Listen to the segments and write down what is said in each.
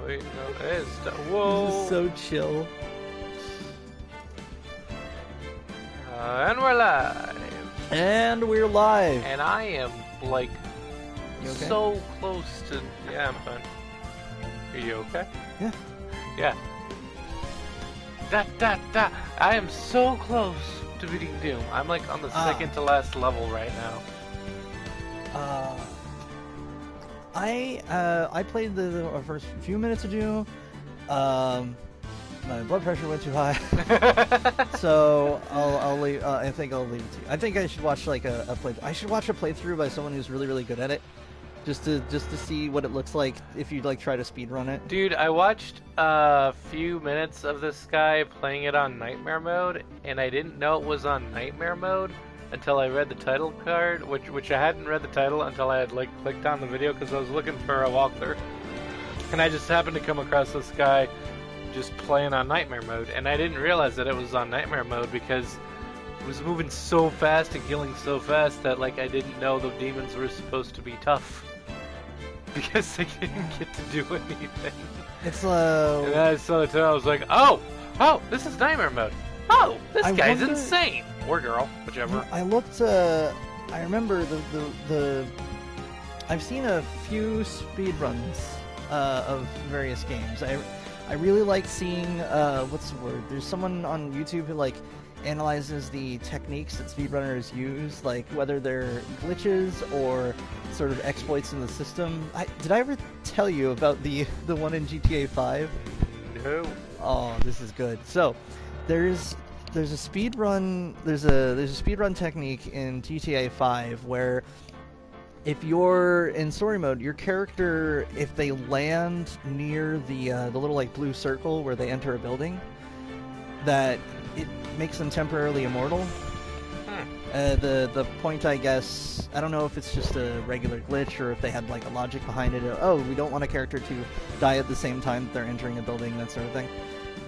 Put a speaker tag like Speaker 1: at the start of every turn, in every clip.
Speaker 1: wait, no, it is. Whoa.
Speaker 2: This is so chill.
Speaker 1: And we're live.
Speaker 2: And we're live.
Speaker 1: And I am, like,
Speaker 2: You okay?
Speaker 1: so close to... Yeah, I'm fine. Are you okay?
Speaker 2: Yeah.
Speaker 1: Yeah. Da. I am so close to beating Doom. I'm, like, on the second to last level right now.
Speaker 2: I played the first few minutes of Doom. My blood pressure went too high, so I'll leave. I think I'll leave it to you. I think I should watch like a play. I should watch a playthrough by someone who's really good at it, just to see what it looks like if you like try to speedrun it.
Speaker 1: Dude, I watched a few minutes of this guy playing it on Nightmare Mode, and I didn't know it was on Nightmare Mode until I read the title card, which I hadn't read the title until I had like clicked on the video because I was looking for a walkthrough, and I just happened to come across this guy just playing on Nightmare Mode, and I didn't realize that it was on Nightmare Mode because it was moving so fast and killing so fast that like I didn't know the demons were supposed to be tough because they didn't get to do anything.
Speaker 2: It's
Speaker 1: And then I saw the title, I was like, oh, this is Nightmare Mode. Oh, this guy's insane. Or girl, whichever.
Speaker 2: I looked. I remember the. I've seen a few speedruns of various games. I really like seeing what's the word? There's someone on YouTube who like analyzes the techniques that speedrunners use, like whether they're glitches or sort of exploits in the system. Did I ever tell you about the one in GTA 5?
Speaker 1: No.
Speaker 2: Oh, this is good. So, there's a speedrun. There's a speedrun technique in GTA 5 where if you're in story mode, your character, if they land near the little like blue circle where they enter a building, that it makes them temporarily immortal. The point, I guess, I don't know if it's just a regular glitch or if they had like a logic behind it. Oh, we don't want a character to die at the same time that they're entering a building, that sort of thing.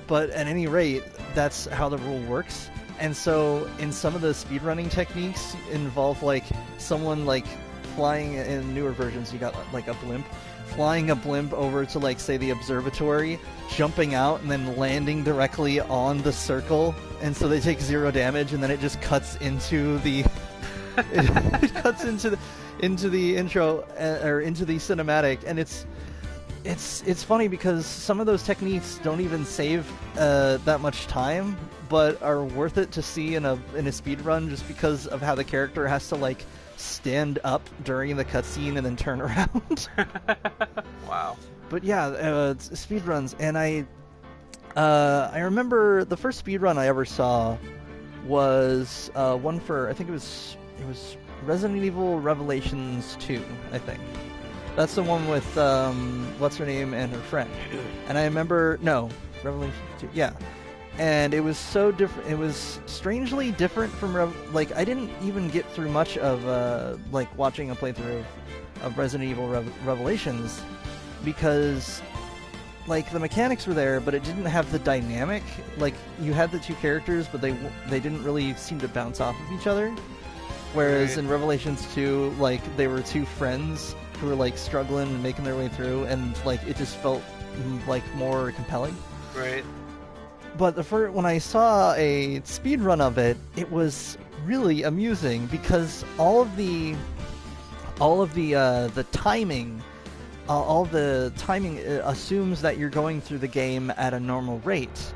Speaker 2: But at any rate, that's how the rule works. And so in some of the speedrunning techniques involve like someone like flying in newer versions, you got like a blimp, flying a blimp over to like say the observatory, jumping out and then landing directly on the circle, and so they take 0 damage, and then it just cuts into the it cuts into the intro or into the cinematic, and it's funny because some of those techniques don't even save that much time, but are worth it to see in a speed run just because of how the character has to like stand up during the cutscene and then turn around.
Speaker 1: Wow.
Speaker 2: But yeah, speed runs, and I remember the first speed run I ever saw was one for, I think it was Resident Evil Revelations 2, I think. That's the one with what's her name and her friend. And I remember Revelations 2. Yeah. And it was so different. It was strangely different from like I didn't even get through much of like watching a playthrough of Resident Evil Revelations because like the mechanics were there, but it didn't have the dynamic. Like you had the two characters, but they didn't really seem to bounce off of each other. Whereas in Revelations 2, like they were two friends who were like struggling and making their way through, and like it just felt like more compelling.
Speaker 1: Right.
Speaker 2: But when I saw a speed run of it, it was really amusing because all of the timing assumes that you're going through the game at a normal rate.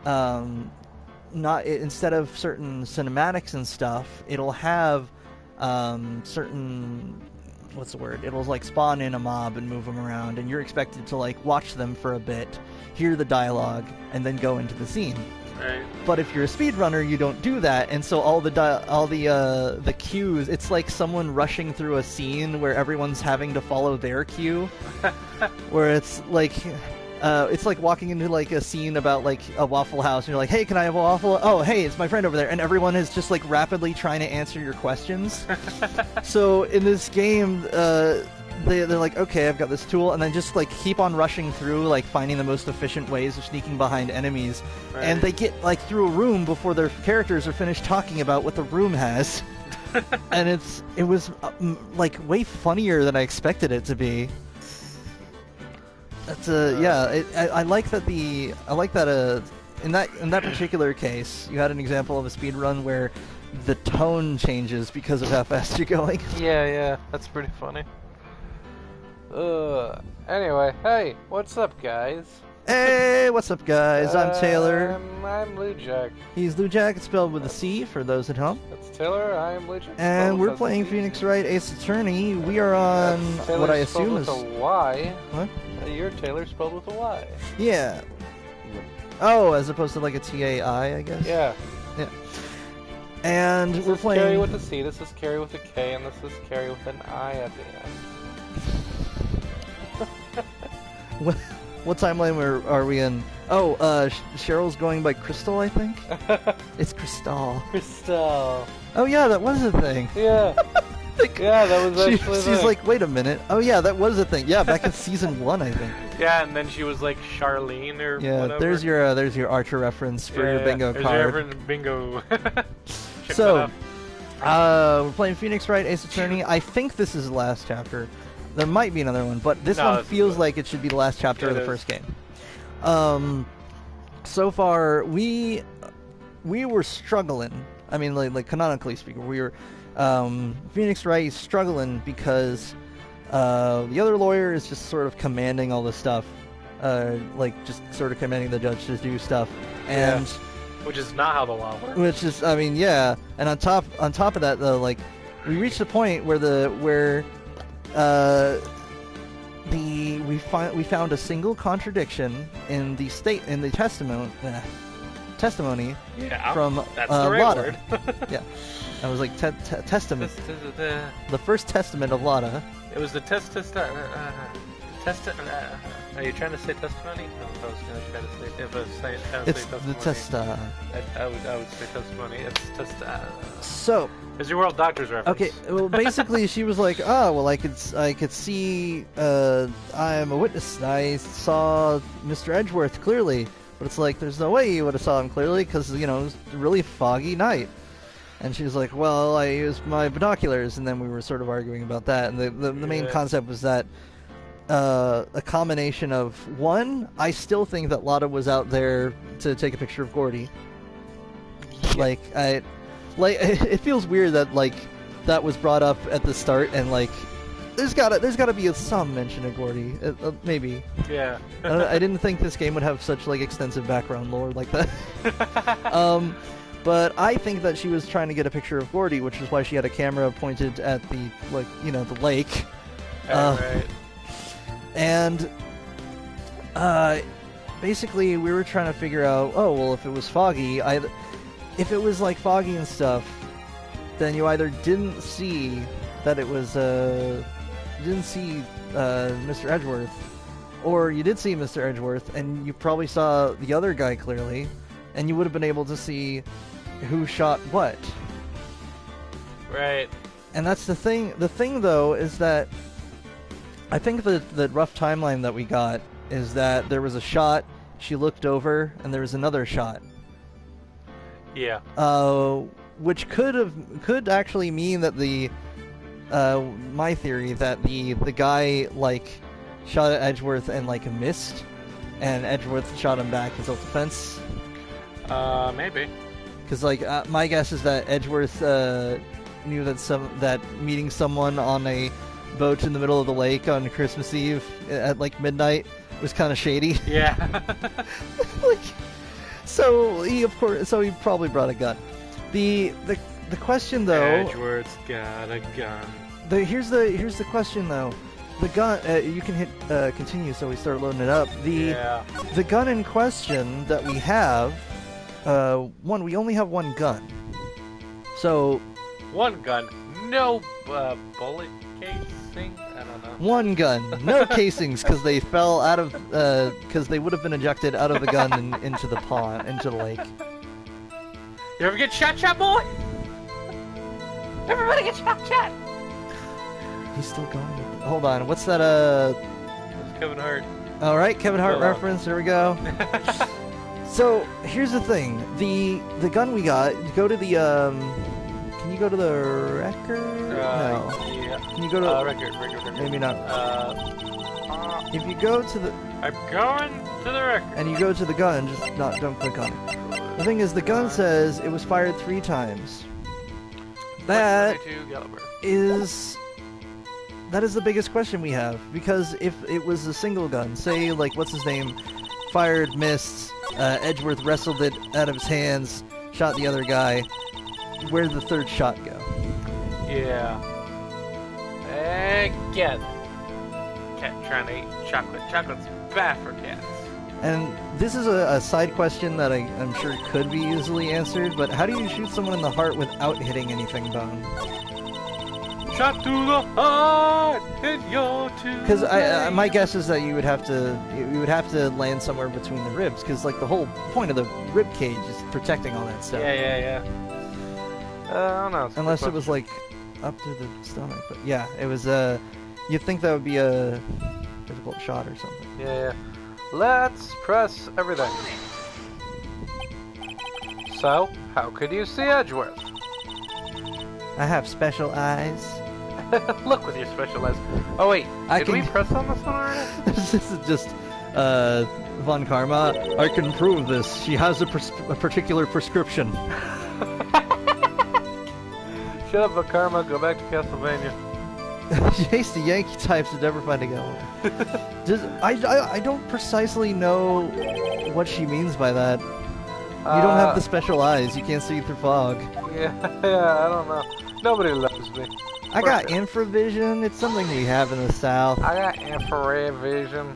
Speaker 2: Instead of certain cinematics and stuff, it'll have certain, what's the word? It'll like spawn in a mob and move them around, and you're expected to like watch them for a bit, hear the dialogue, and then go into the scene.
Speaker 1: Right.
Speaker 2: But if you're a speedrunner, you don't do that, and so all the cues, it's like someone rushing through a scene where everyone's having to follow their cue, where it's like walking into like a scene about like a Waffle House, and you're like, hey, can I have a waffle? Oh, hey, it's my friend over there, and everyone is just like rapidly trying to answer your questions. So in this game, they're like, okay, I've got this tool, and then just like keep on rushing through, like finding the most efficient ways of sneaking behind enemies, and they get like through a room before their characters are finished talking about what the room has. And it was like way funnier than I expected it to be. That's I like that in that particular case, you had an example of a speed run where the tone changes because of how fast you're going.
Speaker 1: Yeah, that's pretty funny. Anyway, hey, what's up, guys?
Speaker 2: Hey, what's up, guys? I'm Taylor.
Speaker 1: I'm Blue Jack.
Speaker 2: He's Blue Jack. It's spelled with a C for those at home.
Speaker 1: That's Taylor. I am Blue Jack.
Speaker 2: And we're playing Phoenix Wright Ace Attorney. We are on what I assume is
Speaker 1: a Y.
Speaker 2: What?
Speaker 1: You're Taylor spelled with a Y.
Speaker 2: Yeah. Oh, as opposed to like a T-A-I, I guess.
Speaker 1: Yeah.
Speaker 2: Yeah. And
Speaker 1: This
Speaker 2: we're
Speaker 1: is
Speaker 2: playing.
Speaker 1: Carrie with a C. This is Carrie with a K, and this is Carrie with an I at the end.
Speaker 2: What timeline are we in? Oh, Cheryl's going by Crystal, I think? It's Crystal.
Speaker 1: Crystal.
Speaker 2: Oh yeah, that was a thing.
Speaker 1: Yeah. Yeah, that was actually
Speaker 2: She's like, wait a minute. Oh yeah, that was a thing. Yeah, back in season 1, I think.
Speaker 1: Yeah, and then she was like Charlene or whatever.
Speaker 2: There's your Archer reference for your bingo
Speaker 1: there's
Speaker 2: card.
Speaker 1: Your bingo.
Speaker 2: So, we're playing Phoenix Wright Ace Attorney. I think this is the last chapter. There might be another one, but this one feels like it should be the last chapter of the first game. So far, we were struggling. I mean, like canonically speaking, we were Phoenix Wright is struggling because the other lawyer is just sort of commanding all this stuff, like just sort of commanding the judge to do stuff, and
Speaker 1: which is not how the law works.
Speaker 2: Which is, I mean, yeah. And on top of that, though, like we reached the point where we found a single contradiction in the testimony from
Speaker 1: that's the right
Speaker 2: Lada.
Speaker 1: word.
Speaker 2: Yeah, that was like testament. The first testament of Lada.
Speaker 1: It was the test. Are you trying to say testimony? No, I was going to try to say. If I was trying to say testimony,
Speaker 2: the test.
Speaker 1: I would say testimony. It's test.
Speaker 2: So.
Speaker 1: It's your World Doctor's reference.
Speaker 2: Okay, well, basically, she was like, "Oh, well, I could see. I'm a witness. I saw Mr. Edgeworth clearly, but it's like there's no way you would have saw him clearly because it was a really foggy night." And she was like, "Well, I used my binoculars," and then we were sort of arguing about that. And the main concept was that a combination of one, I still think that Lada was out there to take a picture of Gordy. Yeah. It feels weird that that was brought up at the start, and there's gotta be some mention of Gordy, maybe.
Speaker 1: Yeah.
Speaker 2: I didn't think this game would have such extensive background lore like that. But I think that she was trying to get a picture of Gordy, which is why she had a camera pointed at the the lake.
Speaker 1: Right.
Speaker 2: And basically we were trying to figure out, oh well, if it was foggy, if it was foggy and stuff, then you either didn't see that it was Mr. Edgeworth, or you did see Mr. Edgeworth and you probably saw the other guy clearly, and you would have been able to see who shot what.
Speaker 1: Right.
Speaker 2: And that's the thing. The thing though is that I think the rough timeline that we got is that there was a shot, she looked over, and there was another shot.
Speaker 1: Yeah.
Speaker 2: Which could actually mean that my theory that the guy shot at Edgeworth and meissed, and Edgeworth shot him back in self-defense.
Speaker 1: Maybe.
Speaker 2: Because my guess is that Edgeworth knew that meeting someone on a boat in the middle of the lake on Christmas Eve at midnight was kind of shady.
Speaker 1: Yeah.
Speaker 2: So he probably brought a gun. The question though.
Speaker 1: Edgeworth's got a gun.
Speaker 2: Here's the question though. The gun. You can hit continue so we start loading it up. The gun in question that we have. We only have one gun. So.
Speaker 1: One gun, no bullet casing. I don't know.
Speaker 2: One gun, no casings, because they fell out of. Because they would have been ejected out of the gun and into the pond, into the lake.
Speaker 1: You ever get shot, boy? Everybody get shot.
Speaker 2: He's still going. Hold on, what's that?
Speaker 1: It's Kevin Hart.
Speaker 2: All right, Kevin Hart reference. There we go. So here's the thing: the gun we got. Go to the Can you go to the record? No.
Speaker 1: Yeah.
Speaker 2: Can you go to
Speaker 1: record?
Speaker 2: Maybe not. If you go to the
Speaker 1: I'm going to the record.
Speaker 2: and you go to the gun, just don't click on it. The thing is, the gun says it was fired 3 times. That is the biggest question we have, because if it was a single gun, say like what's his name, fired, missed, Edgeworth wrestled it out of his hands, shot the other guy, where'd the 3rd shot go?
Speaker 1: Yeah. Again. Cat trying to eat chocolate. Chocolate's bad for cats.
Speaker 2: And this is a side question that I'm sure could be easily answered, but how do you shoot someone in the heart without hitting anything bone?
Speaker 1: Shot to the heart, and you're too
Speaker 2: Because my guess is that you would have to land somewhere between the ribs, because like the whole point of the rib cage is protecting all that stuff.
Speaker 1: Yeah. I don't know.
Speaker 2: Unless it was like up to the stomach, but yeah, it was. You'd think that would be a difficult shot or something.
Speaker 1: Yeah. Let's press everything. So, how could you see Edgeworth?
Speaker 2: I have special eyes.
Speaker 1: Look with your special eyes. Oh wait, did we press on this one already?
Speaker 2: This is just Von Karma. I can prove this. She has a particular prescription.
Speaker 1: Shut up, Von Karma. Go back to Castlevania.
Speaker 2: Chase the Yankee types that never find a gun. I don't precisely know what she means by that. You don't have the special eyes. You can't see through fog.
Speaker 1: Yeah, I don't know. Nobody loves me.
Speaker 2: I got infravision. It's something we have in the South.
Speaker 1: I got infrared vision.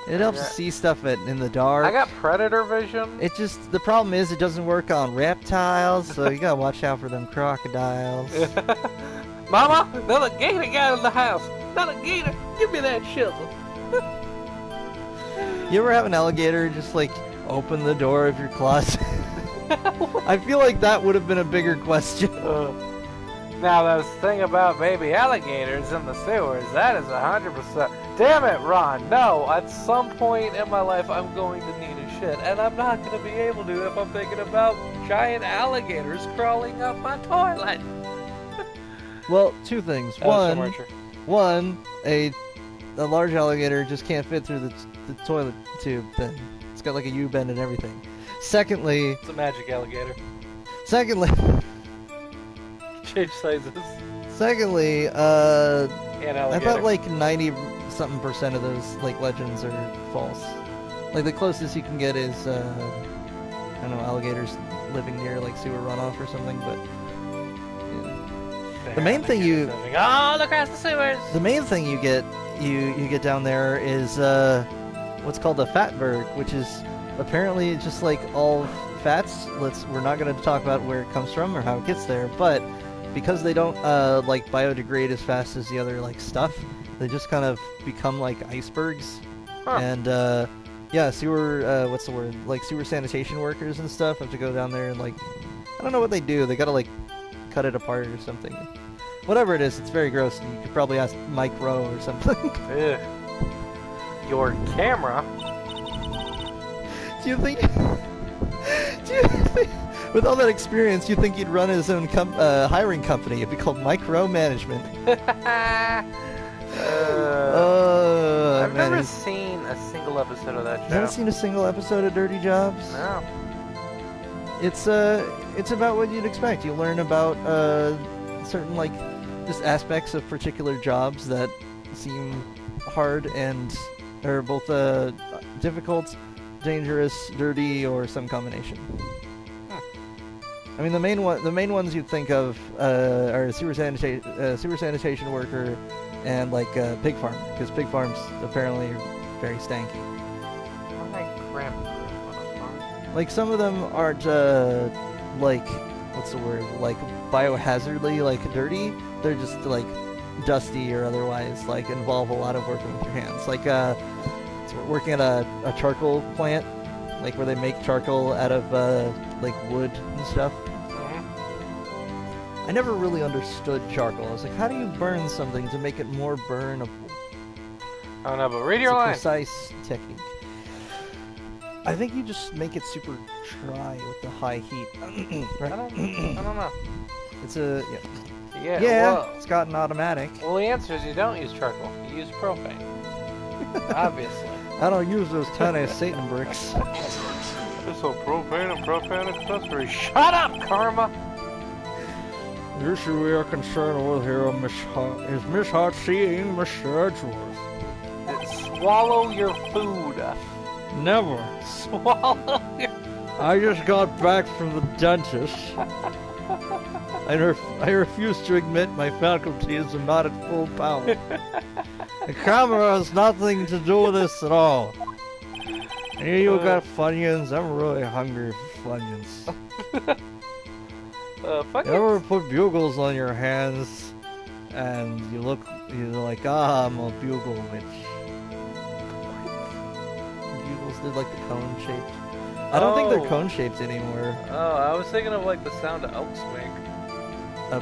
Speaker 2: It helps see stuff in the dark.
Speaker 1: I got predator vision.
Speaker 2: It just, the problem is it doesn't work on reptiles, so you gotta watch out for them crocodiles.
Speaker 1: Mama, another gator got in the house. Another gator, give me that shovel.
Speaker 2: You ever have an alligator just like open the door of your closet? I feel like that would have been a bigger question.
Speaker 1: Now, this thing about baby alligators in the sewers, that is 100%. Damn it, Ron. No, at some point in my life, I'm going to need a shit, and I'm not going to be able to if I'm thinking about giant alligators crawling up my toilet.
Speaker 2: Well, 2 things. One, a large alligator just can't fit through the toilet tube thing. It's got like a U-bend and everything. Secondly...
Speaker 1: It's a magic alligator.
Speaker 2: Secondly...
Speaker 1: Change sizes.
Speaker 2: Secondly, I thought like 90-something% of those like legends are false. Like the closest you can get is, I don't know, alligators living near like sewer runoff or something, but... The main thing you
Speaker 1: all across the sewers.
Speaker 2: The main thing you get down there is what's called a fatberg, which is apparently just like all fats. We're not going to talk about where it comes from or how it gets there, but because they don't like biodegrade as fast as the other like stuff, they just kind of become like icebergs.
Speaker 1: Huh.
Speaker 2: And yeah, sewer what's the word? Like sewer sanitation workers and stuff have to go down there and like I don't know what they do. They got to like cut it apart or something. Whatever it is, it's very gross. You could probably ask Mike Rowe or something.
Speaker 1: Ugh. Your camera?
Speaker 2: Do you think with all that experience, you think he'd run his own hiring company? It'd be called Mike Rowe Management.
Speaker 1: I've never seen a single episode of that show.
Speaker 2: You haven't seen a single episode of Dirty Jobs?
Speaker 1: No.
Speaker 2: It's about what you'd expect. You learn about certain like just aspects of particular jobs that seem hard and are both difficult, dangerous, dirty, or some combination. I mean, the main ones you'd think of are sewer sanitation worker and like pig farmer, because pig farms apparently are very stanky. Like some of them aren't like what's the word, like biohazardly like dirty. They're just like dusty or otherwise like involve a lot of working with your hands. Like working at a charcoal plant, like where they make charcoal out of like wood and stuff. I never really understood charcoal. I was like, how do you burn something to make it more burnable?
Speaker 1: I don't know, but read your line.
Speaker 2: Precise technique. I think you just make it super dry with the high heat. Right?
Speaker 1: I don't know.
Speaker 2: It's a
Speaker 1: yeah.
Speaker 2: Yeah,
Speaker 1: Well,
Speaker 2: it's got an automatic.
Speaker 1: well, the answer is you don't use charcoal. You use propane. Obviously.
Speaker 2: I don't use those tiny Satan bricks.
Speaker 1: This whole propane and propane accessory. Shut up, Karma!
Speaker 2: The issue we are concerned with here, Miss Hart, is Miss Hart seeing Mr. Edgeworth.
Speaker 1: Swallow your food.
Speaker 2: Never.
Speaker 1: Swallow your...
Speaker 2: I just got back from the dentist. I refuse to admit my faculties are not at full power. The camera has nothing to do with this at all. Here you got Funyuns. I'm really hungry for Funyuns.
Speaker 1: Funyuns?
Speaker 2: You ever put bugles on your hands and you're like, I'm a bugle witch. Bugles, they're like the cone shaped. I don't think they're cone shaped anymore.
Speaker 1: Oh, I was thinking of like the sound of elks make.
Speaker 2: A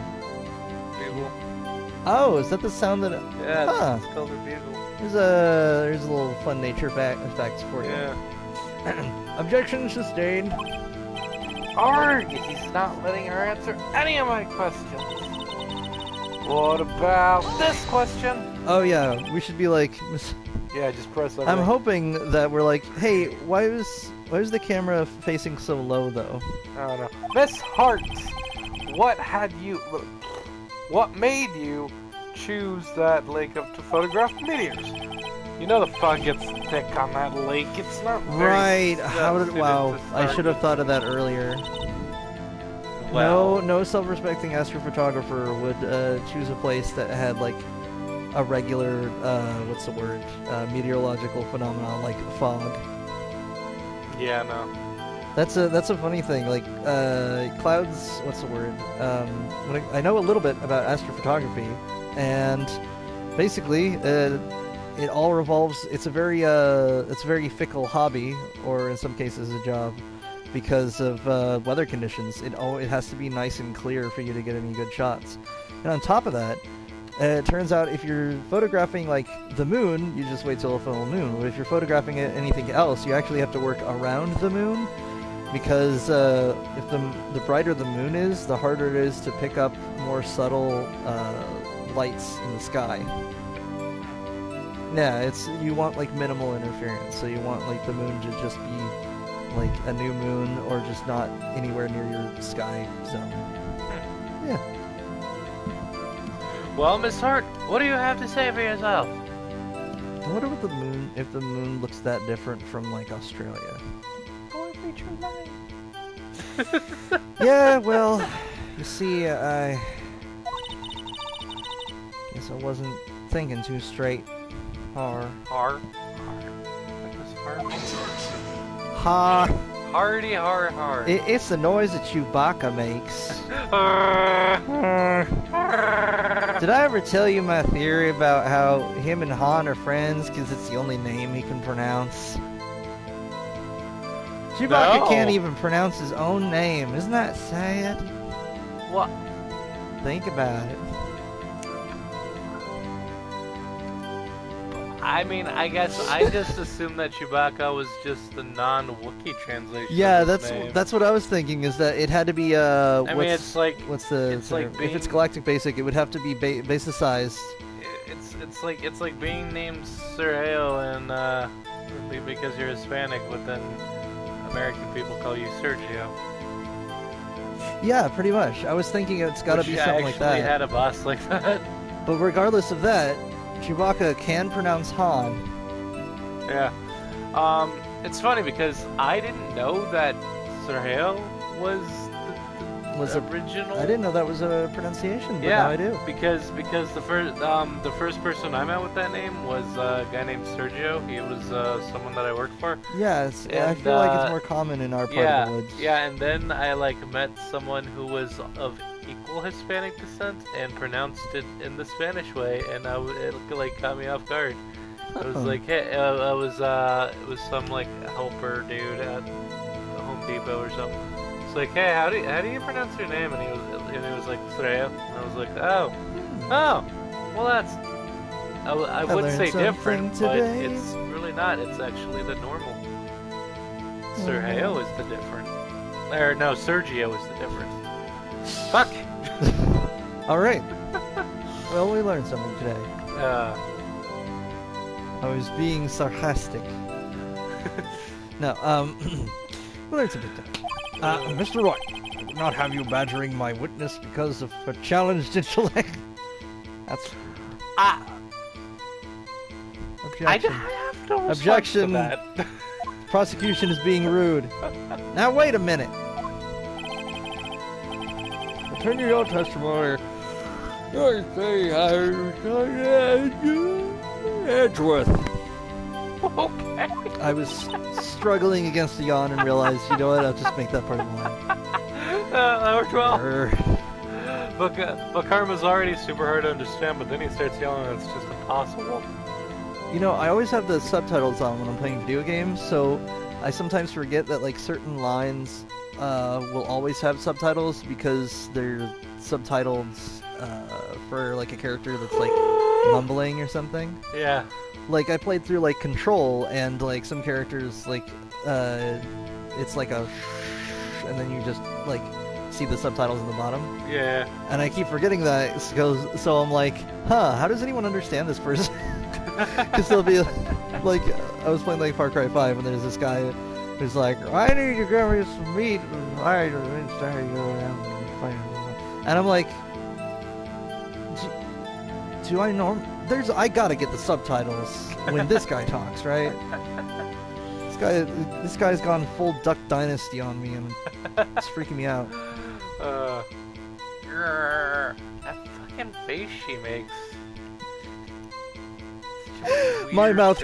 Speaker 1: Bugle.
Speaker 2: Oh, is that the sound that?
Speaker 1: Yeah, it's called a bugle.
Speaker 2: There's a little fun nature facts for you.
Speaker 1: Yeah.
Speaker 2: Objection sustained.
Speaker 1: Arg! He's not letting her answer any of my questions. What about this question?
Speaker 2: Oh yeah, we should be like.
Speaker 1: Yeah, just press over.
Speaker 2: I'm hoping that we're like, hey, why was the camera facing so low though?
Speaker 1: I don't know. Miss Hart, what made you choose that lake to photograph meteors? You know the fog gets thick on that lake. It's not very
Speaker 2: Right. Wow. I should have thought of that earlier.
Speaker 1: Well,
Speaker 2: No self-respecting astrophotographer would choose a place that had like a regular what's the word? Meteorological phenomenon like fog.
Speaker 1: Yeah, no.
Speaker 2: That's a funny thing. Like clouds. What's the word? I know a little bit about astrophotography, and basically it all revolves. It's a very fickle hobby, or in some cases a job, because of weather conditions. It has to be nice and clear for you to get any good shots. And on top of that, it turns out if you're photographing like the moon, you just wait till a full moon. But if you're photographing anything else, you actually have to work around the moon, because if the brighter the moon is, the harder it is to pick up more subtle lights in the sky. Yeah, you want like minimal interference, so you want like the moon to just be like a new moon or just not anywhere near your sky zone. Yeah.
Speaker 1: Well, Miss Hart, what do you have to say for yourself?
Speaker 2: I wonder what if the moon looks that different from like Australia. Yeah, well, you see, I guess I wasn't thinking too straight.
Speaker 1: Har.
Speaker 2: Ha.
Speaker 1: Hardy har.
Speaker 2: It's the noise that Chewbacca makes. Did I ever tell you my theory about how him and Han are friends because it's the only name he can pronounce? Chewbacca can't even pronounce his own name. Isn't that sad?
Speaker 1: What?
Speaker 2: Think about it.
Speaker 1: I mean, I guess I just assumed that Chewbacca was just the non-Wookiee translation.
Speaker 2: Yeah,
Speaker 1: of his name.
Speaker 2: that's what I was thinking. Is that it had to be
Speaker 1: it's like
Speaker 2: if it's Galactic Basic, it would have to be basicized.
Speaker 1: It's like being named Sergio and because you're Hispanic, but then American people call you Sergio.
Speaker 2: Yeah, pretty much. I was thinking it's got to be something like that.
Speaker 1: I actually had a boss like that.
Speaker 2: But regardless of that, Chewbacca can pronounce Han.
Speaker 1: Yeah. It's funny because I didn't know that Sergio was the original.
Speaker 2: I didn't know that was a pronunciation, but
Speaker 1: yeah,
Speaker 2: now I do.
Speaker 1: Because the first person I met with that name was a guy named Sergio. He was someone that I worked for.
Speaker 2: Yeah, I feel like it's more common in our part of the woods.
Speaker 1: Yeah, and then I met someone who was of equal Hispanic descent and pronounced it in the Spanish way, and it caught me off guard. It was like, hey, it was some helper dude at Home Depot or something. It's like, hey, how do you pronounce your name? And he was like Freya, and I was like, oh, well that's I would say different, but it's really not. It's actually the normal. Sergio is the different, or no, Sergio is the different. Fuck.
Speaker 2: All right. Well, we learned something today. I was being sarcastic. No, well, it's a bit different. Mr. Wright, I would not have you badgering my witness because of a challenged intellect. That's... Objection.
Speaker 1: I have no response
Speaker 2: Objection.
Speaker 1: to that.
Speaker 2: Prosecution is being rude. Now wait a minute. Continue your testimony. I say Edgeworth.
Speaker 1: Okay.
Speaker 2: I was struggling against the yawn and realized, you know what, I'll just make that part of the line.
Speaker 1: That worked well. But Karma's already super hard to understand, but then he starts yelling and it's just impossible.
Speaker 2: You know, I always have the subtitles on when I'm playing video games, so I sometimes forget that like certain lines will always have subtitles because they're subtitled for like a character that's like mumbling or something.
Speaker 1: Yeah.
Speaker 2: Like I played through like Control and like some characters like it's like a and then you just like see the subtitles in the bottom.
Speaker 1: Yeah.
Speaker 2: And I keep forgetting that, so I'm like, how does anyone understand this person? Because they'll be like, I was playing like Far Cry 5 and there's this guy who's like, I need to grab me some meat and I and I'm like, do I know? I gotta get the subtitles when this guy talks, right? This guy's gone full Duck Dynasty on me and it's freaking me out.
Speaker 1: That fucking face she makes.
Speaker 2: My mouth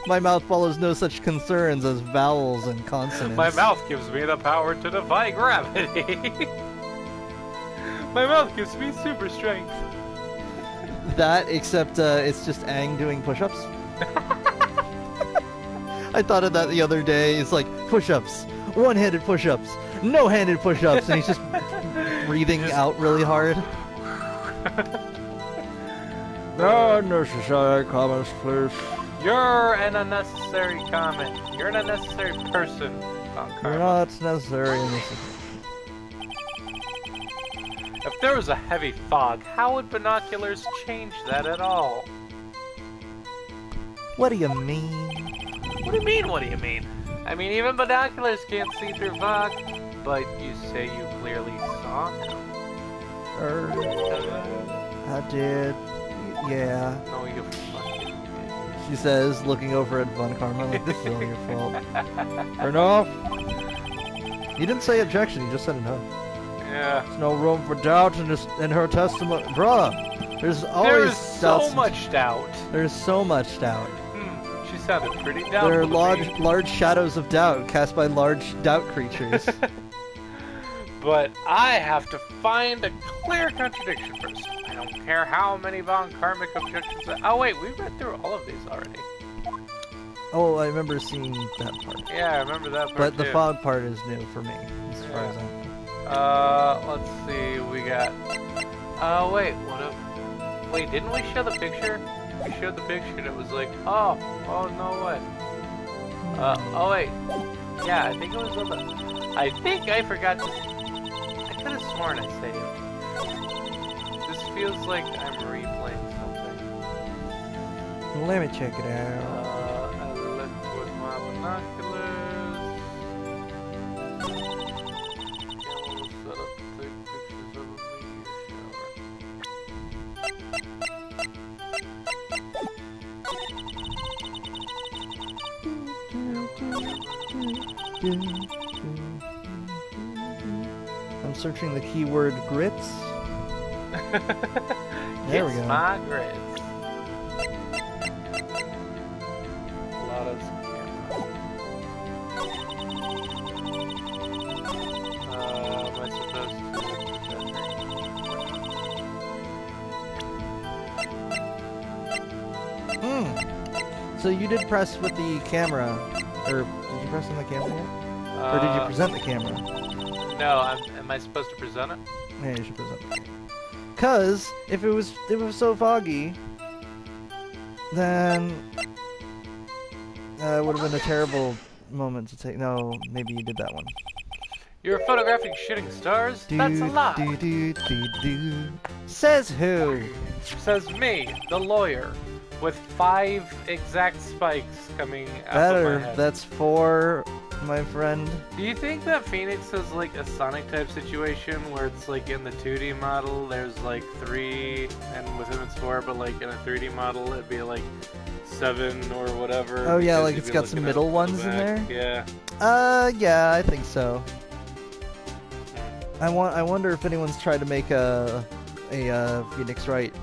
Speaker 2: my mouth follows no such concerns as vowels and consonants.
Speaker 1: My mouth gives me the power to defy gravity. My mouth gives me super strength.
Speaker 2: That, except it's just Aang doing push-ups. I thought of that the other day. It's like push-ups, one-handed push-ups, no-handed push-ups, and he's just breathing out really hard. No unnecessary comments, please.
Speaker 1: You're an unnecessary comment. You're an unnecessary person.
Speaker 2: You're not necessary in this.
Speaker 1: If there was a heavy fog, how would binoculars change that at all?
Speaker 2: What do you mean?
Speaker 1: What do you mean, what do you mean? I mean, even binoculars can't see through fog, but you say you clearly saw him.
Speaker 2: I did. Yeah.
Speaker 1: No, you fucking did.
Speaker 2: She says, looking over at Von Karma, like, this is all your fault. Enough! You didn't say objection, you just said enough.
Speaker 1: Yeah.
Speaker 2: There's no room for doubt in her testimony. Bruh! There's always
Speaker 1: There is so much doubt.
Speaker 2: There's so much doubt.
Speaker 1: She sounded pretty doubtful.
Speaker 2: There are large shadows of doubt cast by large doubt creatures.
Speaker 1: But I have to find a clear contradiction first. I don't care how many Von Karmic objections. Oh wait, we read through all of these already.
Speaker 2: Oh, I remember seeing that part.
Speaker 1: Yeah, I remember that part.
Speaker 2: But
Speaker 1: too.
Speaker 2: the fog part is new for me, as far as I'm.
Speaker 1: Let's see. We got. Wait. What if? Wait, didn't we show the picture? We showed the picture and it was like, oh no way. Oh wait. Yeah, I think it was on the. I think I forgot to. I could have sworn I saved. This feels like I'm replaying something.
Speaker 2: Let me check it out.
Speaker 1: I looked with my binoculars. Set up to take pictures of a
Speaker 2: I'm searching the keyword grits. There we go.
Speaker 1: It's my grits. A lot of am I supposed to?
Speaker 2: So you did press with the camera, or did you press on the camera yet? Or did you present the camera?
Speaker 1: No, am I supposed to present it?
Speaker 2: Yeah, you should present it. Cause if it was so foggy, then it would have been a terrible moment to take. No, maybe you did that one.
Speaker 1: You're photographing shooting stars? That's a lie.
Speaker 2: Says who?
Speaker 1: Says me, the lawyer. with 5 exact spikes coming out of my
Speaker 2: Better.
Speaker 1: head.
Speaker 2: That's 4, my friend.
Speaker 1: Do you think that Phoenix is like a Sonic type situation where it's like in the 2D model there's like 3 and with him it's 4, but like in a 3D model it'd be like 7 or whatever?
Speaker 2: Oh yeah,
Speaker 1: because
Speaker 2: like
Speaker 1: you'd
Speaker 2: it's
Speaker 1: be
Speaker 2: got some
Speaker 1: looking
Speaker 2: middle
Speaker 1: up
Speaker 2: ones
Speaker 1: the
Speaker 2: in
Speaker 1: back.
Speaker 2: there.
Speaker 1: Yeah.
Speaker 2: Yeah, I think so. I wonder if anyone's tried to make a Phoenix Wright,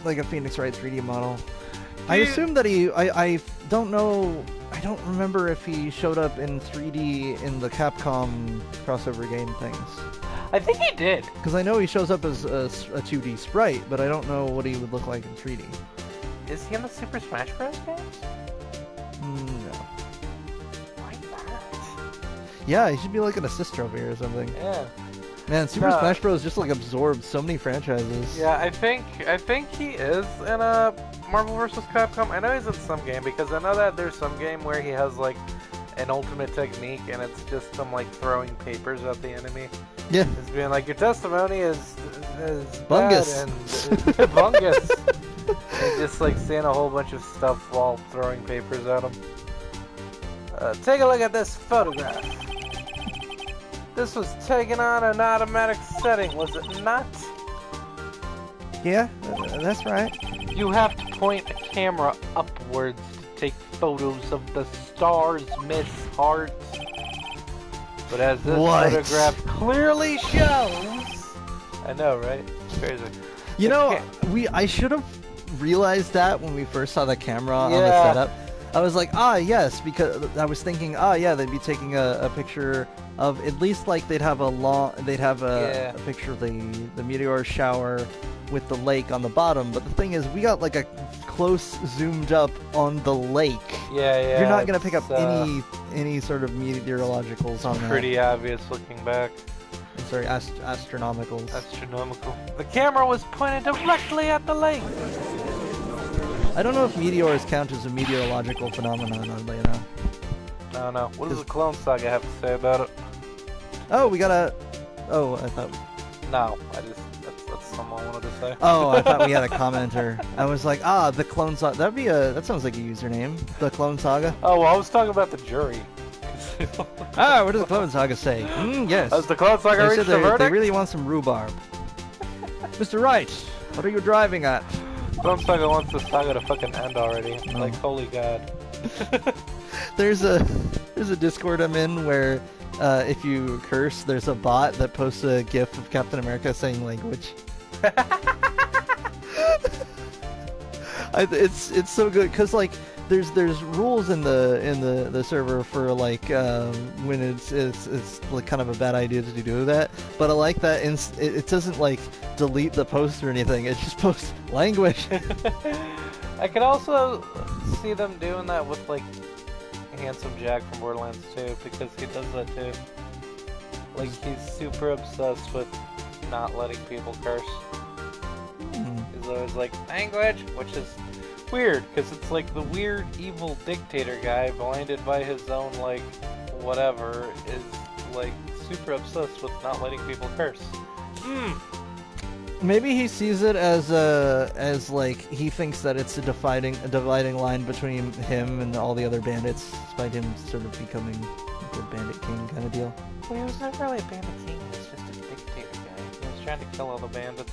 Speaker 2: like a Phoenix Wright 3D model. I assume that I don't know. I don't remember if he showed up in 3D in the Capcom crossover game things.
Speaker 1: I think he did.
Speaker 2: Because I know he shows up as a 2D sprite, but I don't know what he would look like in 3D.
Speaker 1: Is he in the Super Smash Bros. Games?
Speaker 2: No.
Speaker 1: Why not?
Speaker 2: Yeah, he should be like an assist trophy or something.
Speaker 1: Yeah.
Speaker 2: Man, Super Smash Bros. Just like absorbed so many franchises.
Speaker 1: Yeah, I think he is in a Marvel vs. Capcom. I know he's in some game because I know that there's some game where he has like an ultimate technique and it's just him like throwing papers at the enemy.
Speaker 2: Yeah.
Speaker 1: It's being like your testimony is
Speaker 2: Bungus.
Speaker 1: bad and bungus. And just like saying a whole bunch of stuff while throwing papers at him. Take a look at this photograph. This was taken on an automatic setting, was it not?
Speaker 2: Yeah, that's right.
Speaker 1: You have to point a camera upwards to take photos of the stars, Miss Hart. But as this photograph clearly shows... I know, right? It's crazy.
Speaker 2: You know, I should have realized that when we first saw the camera on the setup. I was like, yes, because I was thinking, yeah, they'd be taking a picture of, at least like they'd have a picture of the meteor shower with the lake on the bottom. But the thing is, we got like a close zoomed up on the lake.
Speaker 1: Yeah.
Speaker 2: You're not gonna pick up any sort of meteorologicals on that.
Speaker 1: Pretty obvious looking back.
Speaker 2: I'm sorry, astronomicals.
Speaker 1: Astronomical. The camera was pointed directly at the lake.
Speaker 2: I don't know if meteors count as a meteorological phenomenon, oddly enough.
Speaker 1: No. What does the Clone Saga have to say about it?
Speaker 2: Oh, we got a... Oh, I thought...
Speaker 1: No, that's something I wanted to say.
Speaker 2: Oh, I thought we had a commenter. I was like, the Clone Saga... That sounds like a username. The Clone Saga.
Speaker 1: Oh, well, I was talking about the jury.
Speaker 2: What does the Clone Saga say? Yes.
Speaker 1: Does the Clone Saga reach the verdict?
Speaker 2: They really want some rhubarb. Mr. Wright, what are you driving at?
Speaker 1: Clone Saga wants the saga to fucking end already. Like, holy god.
Speaker 2: There's a Discord I'm in where if you curse, there's a bot that posts a GIF of Captain America saying language. It's so good because like there's rules in the server for like when it's like kind of a bad idea to do that, but I like that it doesn't like delete the post or anything. It just posts language.
Speaker 1: I could also see them doing that with like Handsome Jack from Borderlands 2 because he does that too. Like he's super obsessed with not letting people curse. He's always like language, which is weird because it's like the weird evil dictator guy blinded by his own like whatever is like super obsessed with not letting people curse.
Speaker 2: Maybe he sees it as like he thinks that it's a dividing line between him and all the other bandits, despite him sort of becoming like a bandit king kind of deal.
Speaker 1: Well, he was never really a bandit king. He was just a dictator guy. He was trying to kill all the bandits.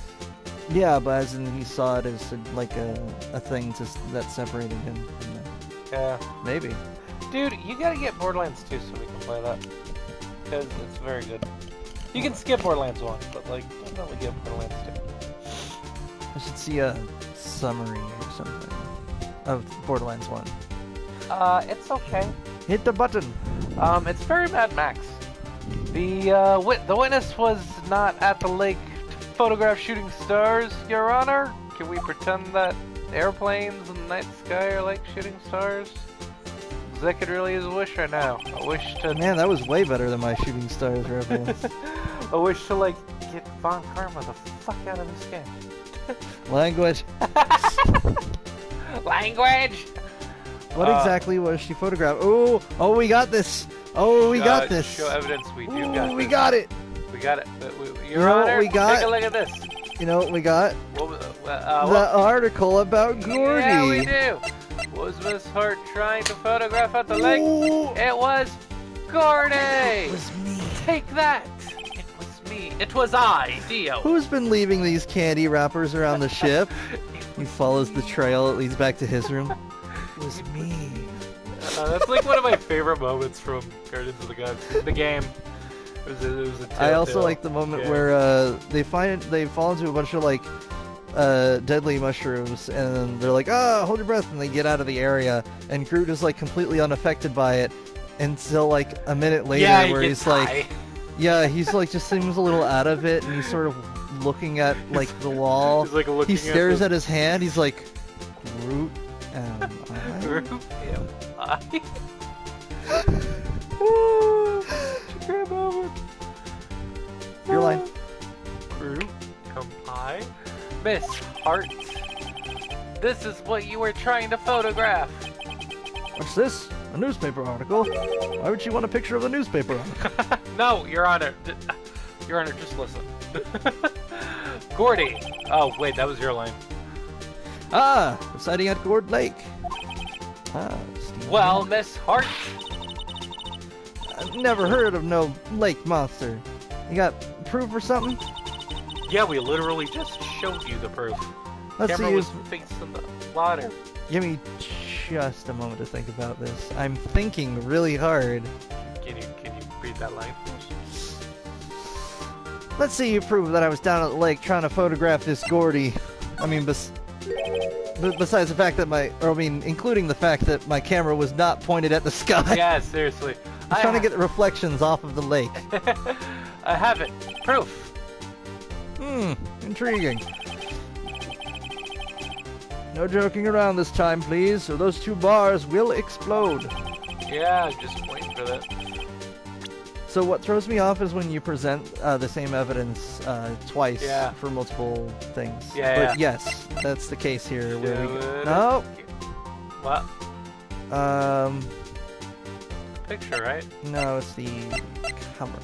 Speaker 2: Yeah, but as in he saw it as like a thing that separated him from them.
Speaker 1: Yeah.
Speaker 2: Maybe.
Speaker 1: Dude, you gotta get Borderlands 2 so we can play that. Because it's very good. You can skip Borderlands 1, but like, definitely get Borderlands 2.
Speaker 2: I should see a summary or something of Borderlands 1.
Speaker 1: It's okay.
Speaker 2: Hit the button!
Speaker 1: It's very Mad Max. The witness was not at the lake to photograph shooting stars, Your Honor. Can we pretend that airplanes in the night sky are like shooting stars? Because that could really use a wish right now. A wish to...
Speaker 2: Man, that was way better than my shooting stars reference.
Speaker 1: A wish to, like, get Von Karma the fuck out of this game.
Speaker 2: Language.
Speaker 1: Language!
Speaker 2: What exactly was she photographed? Oh, we got this. Oh, we got this.
Speaker 1: Show evidence we do got
Speaker 2: we got it.
Speaker 1: We got it.
Speaker 2: You know what we got?
Speaker 1: Take a look at this.
Speaker 2: You know what we got?
Speaker 1: What
Speaker 2: The article about Gordy.
Speaker 1: Yeah, we do. Was Miss Hart trying to photograph at the lake?
Speaker 2: Ooh.
Speaker 1: It was Gordy.
Speaker 2: It was me.
Speaker 1: Take that. It was me. It was I, Dio.
Speaker 2: Who's been leaving these candy wrappers around the ship? He follows the trail. It leads back to his room. It was me.
Speaker 1: That's like one of my favorite moments from Guardians of the game. It was a
Speaker 2: I also like the moment where they fall into a bunch of like deadly mushrooms, and they're like, hold your breath, and they get out of the area, and Groot is like completely unaffected by it until like a minute later, where he's like, he's like just seems a little out of it, and he's sort of looking at like the wall.
Speaker 1: He's, like,
Speaker 2: he stares at his hand. He's like, Groot, am I?
Speaker 1: Groot, am I?
Speaker 2: Your line.
Speaker 1: Groot, am I? Miss Hart, this is what you were trying to photograph.
Speaker 2: What's this? A newspaper article? Why would she want a picture of the newspaper article?
Speaker 1: No, Your Honor. Your Honor, just listen. Gordy. Oh, wait, that was your line.
Speaker 2: The sighting at Gord Lake.
Speaker 1: Well, Miss Hart.
Speaker 2: I've never heard of no lake monster. You got proof or something?
Speaker 1: Yeah, we literally just showed you the proof.
Speaker 2: Let's
Speaker 1: Camera
Speaker 2: see
Speaker 1: was facing the water.
Speaker 2: Give me just a moment to think about this. I'm thinking really hard.
Speaker 1: Can you read that line?
Speaker 2: Let's see you prove that I was down at the lake trying to photograph this Gordy. I mean, besides the fact that including the fact that my camera was not pointed at the sky.
Speaker 1: Yeah, seriously.
Speaker 2: I was trying to get the reflections off of the lake.
Speaker 1: I have it. Proof.
Speaker 2: Intriguing. No joking around this time, please, or those two bars will explode.
Speaker 1: Yeah, just waiting for that.
Speaker 2: So what throws me off is when you present the same evidence twice for multiple things. But yes, that's the case here. Where no.
Speaker 1: What? Picture, right?
Speaker 2: No, it's the camera.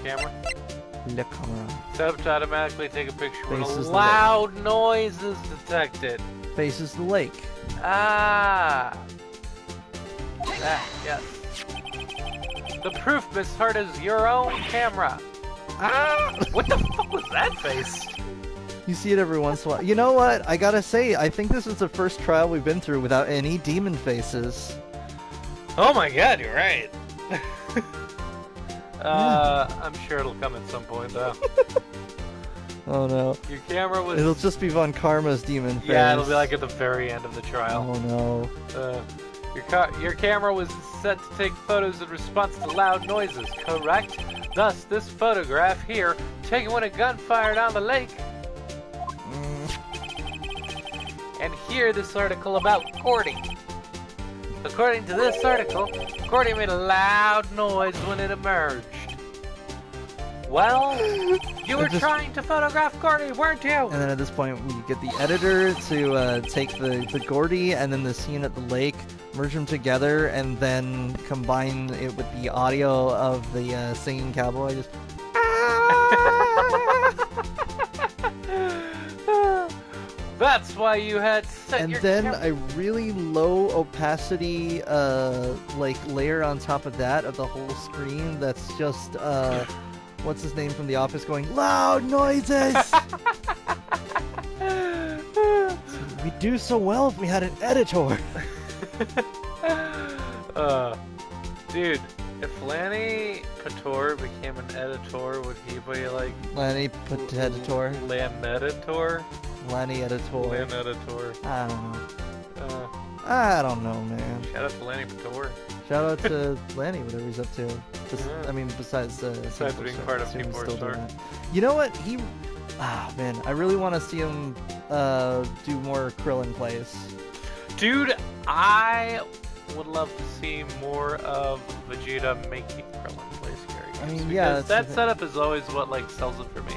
Speaker 1: Camera?
Speaker 2: The camera.
Speaker 1: Set up to automatically take a picture when a loud noise is detected.
Speaker 2: Faces the lake.
Speaker 1: That, yes. The proof, Miss Hart, is your own camera. What the fuck was that face?
Speaker 2: You see it every once in a while. You know what? I gotta say, I think this is the first trial we've been through without any demon faces.
Speaker 1: Oh my god, you're right. I'm sure it'll come at some point, though.
Speaker 2: Oh no.
Speaker 1: Your camera was...
Speaker 2: It'll just be Von Karma's demon face.
Speaker 1: Yeah, it'll be like at the very end of the trial.
Speaker 2: Oh no.
Speaker 1: Your camera was set to take photos in response to loud noises, correct? Thus, this photograph here, taken when a gun fired on the lake. And here, this article about Gordy. According to this article, Gordy made a loud noise when it emerged. Well, you were trying to photograph Gordy, weren't you?
Speaker 2: And then at this point, we get the editor to take the Gordy and then the scene at the lake, merge them together, and then combine it with the audio of the singing cowboy. Just.
Speaker 1: That's why you had set
Speaker 2: and
Speaker 1: your
Speaker 2: then a really low opacity like layer on top of that of the whole screen. That's just what's his name from The Office going loud noises. We'd do so well if we had an editor.
Speaker 1: Dude, if Lanny Pator became an editor, would he be like
Speaker 2: Lanny Editor?
Speaker 1: Laneditor?
Speaker 2: Lanny Editor.
Speaker 1: Laneditor.
Speaker 2: I don't know. I don't know, man.
Speaker 1: Shout out to Lanny Pator.
Speaker 2: Shout out to Lanny, whatever he's up to. I mean, besides
Speaker 1: being part of Team 4 Star.
Speaker 2: You know what? Man, I really want to see him do more Krillin plays.
Speaker 1: Dude, I would love to see more of Vegeta making Krillin play scary games.
Speaker 2: I mean, yeah,
Speaker 1: that setup is always what like sells it for me.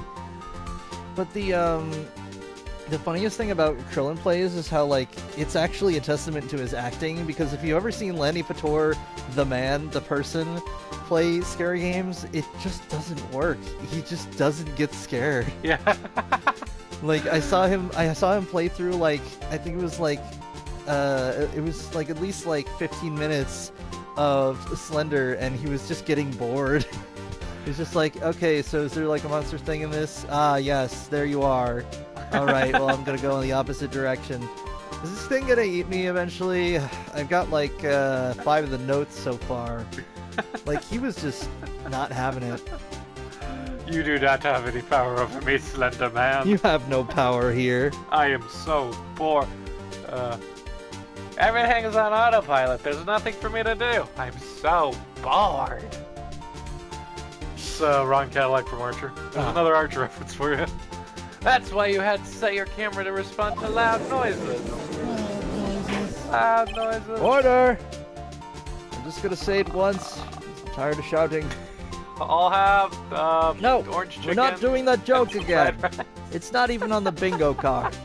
Speaker 2: But the funniest thing about Krillin plays is how, like, it's actually a testament to his acting, because if you've ever seen Lanny Pator, the man, the person, play scary games, it just doesn't work. He just doesn't get scared.
Speaker 1: Yeah.
Speaker 2: Like I saw him play through like I think it was like at least like 15 minutes of Slender, and he was just getting bored. He's just like, okay, so is there like a monster thing in this? Ah, yes, there you are. All right, well I'm gonna go in the opposite direction. Is this thing gonna eat me eventually? I've got like 5 of the notes so far. Like he was just not having it.
Speaker 1: You do not have any power over me, Slender Man.
Speaker 2: You have no power here.
Speaker 1: I am so bored. Everything is on autopilot. There's nothing for me to do. I'm so bored. It's Ron Cadillac from Archer. There's another Archer reference for you. That's why you had to set your camera to respond to loud noises. Loud noises.
Speaker 2: Order! I'm just gonna say it once. I'm tired of shouting.
Speaker 1: I'll have
Speaker 2: No,
Speaker 1: orange chicken.
Speaker 2: we're not doing that joke again. It's not even on the bingo card.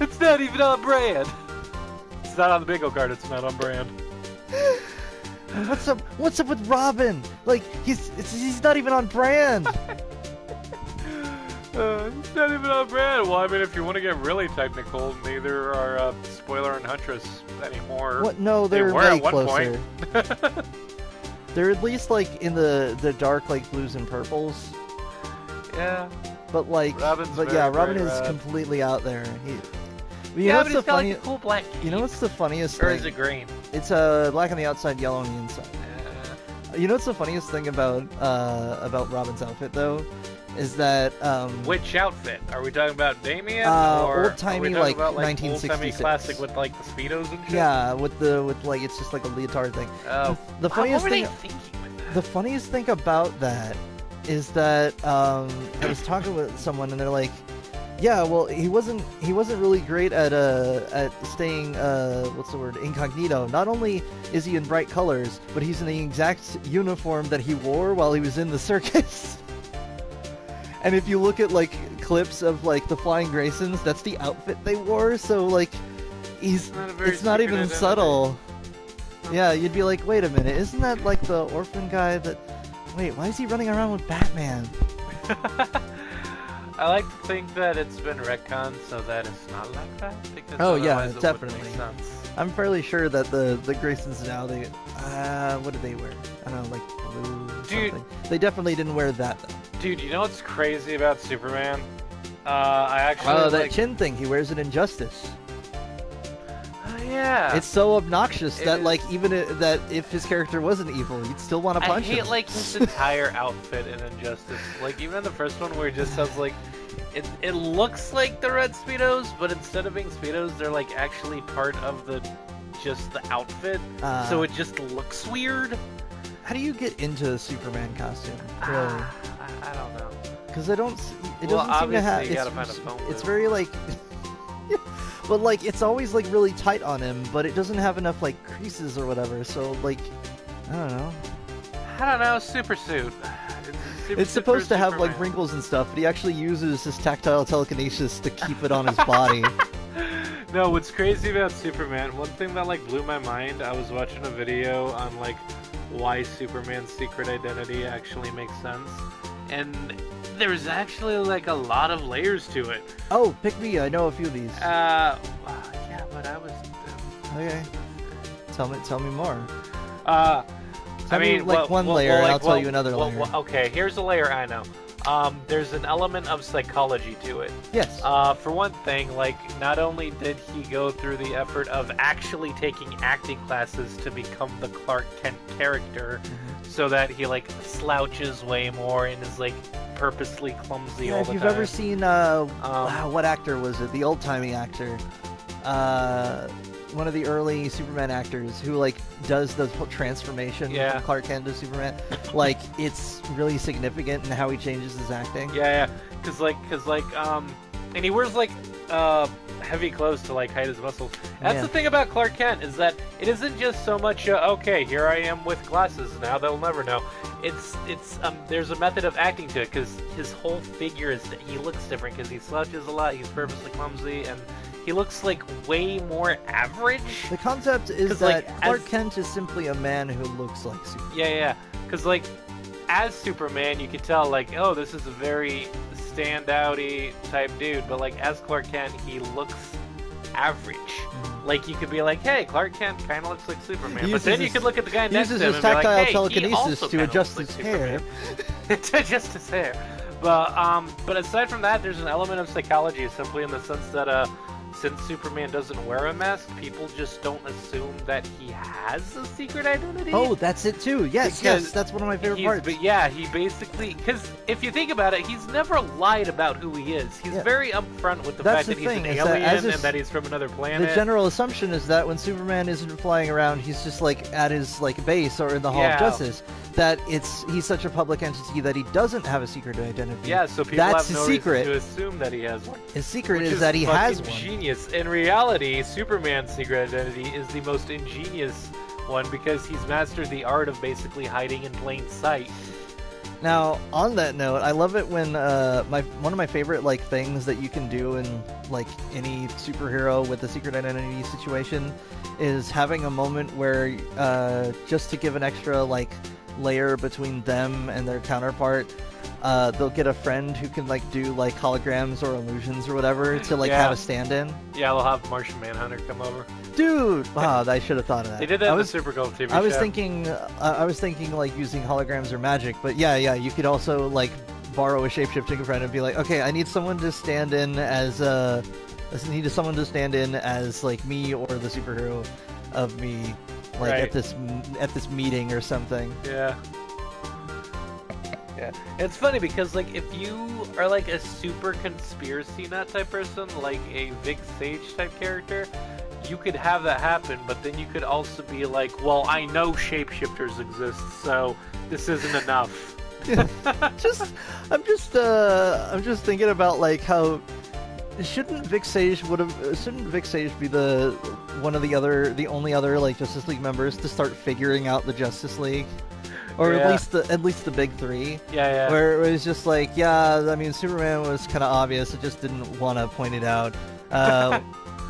Speaker 1: It's not even on brand. It's not on the bingo card. It's not on brand.
Speaker 2: What's up? What's up with Robin? Like he's not even on brand.
Speaker 1: It's not even on brand. Well, I mean, if you want to get really technical, neither are Spoiler and Huntress anymore.
Speaker 2: What? No,
Speaker 1: They
Speaker 2: they're
Speaker 1: were
Speaker 2: way
Speaker 1: at one
Speaker 2: closer.
Speaker 1: point.
Speaker 2: They're at least like in the dark like blues and purples.
Speaker 1: Yeah.
Speaker 2: But like,
Speaker 1: Robin's
Speaker 2: Robin
Speaker 1: very
Speaker 2: is
Speaker 1: rad.
Speaker 2: completely out there.
Speaker 1: Yeah, but he's got like a cool black cape.
Speaker 2: You know what's the funniest
Speaker 1: Or
Speaker 2: thing?
Speaker 1: is it green?
Speaker 2: It's black on the outside, yellow on the inside. You know what's the funniest thing about Robin's outfit though, is that
Speaker 1: Which outfit? Are we talking about Damien? Or
Speaker 2: old-timey,
Speaker 1: are we talking
Speaker 2: like,
Speaker 1: about,
Speaker 2: 1966.
Speaker 1: Old-timey classic with like the speedos and shit?
Speaker 2: yeah, with like it's just like a leotard thing.
Speaker 1: Oh,
Speaker 2: The funniest
Speaker 1: what were
Speaker 2: thing,
Speaker 1: they thinking with that?
Speaker 2: the funniest thing about that is that I was talking with someone and they're like, yeah, well, he wasn't really great at staying what's the word, incognito. Not only is he in bright colors, but he's in the exact uniform that he wore while he was in the circus. And if you look at like clips of like the Flying Graysons, that's the outfit they wore. So like it's not even
Speaker 1: identity.
Speaker 2: subtle. Yeah, you'd be like, wait a minute, isn't that like the orphan guy that? Wait, why is he running around with Batman?
Speaker 1: I like to think that it's been retconned so that it's not like that. Because
Speaker 2: Oh yeah,
Speaker 1: otherwise it
Speaker 2: definitely.
Speaker 1: wouldn't make sense.
Speaker 2: I'm fairly sure that the Graysons now they what do they wear? I don't know, like blue or
Speaker 1: Dude.
Speaker 2: something. They definitely didn't wear that though.
Speaker 1: Dude, you know what's crazy about Superman? I actually
Speaker 2: Oh, that
Speaker 1: like...
Speaker 2: chin thing, he wears it in Justice.
Speaker 1: yeah.
Speaker 2: It's so obnoxious
Speaker 1: It
Speaker 2: that
Speaker 1: is-
Speaker 2: like even that if his character wasn't evil, you'd still want to
Speaker 1: I
Speaker 2: punch
Speaker 1: hate
Speaker 2: him.
Speaker 1: like his entire outfit in Injustice. Like even in the first one where he just has like it looks like the red speedos, but instead of being speedos, they're like actually part of the outfit. So it just looks weird.
Speaker 2: How do you get into a Superman costume? Really?
Speaker 1: I don't know.
Speaker 2: Because I don't. It
Speaker 1: Well,
Speaker 2: doesn't seem to have.
Speaker 1: obviously you gotta find a phone
Speaker 2: It's
Speaker 1: booth.
Speaker 2: very like. But like it's always like really tight on him, but it doesn't have enough like creases or whatever. So like, I don't know.
Speaker 1: I don't know. Super suit.
Speaker 2: It's supposed to have like wrinkles and stuff, but he actually uses his tactile telekinesis to keep it on his body.
Speaker 1: No, what's crazy about Superman, one thing that like blew my mind, I was watching a video on like why Superman's secret identity actually makes sense. And there's actually like a lot of layers to it.
Speaker 2: Oh, pick me! I know a few of these.
Speaker 1: Yeah, but I was
Speaker 2: Okay, tell me more.
Speaker 1: I mean,
Speaker 2: like one layer, and I'll tell you another layer.
Speaker 1: Okay, here's a layer I know. There's an element of psychology to it.
Speaker 2: Yes.
Speaker 1: For one thing, like, not only did he go through the effort of actually taking acting classes to become the Clark Kent character, so that he, like, slouches way more and is, like, purposely clumsy all
Speaker 2: If
Speaker 1: the
Speaker 2: you've
Speaker 1: time.
Speaker 2: ever seen, what actor was it? The old-timey actor. One of the early Superman actors who, like, does the whole transformation
Speaker 1: Yeah.
Speaker 2: from Clark Kent to Superman. Like, it's really significant in how he changes his acting.
Speaker 1: Yeah, cause and he wears like heavy clothes to like hide his muscles. That's
Speaker 2: Yeah.
Speaker 1: the thing about Clark Kent is that it isn't just so much okay, here I am with glasses now they'll never know. It's there's a method of acting to it because his whole figure is he looks different because he slouches a lot, he's purposely clumsy, and he looks like way more average.
Speaker 2: The concept is
Speaker 1: 'Cause,
Speaker 2: that
Speaker 1: like,
Speaker 2: Clark
Speaker 1: as-
Speaker 2: Kent is simply a man who looks like Superman.
Speaker 1: Yeah, because like as Superman, you could tell like, oh, this is a very standouty type dude, but like as Clark Kent, he looks average. Like you could be like, hey, Clark Kent kind of looks like Superman, but then you could look at the guy next to him and be like, hey, he also
Speaker 2: to adjust his hair.
Speaker 1: To adjust his hair. But aside from that, there's an element of psychology, simply in the sense that since Superman doesn't wear a mask, people just don't assume that he has a secret identity.
Speaker 2: Oh, that's it too. Yes, yes, that's one of my favorite parts.
Speaker 1: But yeah, he basically, because if you think about it, he's never lied about who he is. He's very upfront with the fact that he's an alien and that he's from another planet.
Speaker 2: The general assumption is that when Superman isn't flying around, he's just like at his like base or in the Hall of Justice. That he's such a public entity that he doesn't have a secret identity.
Speaker 1: Yeah, so people have no reason to assume that he has one.
Speaker 2: His secret is that he has one.
Speaker 1: Genius. In reality, Superman's secret identity is the most ingenious one because he's mastered the art of basically hiding in plain sight.
Speaker 2: Now, on that note, I love it when one of my favorite like things that you can do in like any superhero with a secret identity situation is having a moment where just to give an extra like layer between them and their counterpart, they'll get a friend who can like do like holograms or illusions or whatever to like have a stand-in.
Speaker 1: Yeah, they'll have Martian Manhunter come over.
Speaker 2: Dude, wow, I should have thought of that.
Speaker 1: They did that in the Supergirl TV show.
Speaker 2: I was thinking like using holograms or magic, but yeah, you could also like borrow a shapeshifting friend and be like, okay, I need someone to stand in as like me or the superhero of me, like at this meeting or something.
Speaker 1: Yeah. Yeah. It's funny because like if you are like a super conspiracy nut type person, like a Vic Sage type character, you could have that happen, but then you could also be like, well, I know shapeshifters exist, so this isn't enough.
Speaker 2: I'm just thinking about like how shouldn't Vic Sage be the only other like Justice League members to start figuring out the Justice League? Or at least the big three.
Speaker 1: Yeah.
Speaker 2: Where it was just like, I mean, Superman was kind of obvious. It just didn't want to point it out.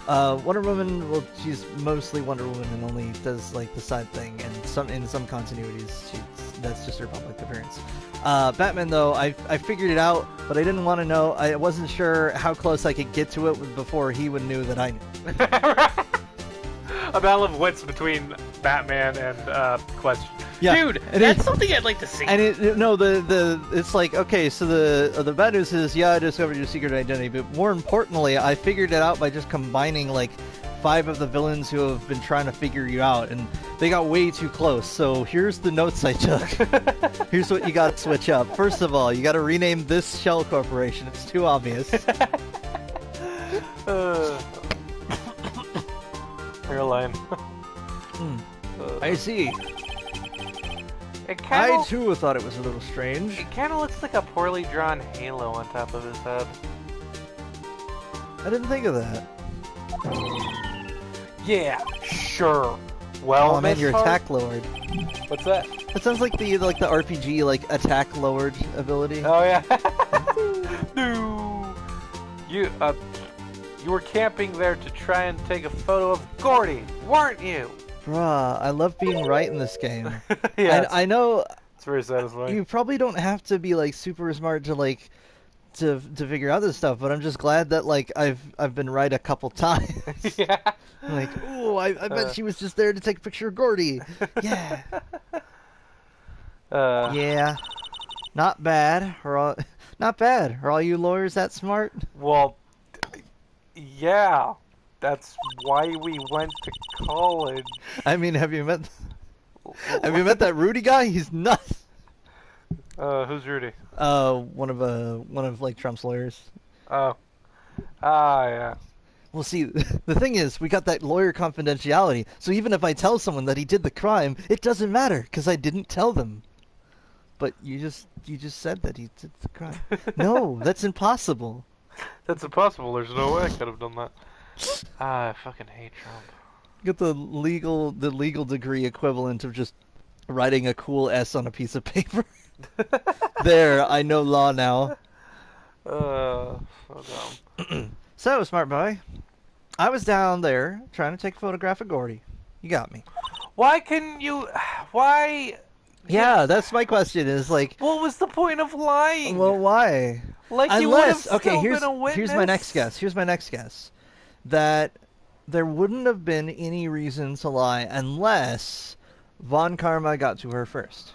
Speaker 2: Wonder Woman, well, she's mostly Wonder Woman and only does like the side thing, and in some continuities, that's just her public appearance. Batman, though, I figured it out, but I didn't want to know. I wasn't sure how close I could get to it before he would knew that I knew.
Speaker 1: A battle of wits between Batman and Question.
Speaker 2: Yeah.
Speaker 1: Dude, that's something I'd like to see.
Speaker 2: And it's like, okay, so the bad news is, I discovered your secret identity, but more importantly, I figured it out by just combining like 5 of the villains who have been trying to figure you out, and they got way too close. So here's the notes I took. Here's what you got to switch up. First of all, you got to rename this shell corporation. It's too obvious.
Speaker 1: Hairline.
Speaker 2: I see. I too thought it was a little strange.
Speaker 1: It kind of looks like a poorly drawn halo on top of his head.
Speaker 2: I didn't think of that.
Speaker 1: Yeah, sure. Well,
Speaker 2: man, your attack lowered.
Speaker 1: What's that?
Speaker 2: It sounds like the RPG like attack lowered ability.
Speaker 1: Oh yeah. No. You were camping there to try and take a photo of Gordy, weren't you?
Speaker 2: Bruh, I love being right in this game.
Speaker 1: Yeah,
Speaker 2: I know.
Speaker 1: It's very satisfying.
Speaker 2: You probably don't have to be like super smart to like to figure out this stuff, but I'm just glad that like I've been right a couple times.
Speaker 1: Yeah.
Speaker 2: Like, oh, I bet she was just there to take a picture of Gordy. Yeah. Yeah. Not bad. Not bad. Are all you lawyers that smart?
Speaker 1: Well, yeah. That's why we went to college.
Speaker 2: I mean, have you met that Rudy guy? He's nuts.
Speaker 1: Who's Rudy?
Speaker 2: One of like Trump's lawyers.
Speaker 1: Oh. Yeah.
Speaker 2: Well, see, the thing is, we got that lawyer confidentiality, so even if I tell someone that he did the crime, it doesn't matter, because I didn't tell them. But you just said that he did the crime. No, that's impossible.
Speaker 1: That's impossible. There's no way I could have done that. I fucking hate Trump.
Speaker 2: Get the legal degree equivalent of just writing a cool S on a piece of paper. There, I know law now.
Speaker 1: So dumb.
Speaker 2: So, smart boy, I was down there trying to take a photograph of Gordy. You got me.
Speaker 1: Why couldn't you? Why
Speaker 2: Yeah, that's my question. Is like,
Speaker 1: What was the point of lying?
Speaker 2: well, why?
Speaker 1: Like you would have
Speaker 2: Unless, okay,
Speaker 1: still been a witness.
Speaker 2: here's my next guess. Here's my next guess. That there wouldn't have been any reason to lie unless Von Karma got to her first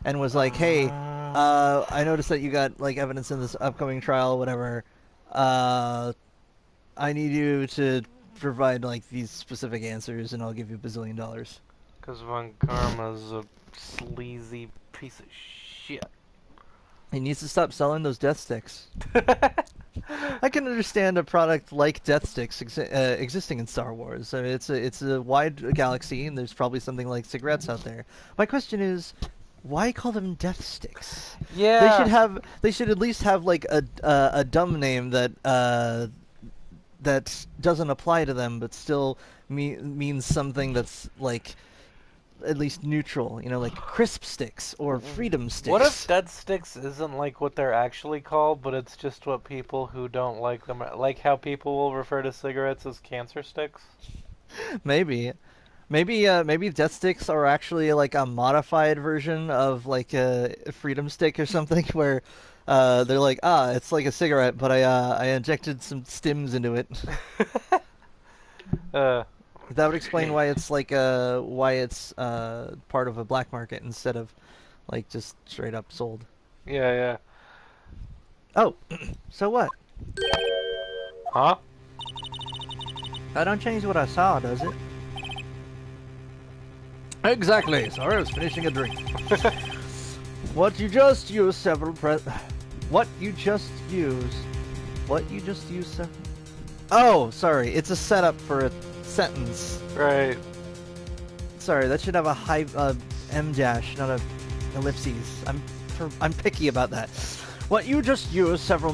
Speaker 2: and was like, "Hey, I noticed that you got like evidence in this upcoming trial, whatever. I need you to provide like these specific answers, and I'll give you $1 bazillion."
Speaker 1: Because Von Karma's a sleazy piece of shit.
Speaker 2: He needs to stop selling those death sticks. I can understand a product like death sticks existing in Star Wars. I mean, it's a wide galaxy, and there's probably something like cigarettes out there. My question is, why call them death sticks?
Speaker 1: Yeah.
Speaker 2: They should at least have like a dumb name that that doesn't apply to them, but still means something that's like at least neutral, you know, like crisp sticks or freedom sticks.
Speaker 1: What if dead sticks isn't like what they're actually called, but it's just what people who don't like them, like how people will refer to cigarettes as cancer sticks?
Speaker 2: Maybe death sticks are actually like a modified version of like a freedom stick or something, where they're like, it's like a cigarette, but I injected some stims into it. That would explain why it's like part of a black market instead of like just straight up sold.
Speaker 1: Yeah.
Speaker 2: Oh, so what?
Speaker 1: Huh?
Speaker 2: That don't change what I saw, does it? Exactly. Sorry, I was finishing a drink. What you just used several What you just used several... Oh, sorry. It's a setup for a sentence.
Speaker 1: Right.
Speaker 2: Sorry, that should have a high M dash, not a ellipses. I'm picky about that. What you just used several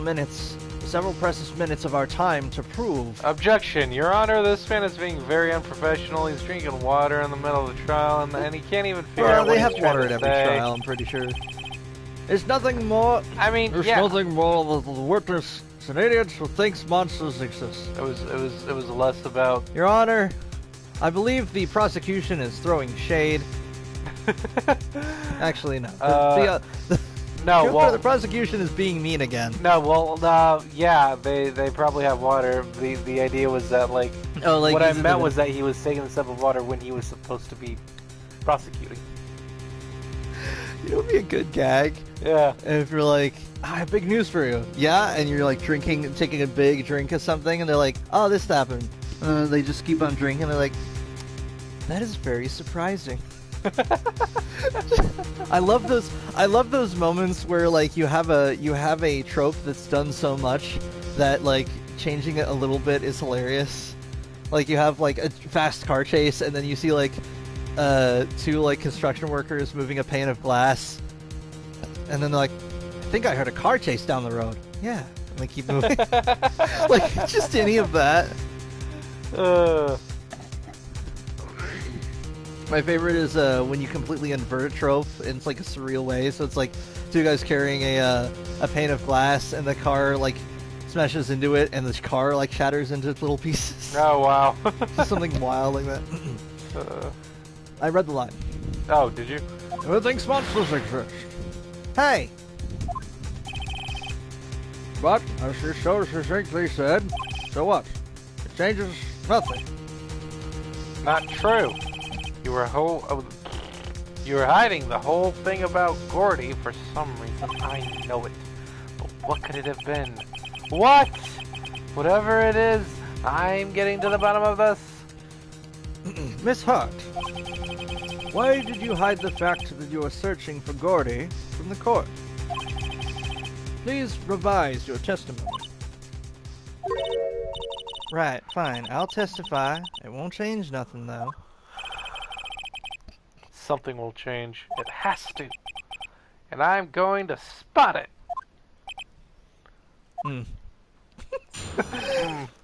Speaker 2: precious minutes of our time to prove.
Speaker 1: Objection, Your Honor. This man is being very unprofessional. He's drinking water in the middle of the trial, and he can't even figure out what
Speaker 2: they
Speaker 1: he's
Speaker 2: have water
Speaker 1: trying
Speaker 2: at
Speaker 1: to
Speaker 2: every
Speaker 1: say.
Speaker 2: trial. I'm pretty sure. There's nothing more.
Speaker 1: I mean,
Speaker 2: There's
Speaker 1: yeah.
Speaker 2: nothing more than the witness. It's an idiot who thinks monsters exist.
Speaker 1: It was less about.
Speaker 2: Your Honor, I believe the prosecution is throwing shade. Actually, no.
Speaker 1: No, well,
Speaker 2: the prosecution is being mean again.
Speaker 1: No, well, yeah, they probably have water. The idea was that like what I meant was that he was taking a sip of water when he was supposed to be prosecuting.
Speaker 2: It would be a good gag.
Speaker 1: Yeah.
Speaker 2: And if you're like, I have big news for you. Yeah, and you're like taking a big drink of something, and they're like, oh, this happened. They just keep on drinking. They're like, that is very surprising. I love those moments where like you have a trope that's done so much that like changing it a little bit is hilarious. Like you have like a fast car chase, and then you see like two like construction workers moving a pane of glass, and then they're like, I think I heard a car chase down the road. Yeah, and they keep moving. Like just any of that. My favorite is when you completely invert a trope in like a surreal way. So it's like two guys carrying a pane of glass, and the car like smashes into it, and the car like shatters into little pieces.
Speaker 1: Oh wow!
Speaker 2: Just something wild like that. I read the line.
Speaker 1: Oh, did you?
Speaker 2: Who thinks monsters exist? Hey! But, as she so succinctly said, so what? It changes nothing.
Speaker 1: Not true. You were hiding the whole thing about Gordy for some reason. I know it. But what could it have been? What? Whatever it is, I'm getting to the bottom of this.
Speaker 2: Miss Hart, why did you hide the fact that you were searching for Gordy from the court? Please revise your testimony. Right, fine. I'll testify. It won't change nothing, though.
Speaker 1: Something will change. It has to. And I'm going to spot it.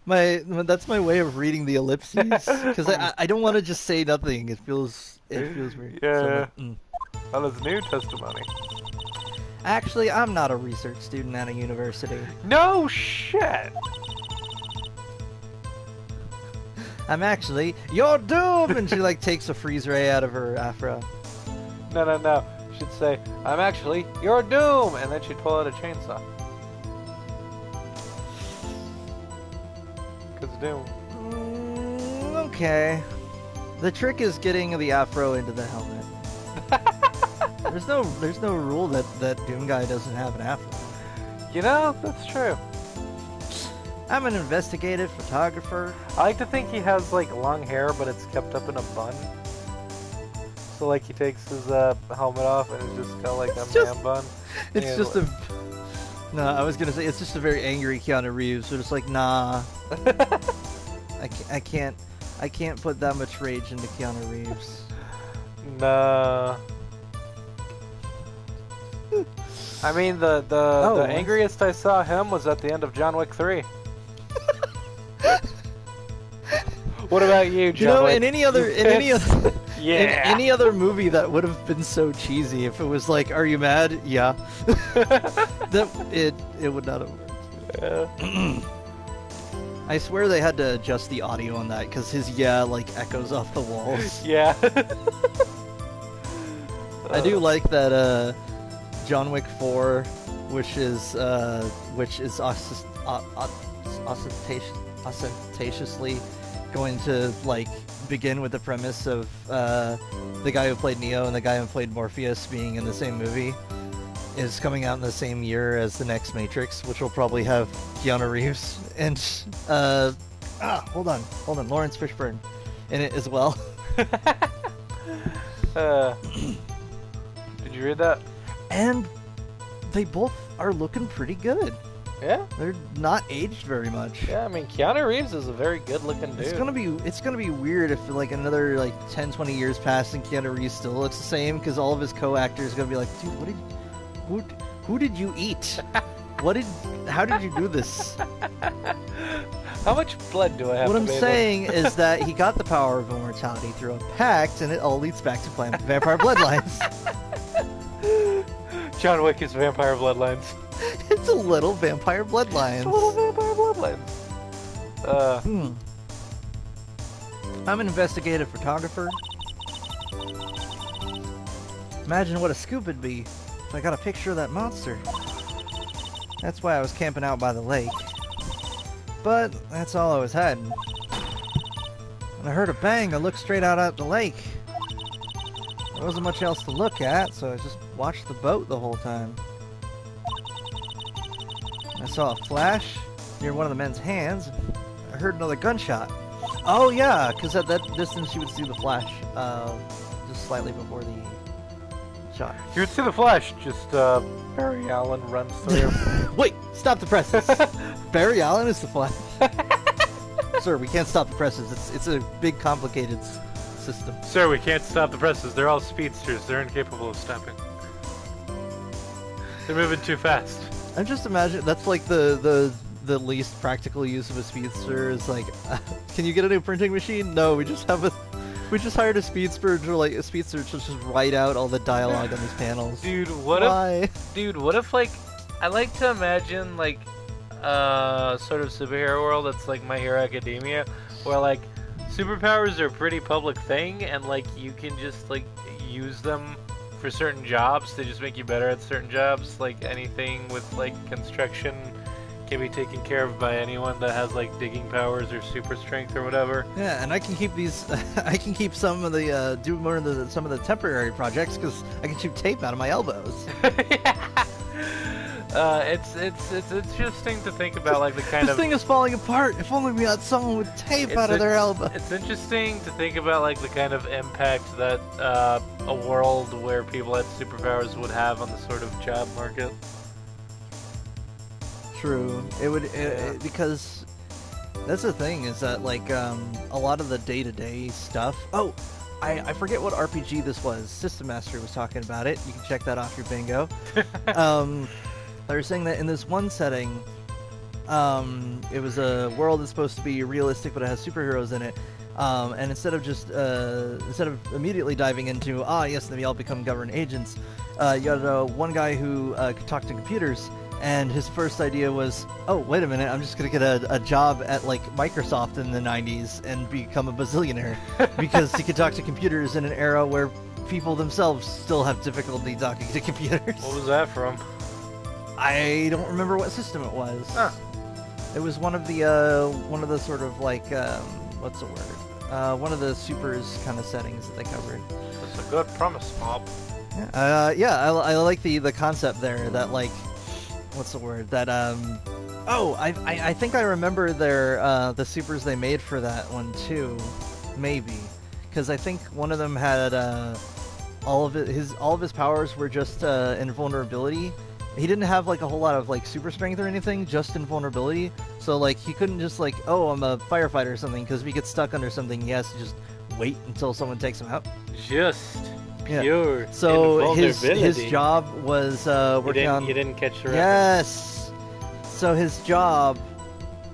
Speaker 2: That's my way of reading the ellipses, because I don't want to just say nothing. It feels weird.
Speaker 1: Yeah.
Speaker 2: So,
Speaker 1: That is new testimony.
Speaker 2: Actually, I'm not a research student at a university.
Speaker 1: No shit.
Speaker 2: I'm actually your doom, and she like takes a freeze ray out of her afro.
Speaker 1: No. She'd say, "I'm actually your doom," and then she'd pull out a chainsaw. Cause doom.
Speaker 2: Okay. The trick is getting the afro into the helmet. There's no rule that Doom Guy doesn't have an afro.
Speaker 1: You know, that's true.
Speaker 2: I'm an investigative photographer.
Speaker 1: I like to think he has like long hair, but it's kept up in a bun. So like he takes his helmet off and it's just got like a man bun.
Speaker 2: It's just a. No, I was gonna say it's just a very angry Keanu Reeves. So it's like, nah, I can't put that much rage into Keanu Reeves.
Speaker 1: Nah. I mean, the angriest I saw him was at the end of John Wick 3. What about you, John?
Speaker 2: You know,
Speaker 1: Wick?
Speaker 2: in any other
Speaker 1: Yeah.
Speaker 2: in any other movie that would have been so cheesy if it was like, "Are you mad?" Yeah. That it would not have worked.
Speaker 1: Yeah.
Speaker 2: I swear they had to adjust the audio on that because his like echoes off the walls.
Speaker 1: Yeah.
Speaker 2: I do like that John Wick 4, which is ostentatiously going to like begin with the premise of the guy who played Neo and the guy who played Morpheus being in the same movie, is coming out in the same year as the next Matrix, which will probably have Keanu Reeves and hold on, Lawrence Fishburne in it as well.
Speaker 1: Did you read that?
Speaker 2: And they both are looking pretty good.
Speaker 1: Yeah.
Speaker 2: They're not aged very much.
Speaker 1: Yeah, I mean, Keanu Reeves is a very good-looking dude.
Speaker 2: It's gonna be weird if like another like 10, 20 years pass and Keanu Reeves still looks the same, because all of his co-actors are gonna be like, dude, who did you eat? How did you do this?
Speaker 1: How much blood do I have?
Speaker 2: What I'm saying is that he got the power of immortality through a pact, and it all leads back to vampire bloodlines.
Speaker 1: John Wick is vampire bloodlines.
Speaker 2: It's a little vampire bloodlines.
Speaker 1: It's a little vampire bloodlines.
Speaker 2: I'm an investigative photographer. Imagine what a scoop it'd be if I got a picture of that monster. That's why I was camping out by the lake. But that's all I was hiding. When I heard a bang, I looked straight out at the lake. There wasn't much else to look at, so I just watched the boat the whole time. I saw a flash near one of the men's hands. I heard another gunshot. Oh yeah, because at that distance you would see the flash, just slightly before the shot.
Speaker 1: You would see the flash, just Barry Allen runs through.
Speaker 2: Wait, stop the presses. Barry Allen is the flash. Sir, we can't stop the presses. It's a big, complicated system.
Speaker 1: Sir, we can't stop the presses. They're all speedsters. They're incapable of stopping. They're moving too fast.
Speaker 2: I'm just imagining that's like the least practical use of a speedster is like, can you get a new printing machine? No, we just hired a speedster to just write out all the dialogue on these panels.
Speaker 1: Dude, what if like, I like to imagine like sort of superhero world that's like My Hero Academia, where like superpowers are a pretty public thing and like you can just like use them for certain jobs. They just make you better at certain jobs. Like anything with like construction can be taken care of by anyone that has like digging powers or super strength or whatever.
Speaker 2: Yeah, and I can keep these. I can keep some of the do more of some of the temporary projects because I can shoot tape out of my elbows.
Speaker 1: Yeah. It's interesting to think about like the kind
Speaker 2: this thing is falling apart. If only we had someone with tape out of their elbow.
Speaker 1: It's interesting to think about like the kind of impact that a world where people had superpowers would have on the sort of job market.
Speaker 2: True. It would because that's the thing is that like a lot of the day-to-day stuff. Oh, I forget what RPG this was. System Master was talking about it. You can check that off your bingo. They were saying that in this one setting, it was a world that's supposed to be realistic, but it has superheroes in it. And instead of immediately diving into yes, then we all become government agents, you got one guy who could talk to computers. And his first idea was, oh, wait a minute, I'm just going to get a job at, like, Microsoft in the 90s and become a bazillionaire. Because he could talk to computers in an era where people themselves still have difficulty talking to computers.
Speaker 1: What was that from?
Speaker 2: I don't remember what system it was.
Speaker 1: Huh.
Speaker 2: It was one of the sort of like what's the word? One of the supers kind of settings that they covered.
Speaker 1: That's a good premise, Bob.
Speaker 2: Yeah, I like the concept there that like, what's the word? That I think I remember their the supers they made for that one too, maybe, because I think one of them had all of his powers were just invulnerability. He didn't have like a whole lot of like super strength or anything, just invulnerability. So like he couldn't just like, oh, I'm a firefighter or something, because if he gets stuck under something, he has to just wait until someone takes him out.
Speaker 1: Just pure
Speaker 2: So
Speaker 1: invulnerability.
Speaker 2: his job was working on.
Speaker 1: You didn't catch the reference.
Speaker 2: Yes. So his job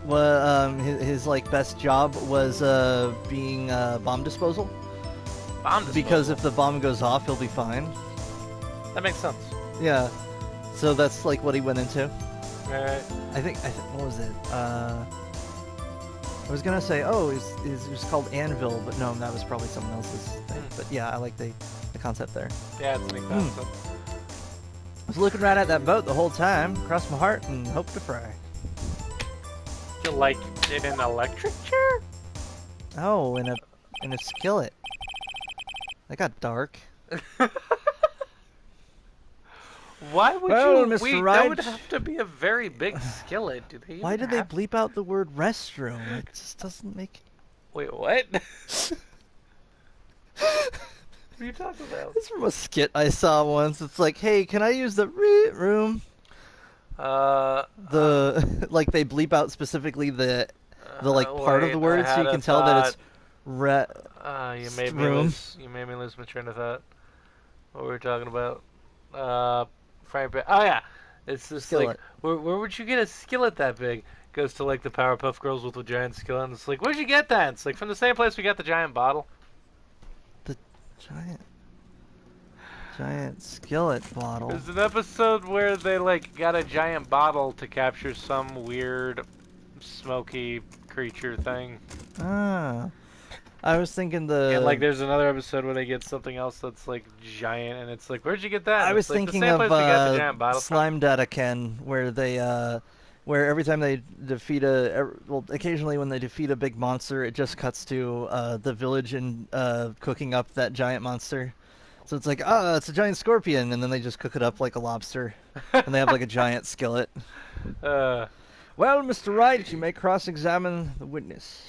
Speaker 2: was his like best job was being bomb disposal.
Speaker 1: Bomb disposal.
Speaker 2: Because if the bomb goes off, he'll be fine.
Speaker 1: That makes sense.
Speaker 2: Yeah. So that's like what he went into.
Speaker 1: Alright.
Speaker 2: I think what was it? I was gonna say, oh, it was called Anvil, but no, that was probably someone else's thing. But yeah, I like the concept there.
Speaker 1: Yeah, it's a neat concept.
Speaker 2: I was looking right at that boat the whole time, crossed my heart and hoped to fry.
Speaker 1: You like in an electric chair?
Speaker 2: Oh, in a skillet. That got dark.
Speaker 1: Why would
Speaker 2: Well,
Speaker 1: you?
Speaker 2: Mr.
Speaker 1: Wait,
Speaker 2: Wright.
Speaker 1: that would have to be a very big skillet. Do they?
Speaker 2: Why
Speaker 1: even
Speaker 2: did they
Speaker 1: have-
Speaker 2: bleep out the word restroom? It just doesn't make.
Speaker 1: Wait, what? What are you talking about?
Speaker 2: It's from a skit I saw once. It's like, hey, can I use the room? The like they bleep out specifically the like part of the word, so you can tell that it's
Speaker 1: You made me
Speaker 2: room.
Speaker 1: lose my train of thought. What were we talking about? Frying pan. Oh yeah, it's just
Speaker 2: Skillet.
Speaker 1: like where would you get a skillet that big? Goes to like the Powerpuff Girls with a giant skillet. And it's like, where'd you get that? It's like from the same place we got the giant bottle.
Speaker 2: The giant skillet bottle.
Speaker 1: There's an episode where they like got a giant bottle to capture some weird smoky creature thing.
Speaker 2: Ah, I was thinking the.
Speaker 1: And like there's another episode where they get something else that's like giant, and it's like, where'd you get that?
Speaker 2: I
Speaker 1: And
Speaker 2: was
Speaker 1: it's, like,
Speaker 2: thinking
Speaker 1: the same
Speaker 2: of
Speaker 1: place we got the giant bottle from.
Speaker 2: Slime Data Ken, where they where every time they defeat occasionally when they defeat a big monster, it just cuts to the village and cooking up that giant monster. So it's like, it's a giant scorpion, and then they just cook it up like a lobster, and they have like a giant skillet. Well, Mr. Wright, you may cross-examine the witness.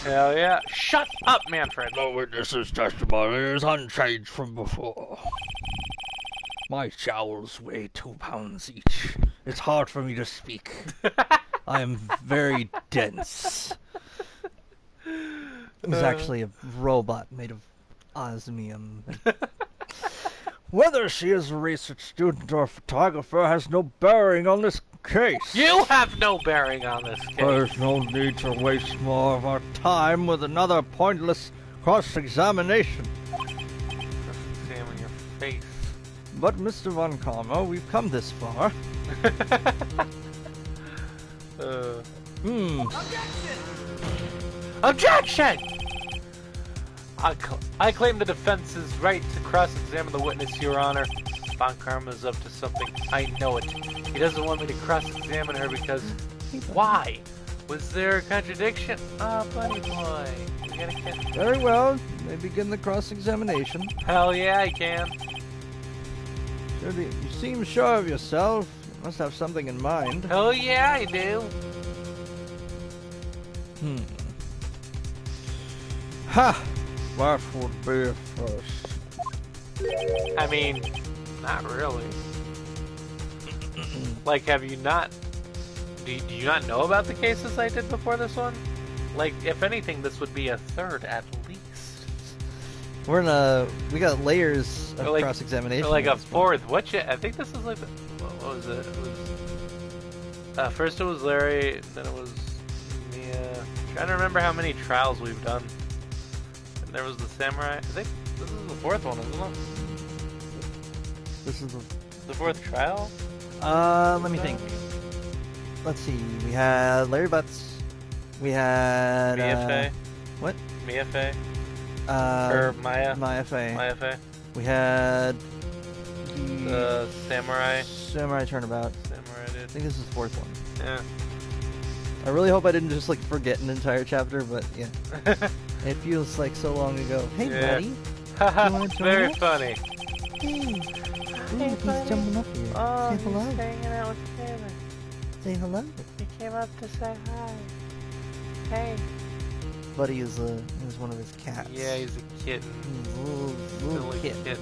Speaker 1: Hell yeah! Shut up, Manfred.
Speaker 3: The witness's testimony is unchanged from before. My jowls weigh 2 pounds each. It's hard for me to speak.
Speaker 2: I am very dense. It was actually a robot made of osmium.
Speaker 3: Whether she is a research student or a photographer has no bearing on this case.
Speaker 1: You have no bearing on this case.
Speaker 3: There's no need to waste more of our time with another pointless cross-examination.
Speaker 1: Examine your face.
Speaker 2: But, Mr. Von Karma, we've come this far.
Speaker 1: Objection! I claim the defense's right to cross-examine the witness, Your Honor. Von Karma's up to something. I know it. He doesn't want me to cross-examine her because... Why? Was there a contradiction? Buddy boy. You gotta catch...
Speaker 2: Very well. You may begin the cross-examination.
Speaker 1: Hell yeah, I can.
Speaker 2: You seem sure of yourself. You must have something in mind.
Speaker 1: Hell yeah, I do.
Speaker 2: Ha!
Speaker 3: That would be a first.
Speaker 1: I mean, not really. Like, have you not... Do you not know about the cases I did before this one? Like, if anything, this would be a third at least.
Speaker 2: We're in a... We got layers of
Speaker 1: Or
Speaker 2: cross-examination.
Speaker 1: Or like a
Speaker 2: at this point.
Speaker 1: fourth. I think this is like... What was it? It was... first it was Larry, then it was Mia. I'm trying to remember how many trials we've done. And there was the samurai. I think this is the fourth one, isn't it?
Speaker 2: This is
Speaker 1: The fourth trial?
Speaker 2: let me think. Let's see. We had Larry Butts. We had...
Speaker 1: Mia Fey?
Speaker 2: what?
Speaker 1: Mia Fey?
Speaker 2: Uh,
Speaker 1: Or Maya?
Speaker 2: Maya Fey.
Speaker 1: Maya Fey?
Speaker 2: We had
Speaker 1: The samurai.
Speaker 2: Samurai Turnabout.
Speaker 1: Samurai
Speaker 2: I
Speaker 1: dude.
Speaker 2: think this is the fourth one.
Speaker 1: Yeah.
Speaker 2: I really hope I didn't just like forget an entire chapter, but yeah. It feels like so long ago. Hey,
Speaker 1: Yeah.
Speaker 2: buddy. You
Speaker 1: Haha,
Speaker 2: wanna join
Speaker 1: very
Speaker 2: us?
Speaker 1: funny.
Speaker 2: Hey. Ooh, he's jumping up here. Say hello.
Speaker 1: hanging out with Taylor.
Speaker 2: Say hello.
Speaker 1: He came up to say hi. Hey.
Speaker 2: Buddy is one of his cats.
Speaker 1: Yeah, he's a kitten.
Speaker 2: He's a little
Speaker 1: Silly
Speaker 2: kitten.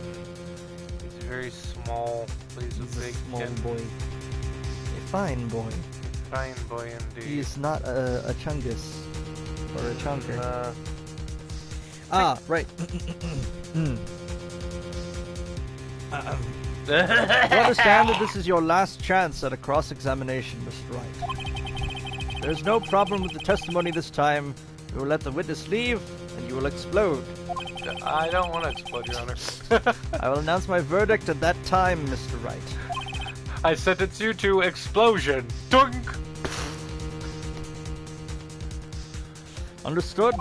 Speaker 1: He's very small, but he's a
Speaker 2: He's
Speaker 1: big
Speaker 2: a small
Speaker 1: kitten.
Speaker 2: boy. A fine boy.
Speaker 1: Fine boy indeed.
Speaker 2: He's not a chungus or a chunker. Right. You understand that this is your last chance at a cross-examination, Mr. Wright. There's no problem with the testimony this time. We will let the witness leave, and you will explode.
Speaker 1: I don't want to explode, Your Honor.
Speaker 2: I will announce my verdict at that time, Mr. Wright.
Speaker 1: I sentence you to explosion. Dunk!
Speaker 2: Understood?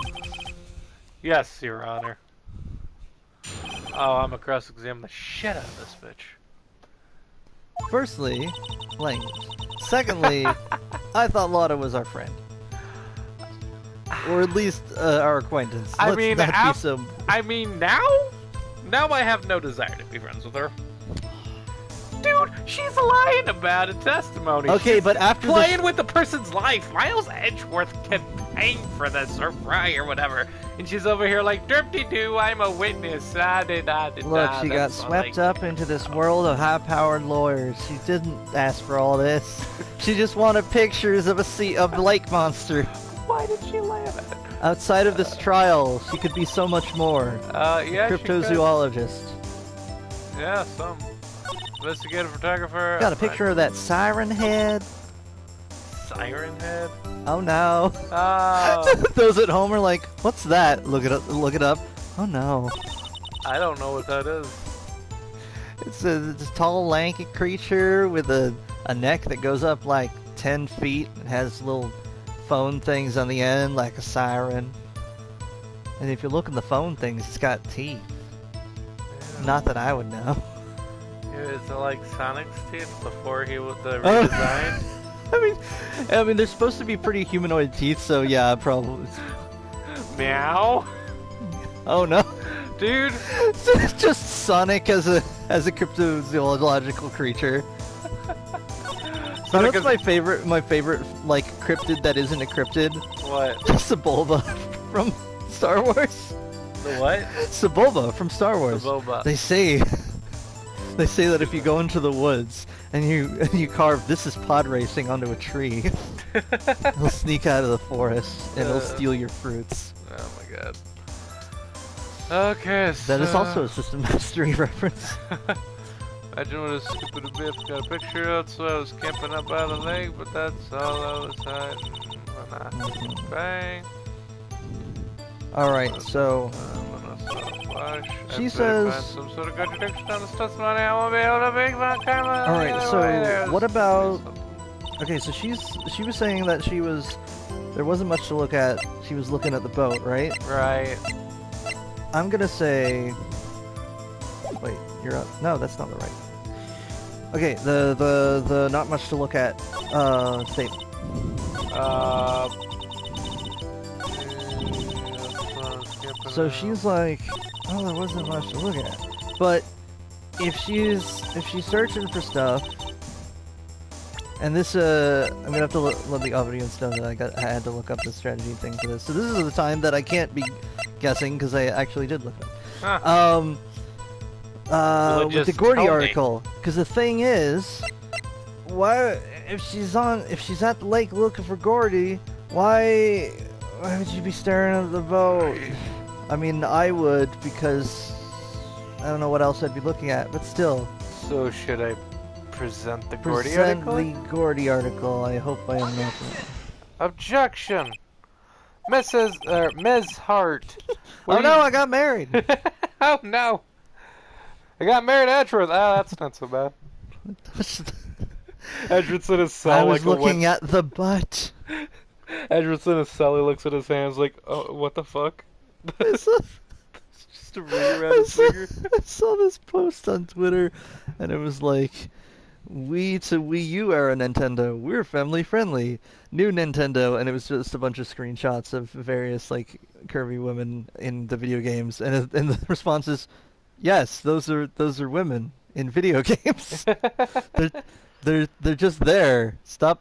Speaker 1: Yes, Your Honor. Oh, I'm gonna cross-examine the shit out of this bitch.
Speaker 2: Firstly, language. Secondly, I thought Lotta was our friend. Or at least our acquaintance.
Speaker 1: I
Speaker 2: Let's
Speaker 1: mean,
Speaker 2: not be so...
Speaker 1: I mean, now I have no desire to be friends with her. Dude, she's lying about a testimony.
Speaker 2: Okay,
Speaker 1: She's
Speaker 2: but after
Speaker 1: playing with the person's life. Miles Edgeworth can pay for this, or Fry, or whatever. And she's over here like, derp-de-doo, I'm a witness.
Speaker 2: Look, she got swept up into this world of high-powered lawyers. She didn't ask for all this. She just wanted pictures of the lake monster.
Speaker 1: Why did she laugh at it?
Speaker 2: Outside of this trial, she could be so much more.
Speaker 1: Yeah,
Speaker 2: Cryptozoologist.
Speaker 1: Yeah, some. Investigative photographer.
Speaker 2: Got a picture of that siren head.
Speaker 1: Siren head?
Speaker 2: Oh no.
Speaker 1: Oh.
Speaker 2: Those at home are like, what's that? Look it up. Look it up. Oh no.
Speaker 1: I don't know what that is.
Speaker 2: It's this tall, lanky creature with a neck that goes up like 10 feet. It has little phone things on the end, like a siren. And if you look in the phone things, it's got teeth.
Speaker 1: Yeah.
Speaker 2: Not that I would know.
Speaker 1: Yeah, is it like Sonic's teeth before he was the redesigned?
Speaker 2: I mean, they're supposed to be pretty humanoid teeth, so yeah, probably.
Speaker 1: Meow?
Speaker 2: Oh no,
Speaker 1: Dude!
Speaker 2: it's just Sonic as a cryptozoological creature.
Speaker 1: Sonic
Speaker 2: That's my favorite like cryptid that isn't a cryptid.
Speaker 1: What?
Speaker 2: Sebulba from Star Wars.
Speaker 1: The what?
Speaker 2: Sebulba from Star Wars.
Speaker 1: Sebulba.
Speaker 2: They say that if you go into the woods and you carve "This is pod racing" onto a tree, he'll sneak out of the forest and he'll steal your fruits.
Speaker 1: Oh my god. Okay, so...
Speaker 2: That is also a System Mastery reference.
Speaker 1: Imagine what a stupid abyss got a picture of, so I was camping up by the lake, but that's all I was hiding. Bang.
Speaker 2: Alright, so she says...
Speaker 1: Some sort of contradiction on this testimony. I won't be able to make my camera.
Speaker 2: Alright, so what about... Okay, so she was saying that there wasn't much to look at. She was looking at the boat, right?
Speaker 1: Right.
Speaker 2: I'm gonna say... Wait, you're up. No, that's not the right. Okay, the not much to look at statement. So she's like, oh, there wasn't much to look at. But if she's searching for stuff, and this I'm gonna have to let the audience know that I had to look up the strategy thing for this. So this is the time that I can't be guessing because I actually did look it up.
Speaker 1: Huh.
Speaker 2: With the Gordy article, because the thing is, why if she's at the lake looking for Gordy, why would you be staring at the boat? I mean, I would, because I don't know what else I'd be looking at, but still.
Speaker 1: So should I present the Gordy article?
Speaker 2: Present the Gordy article. I hope I am not wrong.
Speaker 1: Objection, Ms. Hart.
Speaker 2: Oh no, I got married.
Speaker 1: Oh no. I got married to Edgeworth. Oh, that's not so bad. Edgeworth's in his cell
Speaker 2: I was
Speaker 1: like
Speaker 2: looking at the butt.
Speaker 1: Edgeworth's in his cell. He looks at his hands like, oh, what the fuck? Just to ring around his finger.
Speaker 2: I saw this post on Twitter, and it was like, Wii to Wii U era Nintendo, we're family friendly. New Nintendo, and it was just a bunch of screenshots of various like curvy women in the video games, and the response is, yes, those are women in video games. they're just there. Stop.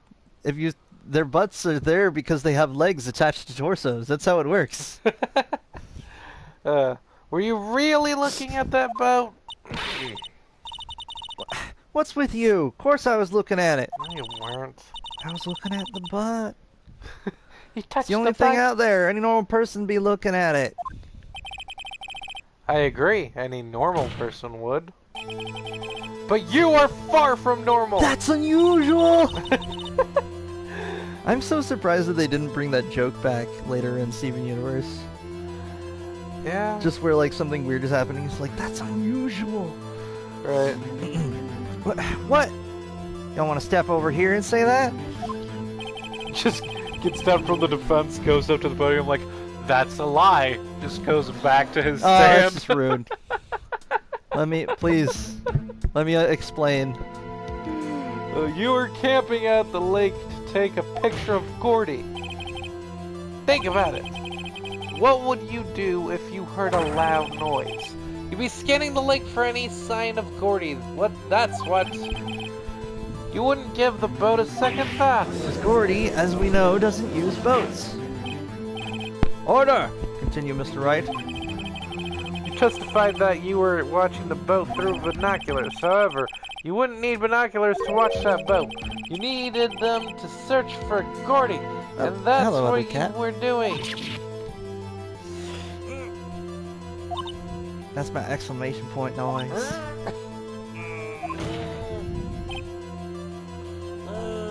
Speaker 2: Their butts are there because they have legs attached to torsos. That's how it works.
Speaker 1: Were you really looking at that boat?
Speaker 2: What's with you? Of course I was looking at it.
Speaker 1: No, you weren't.
Speaker 2: I was looking at the butt.
Speaker 1: You touched
Speaker 2: It's the only thing out there. Any normal person be looking at it.
Speaker 1: I agree. Any normal person would. But you are far from normal!
Speaker 2: That's unusual! I'm so surprised that they didn't bring that joke back later in Steven Universe.
Speaker 1: Yeah.
Speaker 2: Just where like something weird is happening, it's like, that's unusual!
Speaker 1: Right.
Speaker 2: What? Y'all want to step over here and say that?
Speaker 1: Just gets down from the defense, goes up to the podium like, that's a lie. Just goes back to his stand.
Speaker 2: That's rude. Let me explain.
Speaker 1: You were camping at the lake to take a picture of Gordy. Think about it. What would you do if you heard a loud noise? You'd be scanning the lake for any sign of Gordy. That's what. You wouldn't give the boat a second thought.
Speaker 2: Because Gordy, as we know, doesn't use boats. Order! Continue, Mr. Wright.
Speaker 1: You testified that you were watching the boat through binoculars. However, you wouldn't need binoculars to watch that boat. You needed them to search for Gordy. And that's
Speaker 2: hello,
Speaker 1: what
Speaker 2: cat.
Speaker 1: you were doing.
Speaker 2: That's my exclamation point noise.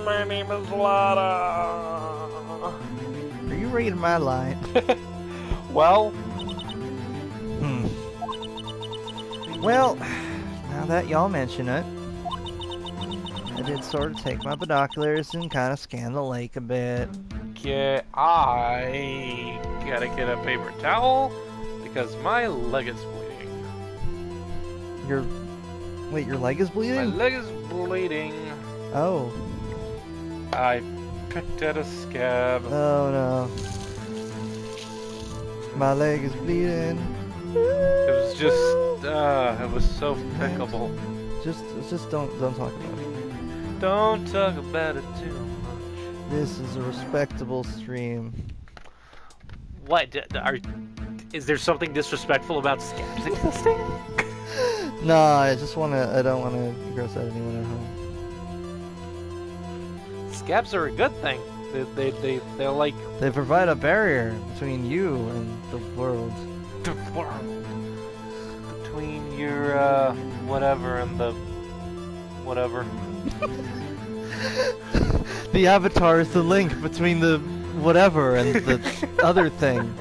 Speaker 1: My name is Lada.
Speaker 2: Are you reading my line?
Speaker 1: Well,
Speaker 2: Well, now that y'all mention it, I did sort of take my binoculars and kind of scan the lake a bit.
Speaker 1: I gotta get a paper towel because my leg is bleeding.
Speaker 2: Wait, your leg is
Speaker 1: My
Speaker 2: bleeding?
Speaker 1: leg is bleeding.
Speaker 2: Oh.
Speaker 1: I picked at a scab.
Speaker 2: Oh no. My leg is bleeding.
Speaker 1: It was just, it was so pickable.
Speaker 2: Just don't talk about it.
Speaker 1: Don't talk about it too much.
Speaker 2: This is a respectable stream.
Speaker 1: What? Is there something disrespectful about scabs existing?
Speaker 2: No, I don't wanna gross out anyone at home.
Speaker 1: Scabs are a good thing. They're like
Speaker 2: They provide a barrier between you and the world.
Speaker 1: the world between your whatever and the whatever.
Speaker 2: The avatar is the link between the whatever and the other thing.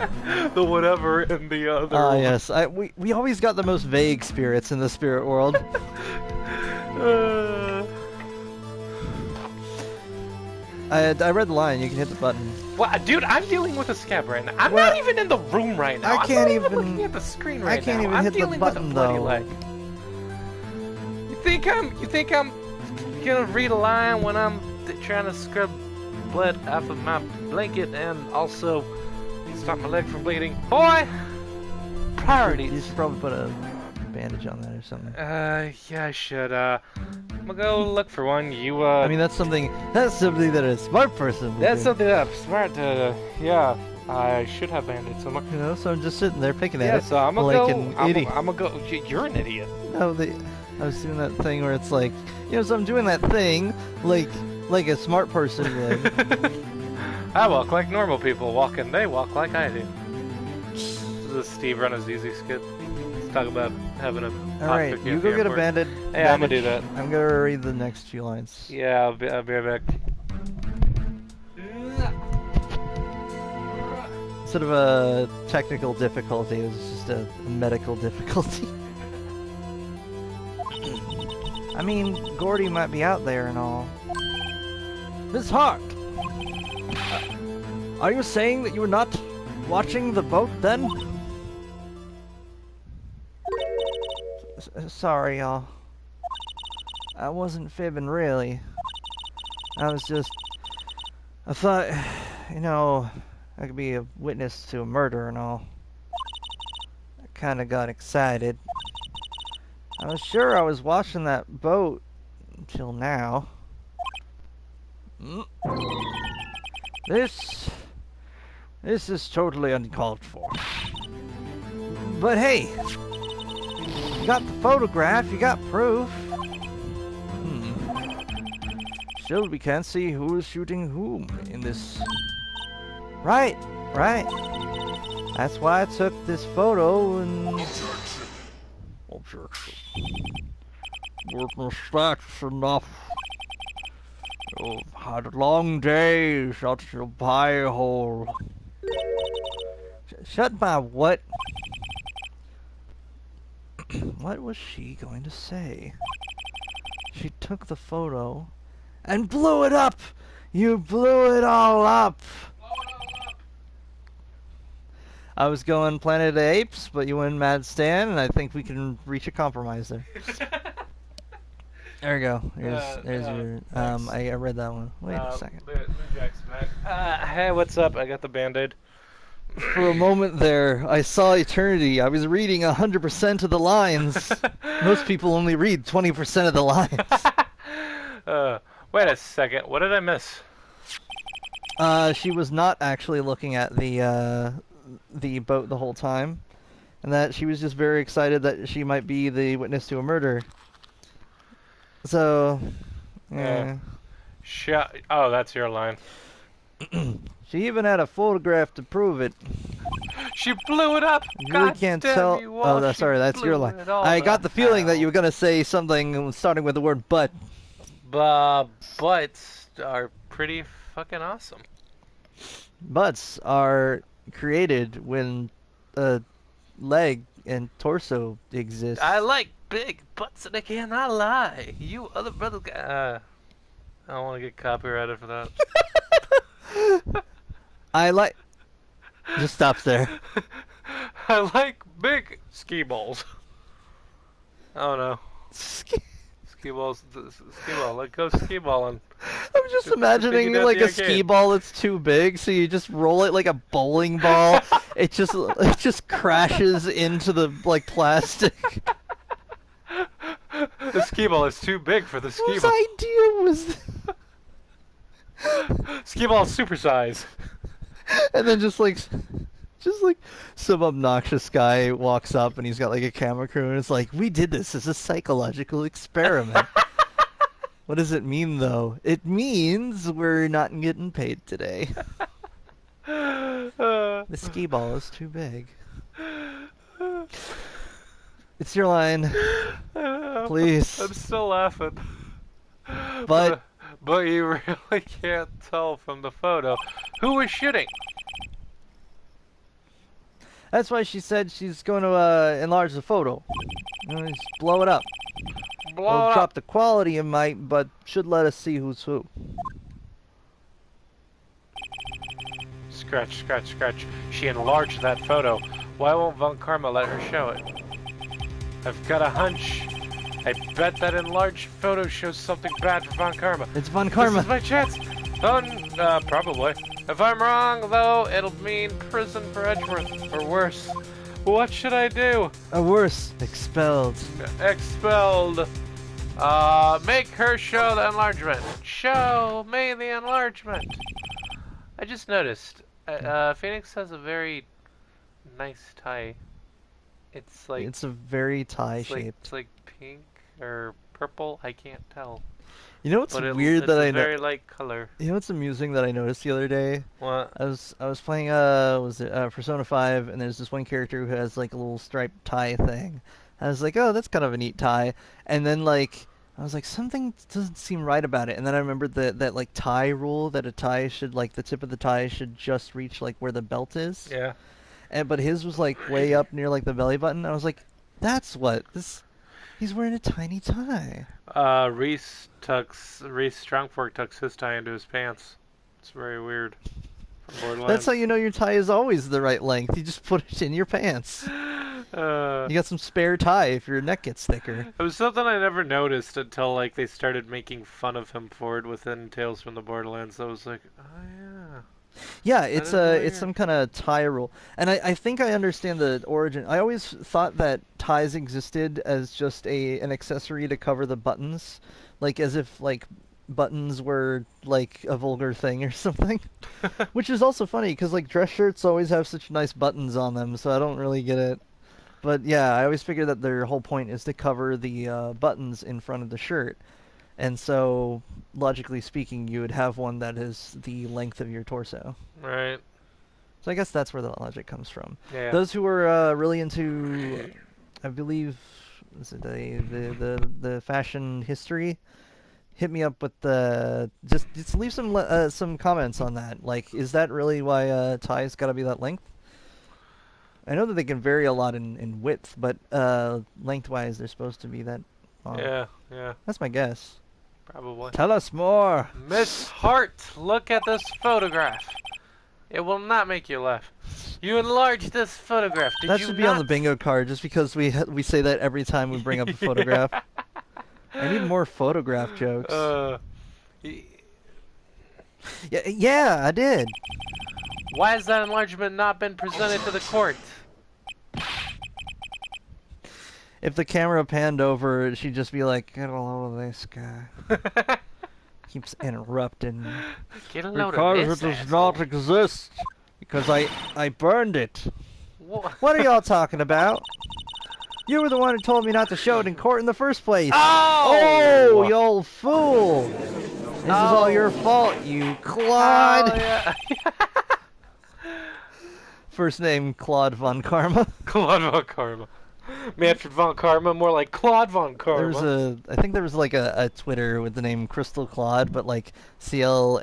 Speaker 1: The whatever and the other.
Speaker 2: Ah, yes. We always got the most vague spirits in the spirit world. I read the line. You can hit the button.
Speaker 1: Well, dude, I'm dealing with a scab right now. I'm not even in the room right now.
Speaker 2: I can't
Speaker 1: I'm not
Speaker 2: even
Speaker 1: looking at the screen right now.
Speaker 2: I can't even
Speaker 1: I'm
Speaker 2: hit the
Speaker 1: dealing
Speaker 2: button
Speaker 1: with a bloody
Speaker 2: though.
Speaker 1: leg. You think I'm gonna read a line when I'm trying to scrub blood off of my blanket and also stop my leg from bleeding? Boy, priorities.
Speaker 2: You should probably put a bandage on that or something.
Speaker 1: Yeah, I should. I'm gonna go look for one. You,
Speaker 2: I mean, that's something that a smart person would
Speaker 1: that's
Speaker 2: do.
Speaker 1: something that I'm smart to. Yeah, I should have bandaged somewhere.
Speaker 2: You know, so I'm just sitting there picking at
Speaker 1: Yeah,
Speaker 2: it
Speaker 1: so I'm gonna
Speaker 2: like
Speaker 1: go.
Speaker 2: an
Speaker 1: I'm
Speaker 2: idiot.
Speaker 1: gonna go. You're an idiot.
Speaker 2: No, I was doing that thing where it's like, so I'm doing that thing like a smart person would.
Speaker 1: I walk like normal people walk, and they walk like I do. This is Steve Run His Easy skit. Let's talk about having a.
Speaker 2: All right, you go get a bandage.
Speaker 1: Yeah, I'm gonna do that.
Speaker 2: I'm gonna read the next few lines.
Speaker 1: Yeah, I'll be right back.
Speaker 2: Instead of a technical difficulty, it was just a medical difficulty. I mean, Gordy might be out there and all. Miss Hawk! Are you saying that you were not watching the boat then? Sorry, y'all. I wasn't fibbing, really. I thought, I could be a witness to a murder and all. I kinda got excited. I was sure I was watching that boat until now. This is totally uncalled for. But hey, you got the photograph, you got proof. Still, we can't see who is shooting whom in this. Right. That's why I took this photo and...
Speaker 3: Objection. Witness, that's enough. You've had a long day. Shut your pie hole.
Speaker 2: Shut my what? What was she going to say? She took the photo and blew it up! You blew it all up! I was going Planet of the Apes, but you went Mad Stan, and I think we can reach a compromise there. There we go. There's your... I read that one. Wait a second.
Speaker 1: Lou Jack's back. Hey, what's up? I got the Band-Aid.
Speaker 2: For a moment there, I saw eternity. I was reading 100% of the lines. Most people only read 20% of the lines.
Speaker 1: Wait a second. What did I miss?
Speaker 2: She was not actually looking at the boat the whole time, and that she was just very excited that she might be the witness to a murder. So, yeah.
Speaker 1: Oh, that's your line.
Speaker 2: She even had a photograph to prove it.
Speaker 1: She blew it up.
Speaker 2: You really can't tell. Oh, sorry, that's your line. I got the feeling that you were gonna say something starting with the word "but."
Speaker 1: Butts are pretty fucking awesome.
Speaker 2: Butts are created when a leg and torso exist.
Speaker 1: I like big butts, and I cannot lie. You other brother guy. I don't want to get copyrighted for that.
Speaker 2: I like. Just stops there.
Speaker 1: I like big ski balls. Oh no. Ski balls. Ski ball. Let go ski balling.
Speaker 2: I'm just imagining like a ski ball that's too big, so you just roll it like a bowling ball. it just crashes into the plastic.
Speaker 1: The ski ball is too big for the ski ball.
Speaker 2: Whose idea was this?
Speaker 1: Ski ball super size.
Speaker 2: And then just like some obnoxious guy walks up and he's got like a camera crew and it's like, we did this as a psychological experiment. What does it mean though? It means we're not getting paid today. The ski ball is too big. It's your line. Please.
Speaker 1: I'm still laughing.
Speaker 2: But
Speaker 1: you really can't tell from the photo who was shooting.
Speaker 2: That's why she said she's going to enlarge the photo. Just blow it up. It'll drop the quality it might, but should let us see who's who.
Speaker 1: Scratch. She enlarged that photo. Why won't Von Karma let her show it? I've got a hunch. I bet that enlarged photo shows something bad for Von Karma.
Speaker 2: It's Von Karma.
Speaker 1: This is my chance. Probably. If I'm wrong, though, it'll mean prison for Edgeworth, or worse. What should I do?
Speaker 2: Worse. Expelled.
Speaker 1: Expelled. Make her show the enlargement. Show me the enlargement. I just noticed, Phoenix has a very nice tie. It's like...
Speaker 2: It's a very tie-shaped.
Speaker 1: It's like pink or purple, I can't tell.
Speaker 2: You know what's weird that I know?
Speaker 1: Very light color.
Speaker 2: You know what's amusing that I noticed the other day?
Speaker 1: What?
Speaker 2: I was playing Persona 5, and there's this one character who has like a little striped tie thing. I was like, oh, that's kind of a neat tie. And then I was like, something doesn't seem right about it. And then I remembered that like tie rule, that a tie should the tip of the tie should just reach like where the belt is.
Speaker 1: Yeah.
Speaker 2: But his was like way up near like the belly button. I was like, that's what this. He's wearing a tiny tie.
Speaker 1: Reese Strongfork tucks his tie into his pants. It's very weird.
Speaker 2: That's how you know your tie is always the right length. You just put it in your pants. You got some spare tie if your neck gets thicker.
Speaker 1: It was something I never noticed until like they started making fun of him for it within Tales from the Borderlands. I was like, oh yeah.
Speaker 2: Yeah,
Speaker 1: That is
Speaker 2: it's
Speaker 1: weird.
Speaker 2: some kind of tie rule, and I think I understand the origin. I always thought that ties existed as just an accessory to cover the buttons, like as if like buttons were like a vulgar thing or something. Which is also funny because like dress shirts always have such nice buttons on them, so I don't really get it. But yeah, I always figured that their whole point is to cover the buttons in front of the shirt. And so, logically speaking, you would have one that is the length of your torso.
Speaker 1: Right.
Speaker 2: So I guess that's where the logic comes from.
Speaker 1: Yeah.
Speaker 2: Those who are really into, I believe, is it the fashion history, hit me up with the just leave some comments on that. Like, is that really why ties got to be that length? I know that they can vary a lot in width, but lengthwise they're supposed to be that long.
Speaker 1: Yeah. Yeah.
Speaker 2: That's my guess.
Speaker 1: Probably.
Speaker 2: Tell us more.
Speaker 1: Miss Hart, look at this photograph. It will not make you laugh. You enlarged this photograph. Did
Speaker 2: That
Speaker 1: you
Speaker 2: should be
Speaker 1: not?
Speaker 2: on the bingo card, just because we say that every time we bring up a photograph. I need more photograph jokes.
Speaker 1: Y-
Speaker 2: Yeah, I did.
Speaker 1: Why has that enlargement not been presented to the court?
Speaker 2: If the camera panned over, she'd just be like, "Get a load of this guy." Keeps interrupting.
Speaker 1: Get a load
Speaker 3: Because
Speaker 1: of
Speaker 3: it
Speaker 1: this
Speaker 3: does
Speaker 1: asshole.
Speaker 3: not exist. Because I burned it.
Speaker 2: What are y'all talking about? You were the one who told me not to show it in court in the first place.
Speaker 1: Oh!
Speaker 2: Oh, you old fool! This is all your fault, you Claude.
Speaker 1: Oh, yeah.
Speaker 2: First name Claude Von Karma.
Speaker 1: Claude Von Karma. Manfred Von Karma, more like Claude Von Karma.
Speaker 2: I think there was like a Twitter with the name Crystal Claude, but like Claude,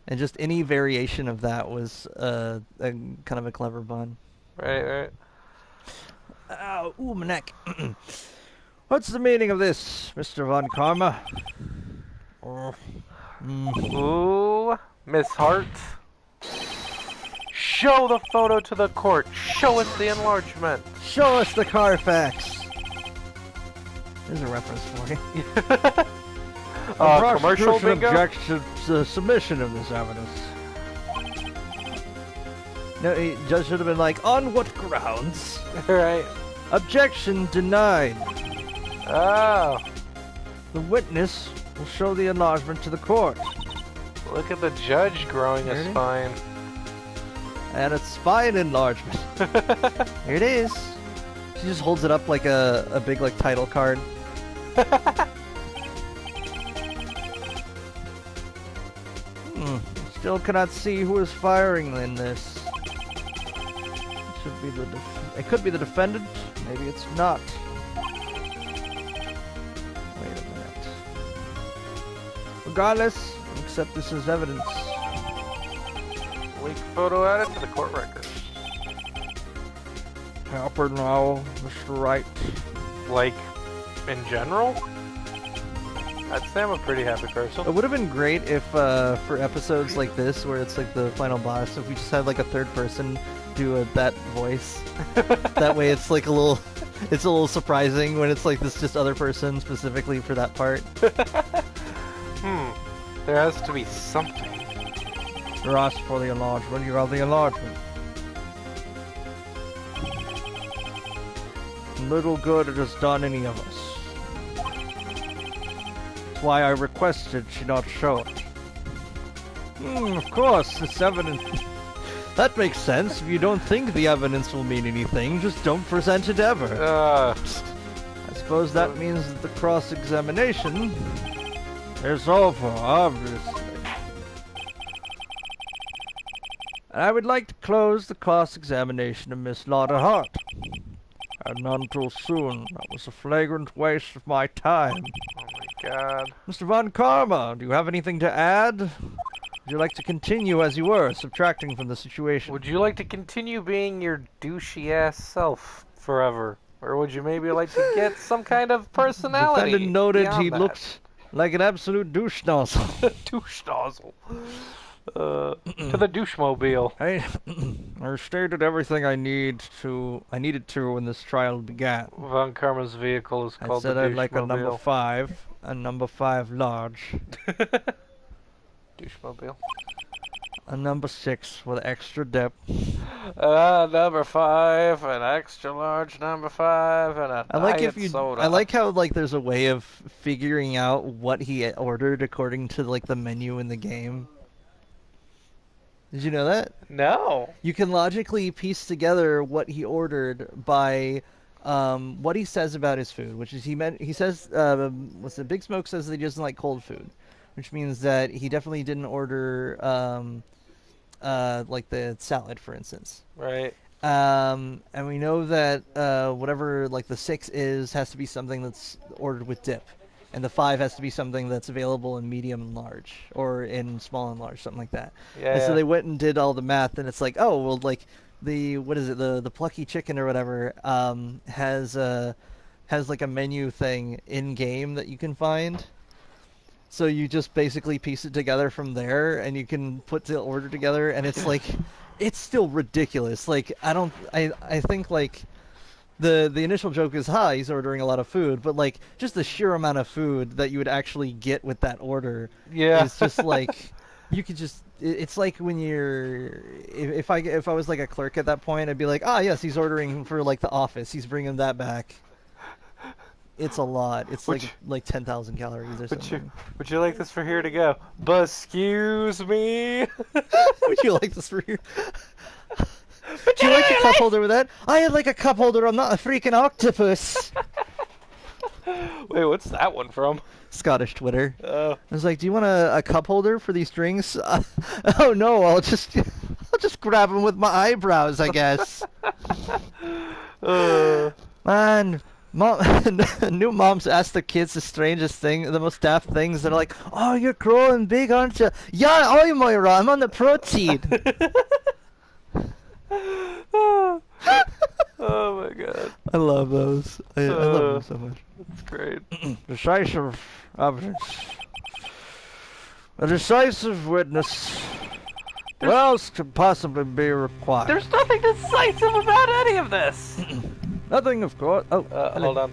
Speaker 2: and just any variation of that was a kind of a clever pun.
Speaker 1: Right.
Speaker 2: Ow, ooh, my neck. What's the meaning of this, Mr. Von Karma?
Speaker 1: Ooh, Miss Hart. Show the photo to the court. Show us the enlargement.
Speaker 2: Show us the Carfax. There's a reference for you.
Speaker 1: Commercial bingo?
Speaker 3: objects to the submission of this evidence.
Speaker 2: No, the judge should have been like, on what grounds?
Speaker 1: Right.
Speaker 2: Objection denied.
Speaker 1: Oh,
Speaker 2: The witness will show the enlargement to the court.
Speaker 1: look at the judge growing
Speaker 2: There it
Speaker 1: a
Speaker 2: is.
Speaker 1: spine.
Speaker 2: And a spine enlargement. Here it is. She just holds it up like a big like title card. Still cannot see who is firing in this. It could be the defendant. Maybe it's not. Wait a minute. Regardless, I'll accept this as evidence.
Speaker 1: Leak photo added to the court record.
Speaker 3: Helper now, Mr. Wright.
Speaker 1: Like, in general? I'd say I'm a pretty happy person.
Speaker 2: It would have been great if, for episodes like this, where it's like the final boss, if we just had like a third person do that voice. That way, it's like it's a little surprising when it's like this just other person specifically for that part.
Speaker 1: There has to be something.
Speaker 3: You're asked for the enlargement, you have the enlargement. Little good it has done any of us. That's why I requested she not show it. Of course, this evidence...
Speaker 2: That makes sense. If you don't think the evidence will mean anything, just don't present it ever.
Speaker 3: I suppose that means that the cross-examination is over, obviously. And I would like to close the cross-examination of Miss Lotta Hart. And none too soon. That was a flagrant waste of my time.
Speaker 1: Oh my god.
Speaker 3: Mr. Von Karma, do you have anything to add? Would you like to continue as you were, subtracting from the situation?
Speaker 1: Would you like to continue being your douchey ass self forever? Or would you maybe like to get some kind of personality?
Speaker 3: Defendant noted
Speaker 1: beyond
Speaker 3: he
Speaker 1: that?
Speaker 3: looked like an absolute douche nozzle.
Speaker 1: Douche nozzle. To the douchemobile.
Speaker 3: I stated everything I needed to when this trial began.
Speaker 1: Von Karma's vehicle is
Speaker 3: I
Speaker 1: called
Speaker 3: said
Speaker 1: the
Speaker 3: I'd like a number
Speaker 1: Douchemobile.
Speaker 3: 5, a number 5 large,
Speaker 1: Douchemobile.
Speaker 3: a number 6 with extra depth.
Speaker 1: Number 5, an extra large number 5, and a diet soda.
Speaker 2: I like how like there's a way of figuring out what he ordered according to like the menu in the game. Did you know that?
Speaker 1: No.
Speaker 2: You can logically piece together what he ordered by what he says about his food, which is he says what's the Big Smoke says that he doesn't like cold food, which means that he definitely didn't order like the salad, for instance.
Speaker 1: Right.
Speaker 2: And we know that whatever like the 6 is has to be something that's ordered with dip, and the 5 has to be something that's available in medium and large, or in small and large, something like that.
Speaker 1: Yeah.
Speaker 2: And so they went and did all the math, and it's like, oh well, like the plucky chicken or whatever has like a menu thing in game that you can find. So you just basically piece it together from there, and you can put the order together, and it's like, it's still ridiculous. Like I think like the initial joke is, he's ordering a lot of food, but like just the sheer amount of food that you would actually get with that order is just like, you could just. It's like when you're, if I was like a clerk at that point, I'd be like, yes, he's ordering for like the office, he's bringing that back. It's a lot. It's like 10,000 calories or something.
Speaker 1: Would you like this for here to go? But excuse me.
Speaker 2: Would you like this for here? Would you like a cup holder with that? I had like a cup holder. I'm not a freaking octopus.
Speaker 1: Wait, what's that one from?
Speaker 2: Scottish Twitter.
Speaker 1: Oh.
Speaker 2: I was like, do you want a cup holder for these drinks? Oh no, I'll just grab them with my eyebrows, I guess. Man, new moms ask their kids the strangest thing, the most daft things. They're like, "Oh, you're growing big, aren't you?" Yeah, I'm Moira. I'm on the protein.
Speaker 1: Oh my god.
Speaker 2: I love those. I love them so much.
Speaker 1: That's great.
Speaker 3: Decisive evidence. A decisive witness. What else could possibly be required?
Speaker 1: There's nothing decisive about any of this.
Speaker 3: Nothing, of course. Oh,
Speaker 1: hold on.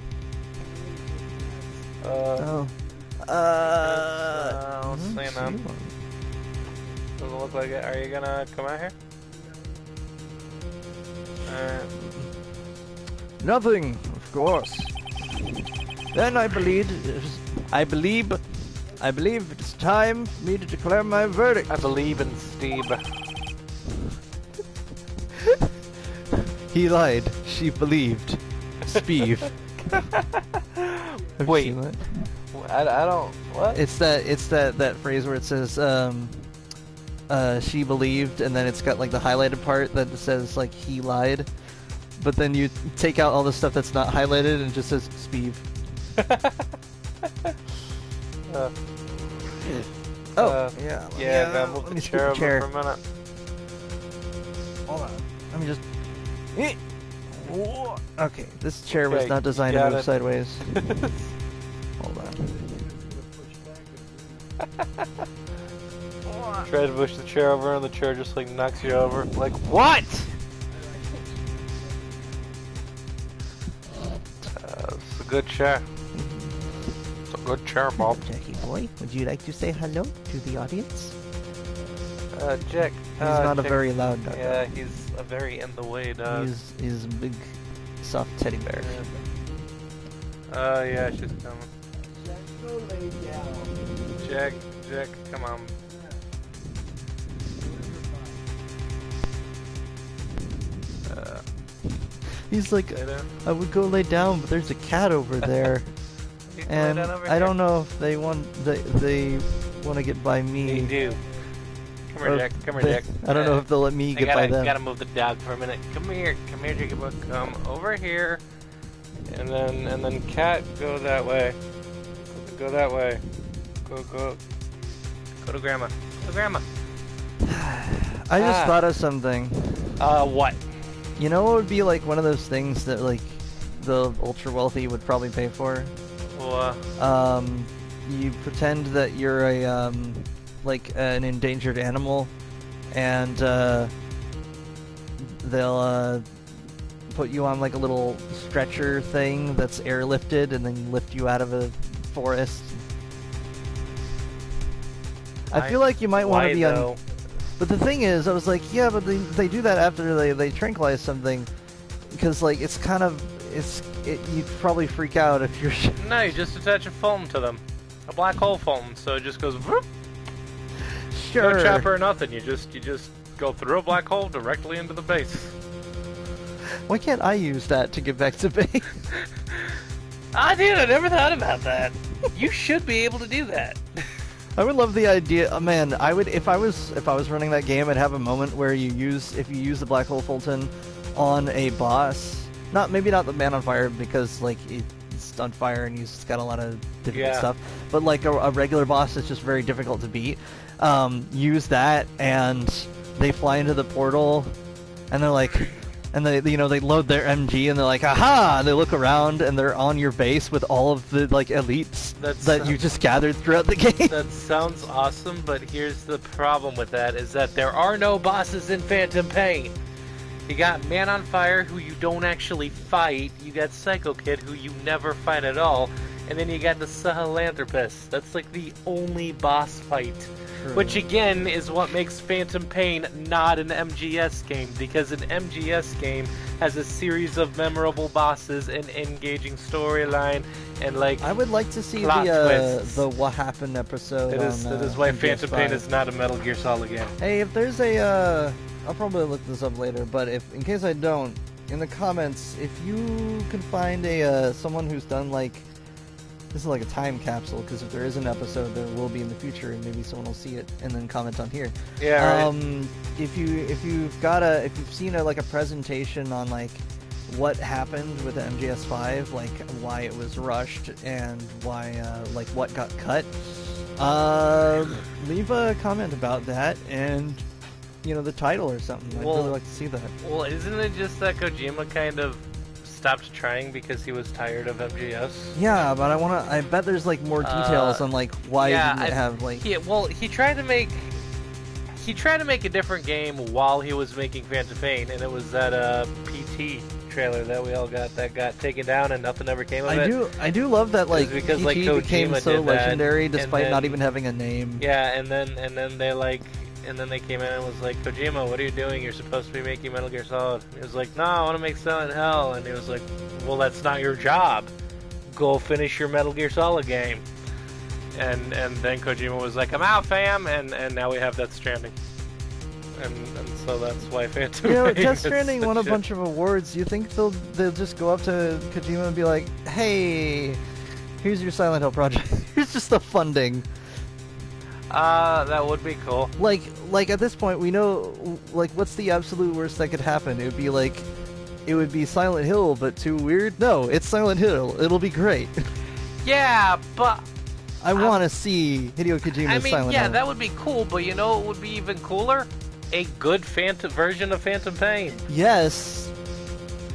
Speaker 1: Let's see, man. Doesn't look like it. Are you gonna come out here?
Speaker 3: Nothing, of course. Then I believe it's time for me to declare my verdict.
Speaker 1: I believe in Steve.
Speaker 2: He lied. She believed. Speeve.
Speaker 1: Wait. I don't. What?
Speaker 2: It's that phrase where it says she believed, and then it's got like the highlighted part that says like he lied, but then you take out all the stuff that's not highlighted and it just says Speeve.
Speaker 1: Yeah. Move
Speaker 2: let
Speaker 1: the
Speaker 2: me
Speaker 1: chair
Speaker 2: scoot the chair
Speaker 1: over for a minute.
Speaker 2: Hold on. Let me just. Okay, this chair was
Speaker 1: Okay,
Speaker 2: not designed to
Speaker 1: got
Speaker 2: move
Speaker 1: it.
Speaker 2: sideways. Hold on.
Speaker 1: Try to push the chair over, and the chair just like knocks you over. Like what? It's a good chair. It's a good chair, Bob.
Speaker 2: Jackie boy, would you like to say hello to the audience?
Speaker 1: Jack.
Speaker 2: He's not a very loud dog.
Speaker 1: Yeah, he's a very in the way dog.
Speaker 2: He's a big, soft teddy bear.
Speaker 1: Oh yeah, she's coming. Jack, come on.
Speaker 2: He's like,
Speaker 1: Lay down.
Speaker 2: I would go lay down, but there's a cat over there,
Speaker 1: You can lay
Speaker 2: and
Speaker 1: down over
Speaker 2: I
Speaker 1: here.
Speaker 2: don't know if they want to get by me.
Speaker 1: They do. Come here,
Speaker 2: Or
Speaker 1: Jack. Come here,
Speaker 2: they-
Speaker 1: Jack.
Speaker 2: I don't know if they'll let me
Speaker 1: I
Speaker 2: get by them.
Speaker 1: gotta move the dog for a minute. Come here, Jacob. Come over here, and then cat, go that way. Go that way. Go to grandma. Go to grandma.
Speaker 2: I just thought of something.
Speaker 1: What?
Speaker 2: You know what would be like one of those things that like the ultra wealthy would probably pay for?
Speaker 1: Well,
Speaker 2: You pretend that you're a like an endangered animal, and they'll put you on like a little stretcher thing that's airlifted and then lift you out of a forest. I feel like you might want to be on. But the thing is, I was like, yeah, but they do that after they tranquilize something, because like it's kind of you'd probably freak out if you're.
Speaker 1: No, you just attach a foam to them, a black hole foam, so it just goes. Whoop.
Speaker 2: Sure.
Speaker 1: No chopper or nothing. You just go through a black hole directly into the base.
Speaker 2: Why can't I use that to get back to base?
Speaker 1: Ah, dude, I never thought about that. You should be able to do that.
Speaker 2: I would love the idea. Oh, man, I would if I was running that game. I'd have a moment where if you use the black hole Fulton on a boss. Maybe not the man on fire, because like it's on fire and he's got a lot of different stuff. But like a regular boss that's just very difficult to beat. Use that and they fly into the portal and they're like. And they load their MG and they're like, aha! And they look around and they're on your base with all of the like elites that you just gathered throughout the game.
Speaker 1: That sounds awesome, but here's the problem with that: is that there are no bosses in Phantom Pain. You got Man on Fire, who you don't actually fight. You got Psycho Kid, who you never fight at all. And then you got the Sahelanthropus. That's like the only boss fight. True. Which again is what makes Phantom Pain not an MGS game, because an MGS game has a series of memorable bosses and engaging storyline and like
Speaker 2: I would like to see the What Happened episode.
Speaker 1: That is why Phantom Pain is not a Metal Gear Solid game.
Speaker 2: Hey, if there's I'll probably look this up later, but in case I don't, in the comments, if you can find someone who's done like. This is like a time capsule, because if there is an episode, there will be in the future, and maybe someone will see it and then comment on here.
Speaker 1: Yeah. Right.
Speaker 2: If you've seen a presentation on like what happened with the MGS5, like why it was rushed and why like what got cut, leave a comment about that and the title or something. I'd really like to see that.
Speaker 1: Well, isn't it just that Kojima kind of stopped trying because he was tired of MGS?
Speaker 2: Yeah, but I bet there's like more details on like why he didn't have like.
Speaker 1: He tried to make a different game while he was making Phantom Pain, and it was that PT trailer that we all got that got taken down and nothing ever came of it.
Speaker 2: I do love that like
Speaker 1: because
Speaker 2: PT
Speaker 1: like Kojima
Speaker 2: became so
Speaker 1: did
Speaker 2: legendary
Speaker 1: that,
Speaker 2: despite
Speaker 1: then,
Speaker 2: not even having a name.
Speaker 1: Yeah, and then they like. And then they came in and was like, Kojima, what are you doing? You're supposed to be making Metal Gear Solid. And he was like, no, I want to make Silent Hill. And he was like, well, that's not your job. Go finish your Metal Gear Solid game. And then Kojima was like, I'm out, fam. And now we have Death Stranding. And so that's why Phantom Pain
Speaker 2: Death Stranding won a bunch of awards. You think they'll just go up to Kojima and be like, hey, here's your Silent Hill project. Here's just the funding.
Speaker 1: That would be cool.
Speaker 2: Like at this point, we know, like, what's the absolute worst that could happen? It would be Silent Hill, but too weird? No, it's Silent Hill. It'll be great.
Speaker 1: Yeah, but...
Speaker 2: I want to see Hideo Kojima's Silent Hill.
Speaker 1: Yeah, that would be cool, but you know what would be even cooler? A good version of Phantom Pain.
Speaker 2: Yes,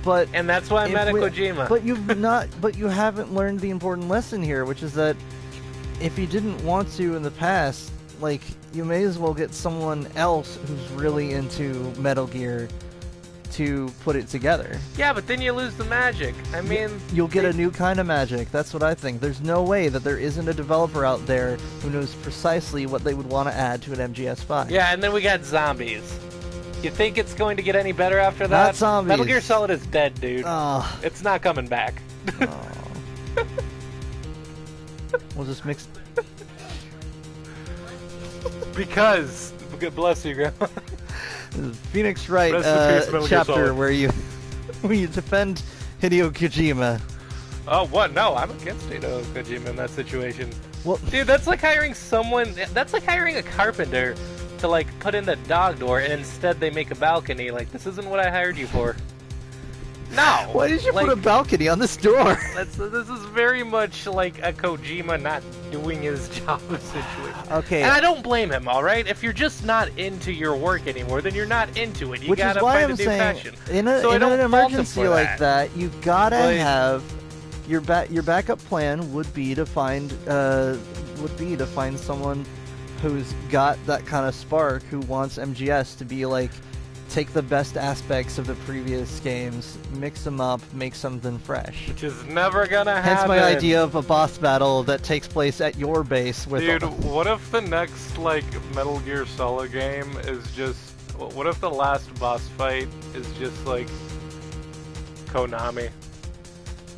Speaker 2: but...
Speaker 1: And that's why I'm mad at Kojima.
Speaker 2: But you haven't learned the important lesson here, which is that if you didn't want to in the past, like, you may as well get someone else who's really into Metal Gear to put it together.
Speaker 1: Yeah, but then you lose the magic. I mean...
Speaker 2: You'll get a new kind of magic. That's what I think. There's no way that there isn't a developer out there who knows precisely what they would want to add to an MGS5.
Speaker 1: Yeah, and then we got zombies. You think it's going to get any better after that?
Speaker 2: Not zombies.
Speaker 1: Metal Gear Solid is dead, dude. It's not coming back.
Speaker 2: We'll just mix...
Speaker 1: Because... Bless you, Grandma.
Speaker 2: Phoenix Wright chapter where you defend Hideo Kojima.
Speaker 1: Oh, what? No, I'm against Hideo Kojima in that situation.
Speaker 2: Well,
Speaker 1: dude, that's like hiring someone... That's like hiring a carpenter to, like, put in the dog door, and instead they make a balcony. Like, this isn't what I hired you for. No!
Speaker 2: Why did you put a balcony on this door?
Speaker 1: This is very much like a Kojima not doing his job situation.
Speaker 2: Okay.
Speaker 1: And I don't blame him, alright? If you're just not into your work anymore, then you're not into it. You gotta find a new passion.
Speaker 2: In an emergency like that, you gotta have... Your backup plan would be to find someone who's got that kind of spark, who wants MGS to be like take the best aspects of the previous games, mix them up, make something fresh.
Speaker 1: Which is never gonna happen.
Speaker 2: Hence my idea of a boss battle that takes place at your base with.
Speaker 1: Dude, what if the next like Metal Gear Solid game is just? What if the last boss fight is just like Konami?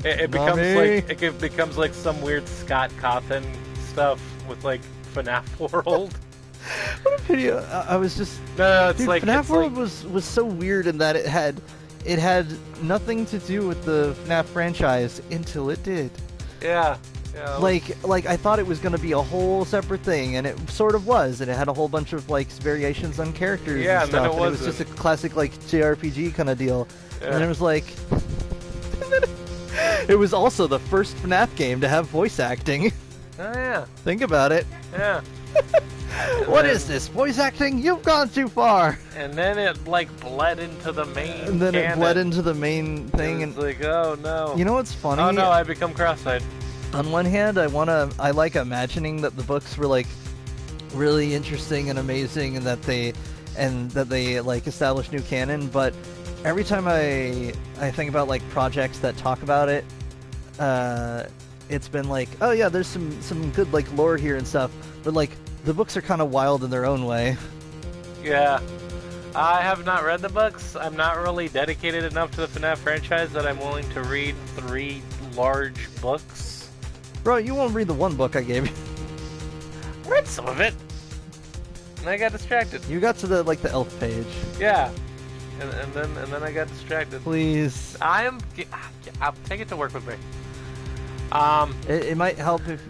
Speaker 1: It becomes like it becomes like some weird Scott Cawthon stuff with like FNAF World.
Speaker 2: What a video! I was just
Speaker 1: No, it's
Speaker 2: dude,
Speaker 1: like
Speaker 2: FNAF
Speaker 1: it's
Speaker 2: World
Speaker 1: like,
Speaker 2: was so weird in that it had nothing to do with the FNAF franchise until it did.
Speaker 1: yeah.
Speaker 2: Like I thought it was going to be a whole separate thing, and it sort of was, and it had a whole bunch of like variations on characters
Speaker 1: Yeah,
Speaker 2: and stuff.
Speaker 1: then it
Speaker 2: and it was
Speaker 1: wasn't.
Speaker 2: just a classic like JRPG kind of deal,
Speaker 1: Yeah.
Speaker 2: and it was like. It was also the first FNAF game to have voice acting.
Speaker 1: Oh yeah.
Speaker 2: Think about it.
Speaker 1: Yeah.
Speaker 2: What is this? Voice acting? You've gone too far.
Speaker 1: And then it like bled into the main.
Speaker 2: And then
Speaker 1: canon.
Speaker 2: it bled into the main thing.
Speaker 1: It was
Speaker 2: And
Speaker 1: like, oh no.
Speaker 2: you know what's funny?
Speaker 1: Oh no, I become cross-eyed.
Speaker 2: On one hand, I like imagining that the books were like really interesting and amazing, and that they like establish new canon. But every time I think about like projects that talk about it, it's been like, oh yeah, there's some good like lore here and stuff, but like the books are kind of wild in their own way.
Speaker 1: Yeah. I have not read the books. I'm not really dedicated enough to the FNAF franchise that I'm willing to read 3 large books.
Speaker 2: Bro, you won't read the one book I gave you.
Speaker 1: I read some of it. And I got distracted.
Speaker 2: You got to the like the elf page.
Speaker 1: Yeah. And then I got distracted.
Speaker 2: Please.
Speaker 1: I'll take it to work with me.
Speaker 2: It might help if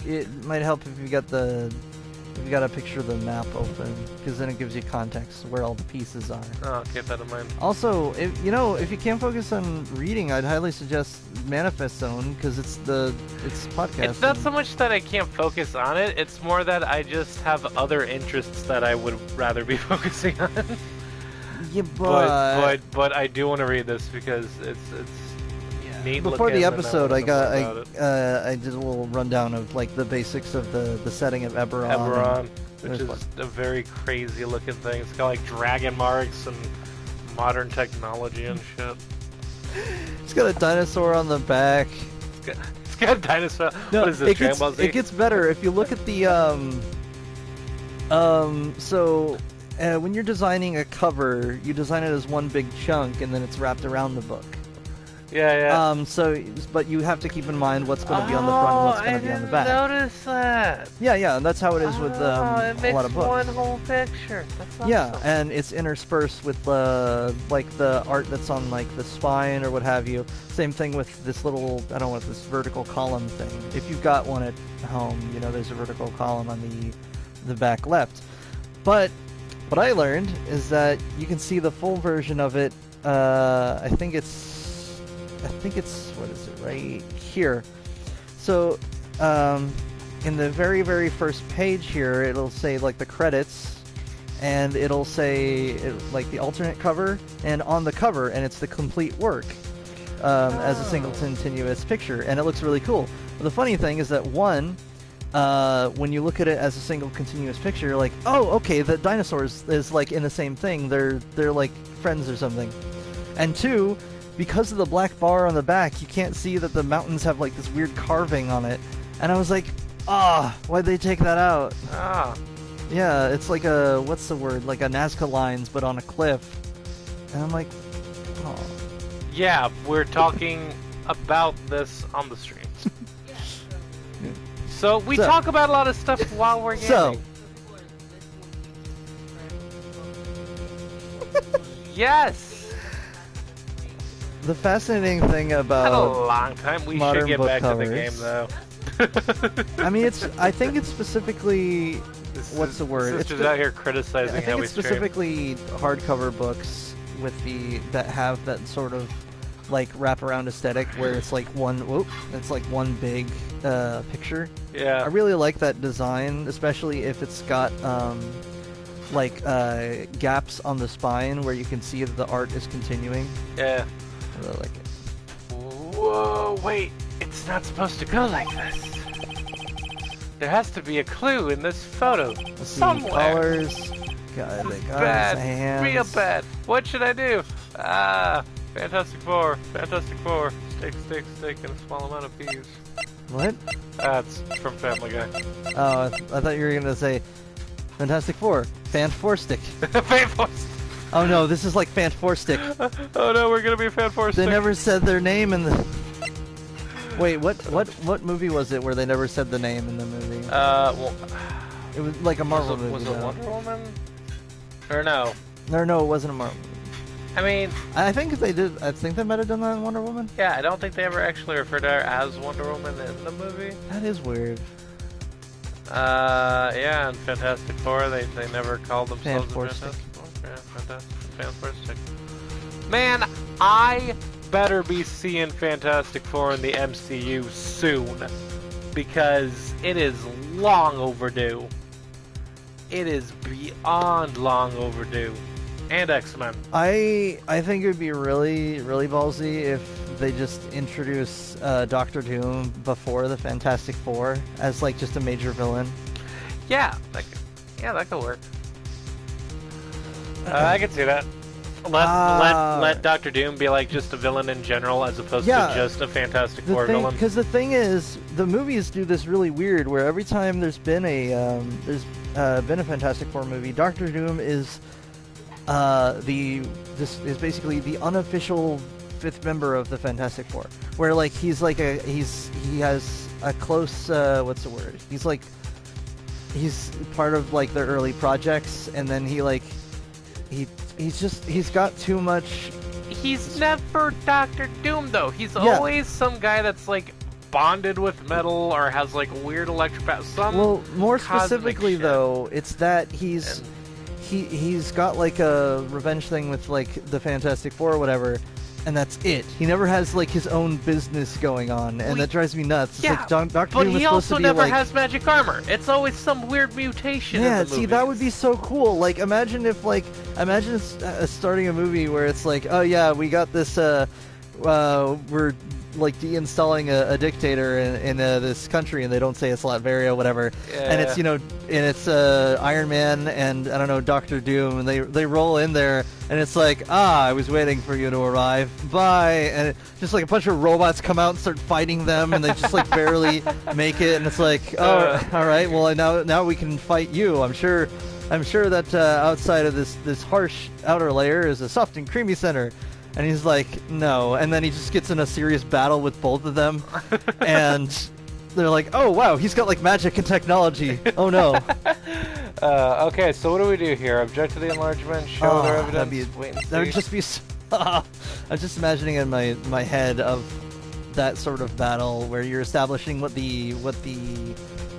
Speaker 2: you got a picture of the map open, because then it gives you context where all the pieces are.
Speaker 1: Oh, keep that in mind.
Speaker 2: Also, if you can't focus on reading, I'd highly suggest Manifest Zone, because it's podcast.
Speaker 1: It's not so much that I can't focus on it, it's more that I just have other interests that I would rather be focusing on.
Speaker 2: Yeah,
Speaker 1: but I do want to read this because it's neat.
Speaker 2: Before the episode, I
Speaker 1: I
Speaker 2: did a little rundown of like the basics of the setting of Eberron.
Speaker 1: Eberron, which
Speaker 2: There's
Speaker 1: is
Speaker 2: one.
Speaker 1: a very crazy looking thing. It's got like dragon marks and modern technology and shit.
Speaker 2: It's got a dinosaur on the back.
Speaker 1: It's got a dinosaur.
Speaker 2: No,
Speaker 1: What is this, Dragon Ball Z?
Speaker 2: it gets better if you look at the when you're designing a cover, you design it as one big chunk, and then it's wrapped around the book.
Speaker 1: Yeah.
Speaker 2: But you have to keep in mind what's going to be on the front and what's going to be on the back.
Speaker 1: I didn't notice that.
Speaker 2: Yeah, and that's how it is with
Speaker 1: it
Speaker 2: a
Speaker 1: makes
Speaker 2: lot of books.
Speaker 1: one whole picture. That's awesome.
Speaker 2: Yeah, and it's interspersed with like the art that's on like the spine or what have you. Same thing with this little, I don't know, this vertical column thing. If you've got one at home, you know there's a vertical column on the back left. But what I learned is that you can see the full version of it. I think it's what is it right here. So in the very, very first page here, it'll say like the credits, and it'll say like the alternate cover, and on the cover, and it's the complete work as a single continuous picture, and it looks really cool. But the funny thing is that when you look at it as a single continuous picture, you're like, oh, okay, the dinosaurs is like in the same thing. They're like friends or something. And 2, because of the black bar on the back, you can't see that the mountains have like this weird carving on it. And I was like, why'd they take that out? Yeah, it's like a, what's the word? Like a Nazca lines, but on a cliff. And I'm like, oh.
Speaker 1: Yeah, we're talking about this on the stream. So we talk about a lot of stuff while we're gaming.
Speaker 2: So,
Speaker 1: yes.
Speaker 2: the fascinating thing
Speaker 1: Had a
Speaker 2: about
Speaker 1: long time. We
Speaker 2: modern
Speaker 1: should get
Speaker 2: book
Speaker 1: back
Speaker 2: covers.
Speaker 1: to the game though.
Speaker 2: I mean, I think it's specifically, what's the word?
Speaker 1: It's
Speaker 2: It's
Speaker 1: just
Speaker 2: spe-
Speaker 1: out here
Speaker 2: I
Speaker 1: criticizing how
Speaker 2: think
Speaker 1: we
Speaker 2: it's
Speaker 1: stream.
Speaker 2: specifically hardcover books with that have that sort of like wraparound aesthetic where it's like one big picture.
Speaker 1: Yeah.
Speaker 2: I really like that design, especially if it's got gaps on the spine where you can see that the art is continuing.
Speaker 1: Yeah.
Speaker 2: I really like it.
Speaker 1: Whoa, wait. It's not supposed to go like this. There has to be a clue in this photo.
Speaker 2: Let's see,
Speaker 1: Somewhere.
Speaker 2: colors. Got
Speaker 1: This is
Speaker 2: the guy's
Speaker 1: bad.
Speaker 2: hands.
Speaker 1: Real bad. What should I do? Fantastic Four. Fantastic Four. Steak, and a small amount of peas.
Speaker 2: What?
Speaker 1: That's from Family Guy.
Speaker 2: Oh, I thought you were gonna say Fantastic Four. Fan Four Stick.
Speaker 1: Fan Four Stick.
Speaker 2: Oh no, this is like Fan Four Stick.
Speaker 1: Oh no, we're gonna be Fan Four Stick.
Speaker 2: They never said their name in the. Wait, what movie was it where they never said the name in the movie?
Speaker 1: Well,
Speaker 2: it was like a Marvel movie.
Speaker 1: Was it Wonder Woman? Or no?
Speaker 2: No, it wasn't a Marvel movie.
Speaker 1: I mean,
Speaker 2: I think they did. I think they might have done that in Wonder Woman.
Speaker 1: yeah, I don't think they ever actually referred to her as Wonder Woman in the movie.
Speaker 2: That is weird.
Speaker 1: Yeah, and Fantastic Four, they never called themselves
Speaker 2: Fan
Speaker 1: the
Speaker 2: Four
Speaker 1: Fantastic Four. Yeah, Fan Four Stick. Man, I better be seeing Fantastic Four in the MCU soon, because it is long overdue. It is beyond long overdue. And X-Men.
Speaker 2: I think it would be really, really ballsy if they just introduce Doctor Doom before the Fantastic Four as like just a major villain.
Speaker 1: Yeah, that could work. I could see that. Let Doctor Doom be like just a villain in general, as opposed to just a Fantastic Four villain. Because
Speaker 2: the thing is, the movies do this really weird, where every time there's been a Fantastic Four movie, Doctor Doom is this is basically the unofficial fifth member of the Fantastic Four, where like he has a close what's the word? He's part of like their early projects, and then he's got too much.
Speaker 1: He's never Doctor Doom though. He's always some guy that's like bonded with metal or has like weird electric some.
Speaker 2: Well, more specifically though, it's that he's got like a revenge thing with like the Fantastic Four or whatever, and that's it. He never has like his own business going on, and that drives me nuts.
Speaker 1: Yeah,
Speaker 2: it's like Dr.
Speaker 1: but
Speaker 2: Doom
Speaker 1: he also never has magic armor. It's always some weird mutation.
Speaker 2: Yeah,
Speaker 1: in the
Speaker 2: see,
Speaker 1: movies.
Speaker 2: that would be so cool. Like, imagine starting a movie where it's like, oh yeah, we got this. We're like deinstalling a dictator in this country, and they don't say it's Latveria or whatever. Yeah. And it's Iron Man and I don't know, Doctor Doom, and they roll in there, and it's like, I was waiting for you to arrive. Bye. And just like a bunch of robots come out and start fighting them, and they just like barely make it, and it's like, all right, well now we can fight you. I'm sure that outside of this harsh outer layer is a soft and creamy center. And he's like, no. And then he just gets in a serious battle with both of them. And they're like, oh, wow, he's got like magic and technology. Oh, no.
Speaker 1: Okay, so what do we do here? Object to the enlargement, show their evidence,
Speaker 2: that would just be... I'm just imagining in my head of that sort of battle where you're establishing what the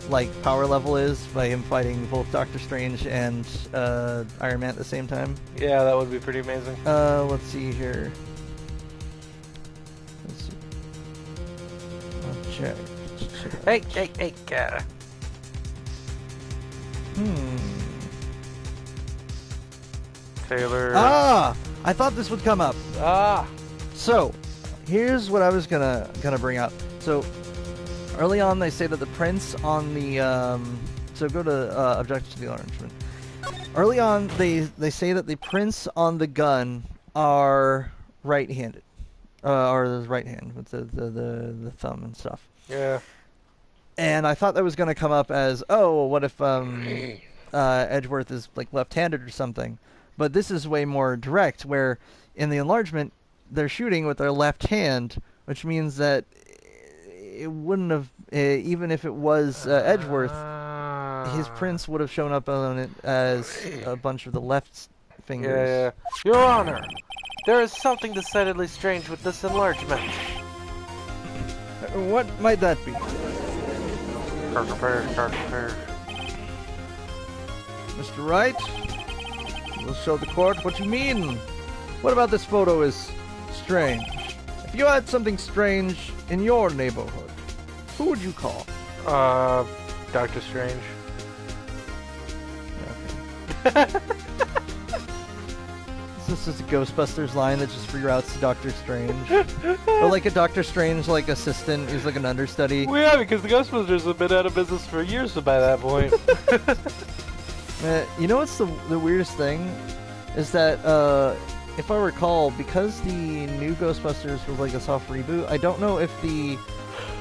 Speaker 2: like power level is by him fighting both Doctor Strange and Iron Man at the same time.
Speaker 1: Yeah, that would be pretty amazing.
Speaker 2: Let's see here. Let's see. Check.
Speaker 1: Hey. Taylor.
Speaker 2: I thought this would come up. So, here's what I was gonna bring up. So, early on, they say that the prints on the so go to object to the enlargement. Early on, they say that the prints on the gun are right-handed, or the right hand with the thumb and stuff.
Speaker 1: Yeah.
Speaker 2: And I thought that was going to come up as, what if Edgeworth is like left-handed or something? But this is way more direct, where in the enlargement they're shooting with their left hand, which means that it wouldn't have, even if it was Edgeworth, his prints would have shown up on it as a bunch of the left fingers.
Speaker 1: Yeah. Your Honor, there is something decidedly strange with this enlargement.
Speaker 2: What might that be?
Speaker 1: Prepare.
Speaker 2: Mr. Wright, we'll show the court what you mean. What about this photo is strange? If you had something strange in your neighborhood, who would you call?
Speaker 1: Doctor Strange.
Speaker 2: Okay. This is a Ghostbusters line that just reroutes to Doctor Strange. Or like a Doctor Strange like assistant who's like an understudy.
Speaker 1: Well, yeah, because the Ghostbusters have been out of business for years by that point.
Speaker 2: You know what's the weirdest thing? Is that if I recall, because the new Ghostbusters was like a soft reboot, I don't know if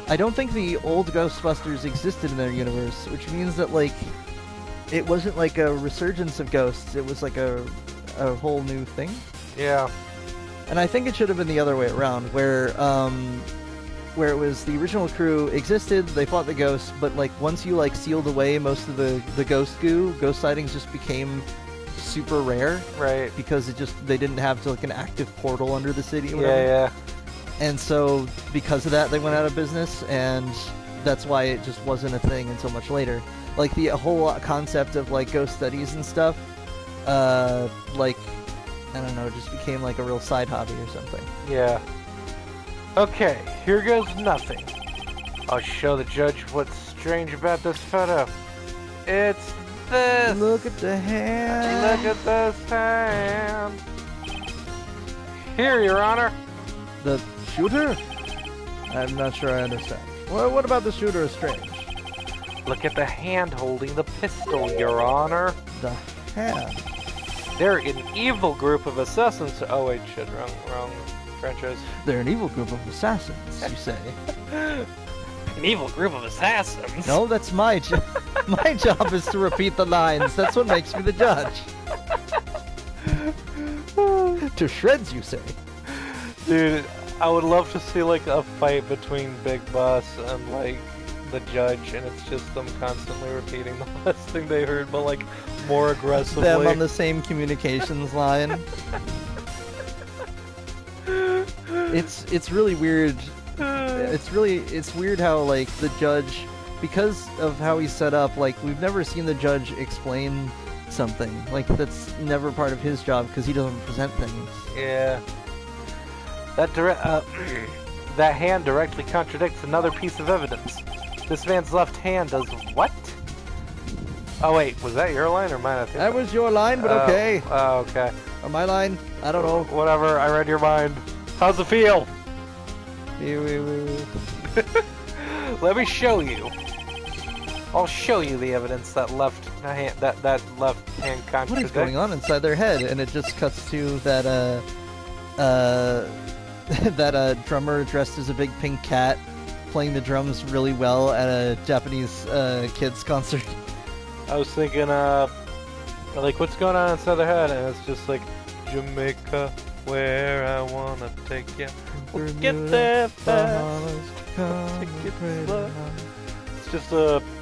Speaker 2: I don't think the old Ghostbusters existed in their universe, which means that, like, it wasn't like a resurgence of ghosts, it was like a whole new thing.
Speaker 1: Yeah.
Speaker 2: And I think it should have been the other way around, where it was the original crew existed, they fought the ghosts, but, like, once you, like, sealed away most of the ghost goo, ghost sightings just became super rare.
Speaker 1: Right.
Speaker 2: Because they didn't have, like, an active portal under the city or whatever.
Speaker 1: Yeah.
Speaker 2: And so, because of that, they went out of business, and that's why it just wasn't a thing until much later. Like, the whole concept of, like, ghost studies and stuff, like, I don't know, just became, like, a real side hobby or something.
Speaker 1: Yeah. Okay, here goes nothing. I'll show the judge what's strange about this photo. It's this!
Speaker 2: Look at the hand!
Speaker 1: Look at this hand! Here, Your Honor!
Speaker 2: The shooter? I'm not sure I understand. Well, what about the shooter is strange?
Speaker 1: Look at the hand holding the pistol, Your Honor.
Speaker 2: The hand?
Speaker 1: They're an evil group of assassins. Oh wait, shit, wrong franchise.
Speaker 2: They're an evil group of assassins, you say.
Speaker 1: An evil group of assassins?
Speaker 2: No, that's my job. My job is to repeat the lines. That's what makes me the judge. To shreds, you say.
Speaker 1: Dude, I would love to see like a fight between Big Boss and like the judge, and it's just them constantly repeating the last thing they heard, but like more aggressively.
Speaker 2: Them on the same communications line. It's really weird. It's weird how, like, the judge, because of how he's set up, like, we've never seen the judge explain something. Like, that's never part of his job because he doesn't present things.
Speaker 1: Yeah. That hand directly contradicts another piece of evidence. This man's left hand does what? Oh wait, was that your line or mine? I think
Speaker 2: that was your line, but okay.
Speaker 1: Oh, okay.
Speaker 2: Or my line? I don't know.
Speaker 1: Whatever, I read your mind. How's it feel? Let me show you. I'll show you the evidence that left hand contradicts.
Speaker 2: What is going on inside their head? And it just cuts to that that drummer dressed as a big pink cat playing the drums really well at a Japanese kids concert.
Speaker 1: I was thinking, like, what's going on inside their head? And it's just like, Jamaica, where I wanna take you. We'll get there fast. Take it slow. It's just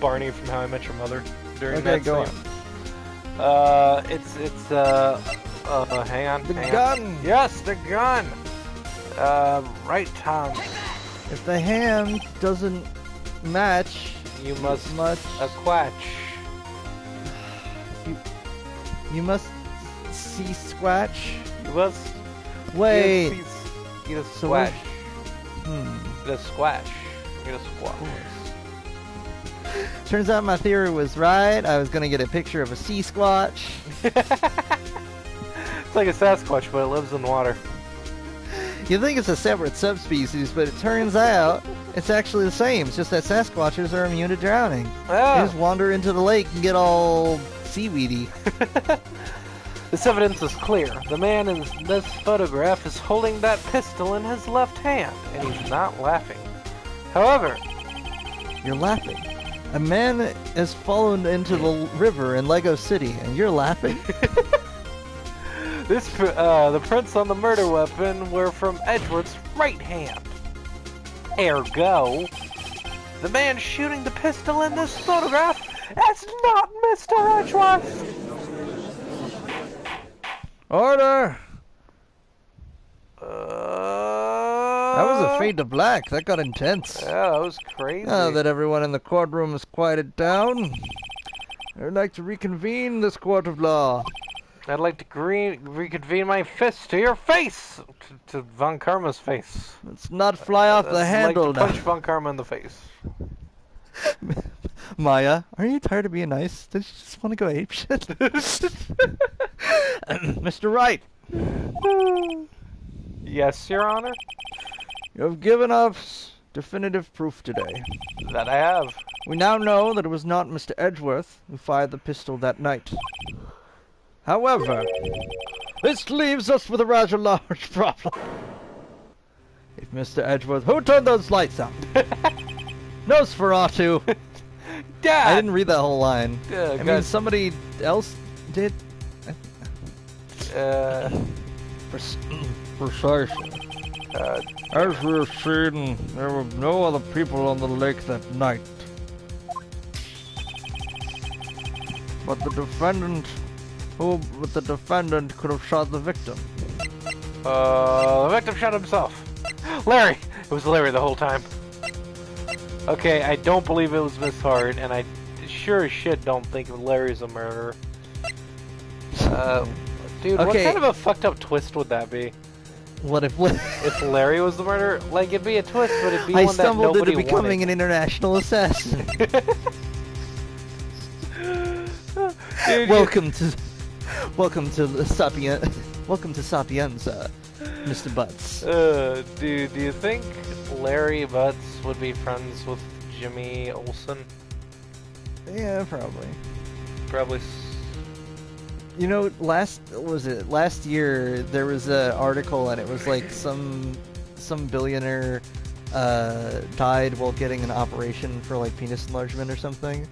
Speaker 1: Barney from How I Met Your Mother during that
Speaker 2: go
Speaker 1: scene. Hang on.
Speaker 2: The gun!
Speaker 1: Yes, the gun! Right, Tom.
Speaker 2: If the hand doesn't match,
Speaker 1: You must
Speaker 2: much.
Speaker 1: a quatch.
Speaker 2: You must see squatch.
Speaker 1: You must
Speaker 2: Wait.
Speaker 1: Eat a
Speaker 2: So
Speaker 1: squash.
Speaker 2: Hmm.
Speaker 1: Eat a squash. Eat a squash.
Speaker 2: Turns out my theory was right. I was gonna get a picture of a sea squatch.
Speaker 1: It's like a Sasquatch, but it lives in water.
Speaker 2: You think it's a separate subspecies, but it turns out it's actually the same. It's just that Sasquatches are immune to drowning. They
Speaker 1: Ah.
Speaker 2: just wander into the lake and get all seaweedy.
Speaker 1: This evidence is clear. The man in this photograph is holding that pistol in his left hand, and he's not laughing. However,
Speaker 2: You're laughing. A man has fallen into the river in Lego City, and you're laughing?
Speaker 1: the prints on the murder weapon were from Edward's right hand. Ergo, the man shooting the pistol in this photograph is not Mr. Edgeworth.
Speaker 2: Order! That was a
Speaker 1: That
Speaker 2: fade to black. That got intense.
Speaker 1: Yeah, that was crazy.
Speaker 2: Now that everyone in the courtroom has quieted down, I'd like to reconvene this court of law.
Speaker 1: I'd like to reconvene my fist to your face! To Von Karma's face.
Speaker 2: Let's not fly off the handle
Speaker 1: like to punch
Speaker 2: now.
Speaker 1: Von Karma in the face.
Speaker 2: Maya, are you tired of being nice? Did you just want to go apeshit? Mr. Wright,
Speaker 1: Yes, Your Honor?
Speaker 2: you have given us definitive proof today.
Speaker 1: That I have.
Speaker 2: We now know that it was not Mr. Edgeworth who fired the pistol that night. However,
Speaker 3: This leaves us with a rather large problem. If Mr. Edgeworth... Who turned those lights out? Nosferatu!
Speaker 1: Dad!
Speaker 2: I didn't read that whole line.
Speaker 1: Yeah,
Speaker 2: I mean, somebody else did.
Speaker 3: Precisely. As we have seen, there were no other people on the lake that night. But the defendant could have shot the victim.
Speaker 1: The victim shot himself. Larry! It was Larry the whole time. Okay, I don't believe it was Miss Hart, and I sure as shit don't think Larry's a murderer. Dude, what
Speaker 2: Okay.
Speaker 1: kind of a fucked up twist would that be?
Speaker 2: What if
Speaker 1: If Larry was the murderer? Like, it'd be a twist, but it'd be
Speaker 2: I
Speaker 1: one that
Speaker 2: stumbled
Speaker 1: nobody
Speaker 2: into becoming
Speaker 1: wanted.
Speaker 2: an international assassin?
Speaker 1: Dude,
Speaker 2: welcome to Sapienza, Mr. Butts.
Speaker 1: Dude, do you think Larry Butts would be friends with Jimmy Olsen?
Speaker 2: Yeah, probably.
Speaker 1: Probably.
Speaker 2: You know, last year there was an article and it was like some billionaire died while getting an operation for like penis enlargement or something,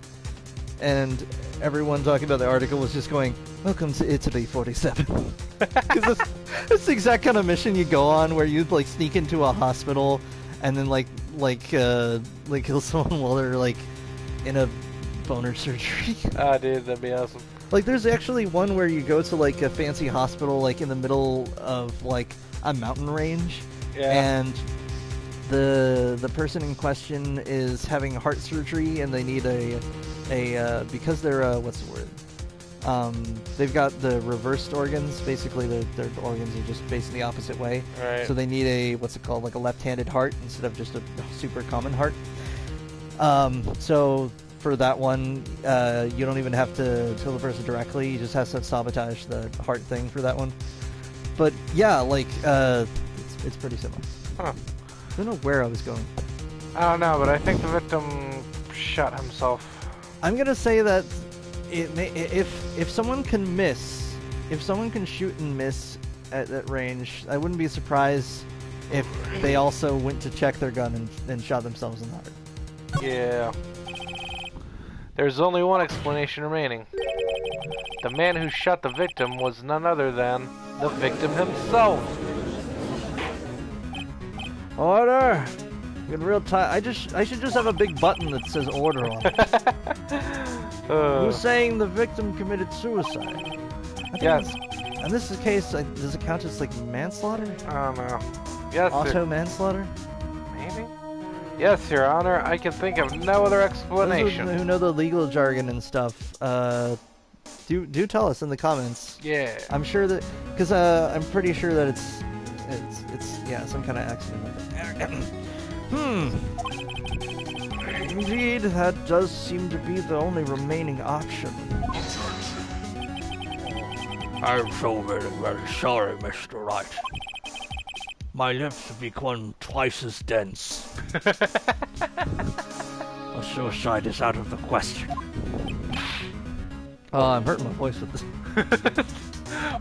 Speaker 2: and everyone talking about the article was just going, "Welcome to Italy 47," because it's the exact kind of mission you go on where you like sneak into a hospital and then like kill someone while they're like in a boner surgery.
Speaker 1: Ah, dude, that'd be awesome.
Speaker 2: Like, there's actually one where you go to, like, a fancy hospital, like, in the middle of, like, a mountain range.
Speaker 1: Yeah.
Speaker 2: And the person in question is having heart surgery, and they need because they're, what's the word? They've got the reversed organs. Basically, their organs are just facing the opposite way.
Speaker 1: Right.
Speaker 2: So they need a, what's it called, like a left-handed heart instead of just a super common heart. So... For that one, you don't even have to kill the person directly. You just have to sabotage the heart thing for that one. But yeah, like it's pretty similar.
Speaker 1: Huh.
Speaker 2: I don't know where I was going.
Speaker 1: I don't know, but I think the victim shot himself.
Speaker 2: I'm gonna say that if someone can miss, if someone can shoot and miss at that range, I wouldn't be surprised if they also went to check their gun and shot themselves in the heart.
Speaker 1: Yeah. There's only one explanation remaining. The man who shot the victim was none other than the victim himself.
Speaker 3: Order! In real time, I should just have a big button that says order on it. Who's saying the victim committed suicide?
Speaker 2: I think
Speaker 1: Yes.
Speaker 2: In this case, does it count as like manslaughter?
Speaker 1: I don't know. Yes,
Speaker 2: Auto manslaughter?
Speaker 1: maybe? Yes, Your Honor, I can think of no other explanation.
Speaker 2: Those who know the legal jargon and stuff, do tell us in the comments.
Speaker 1: Yeah.
Speaker 2: I'm sure that, because I'm pretty sure that it's yeah, some kind of accident.
Speaker 3: Indeed, that does seem to be the only remaining option. I'm so very, very sorry, Mr. Wright. My lips have become twice as dense. A suicide is out of the question.
Speaker 2: Oh, I'm hurting my voice with this.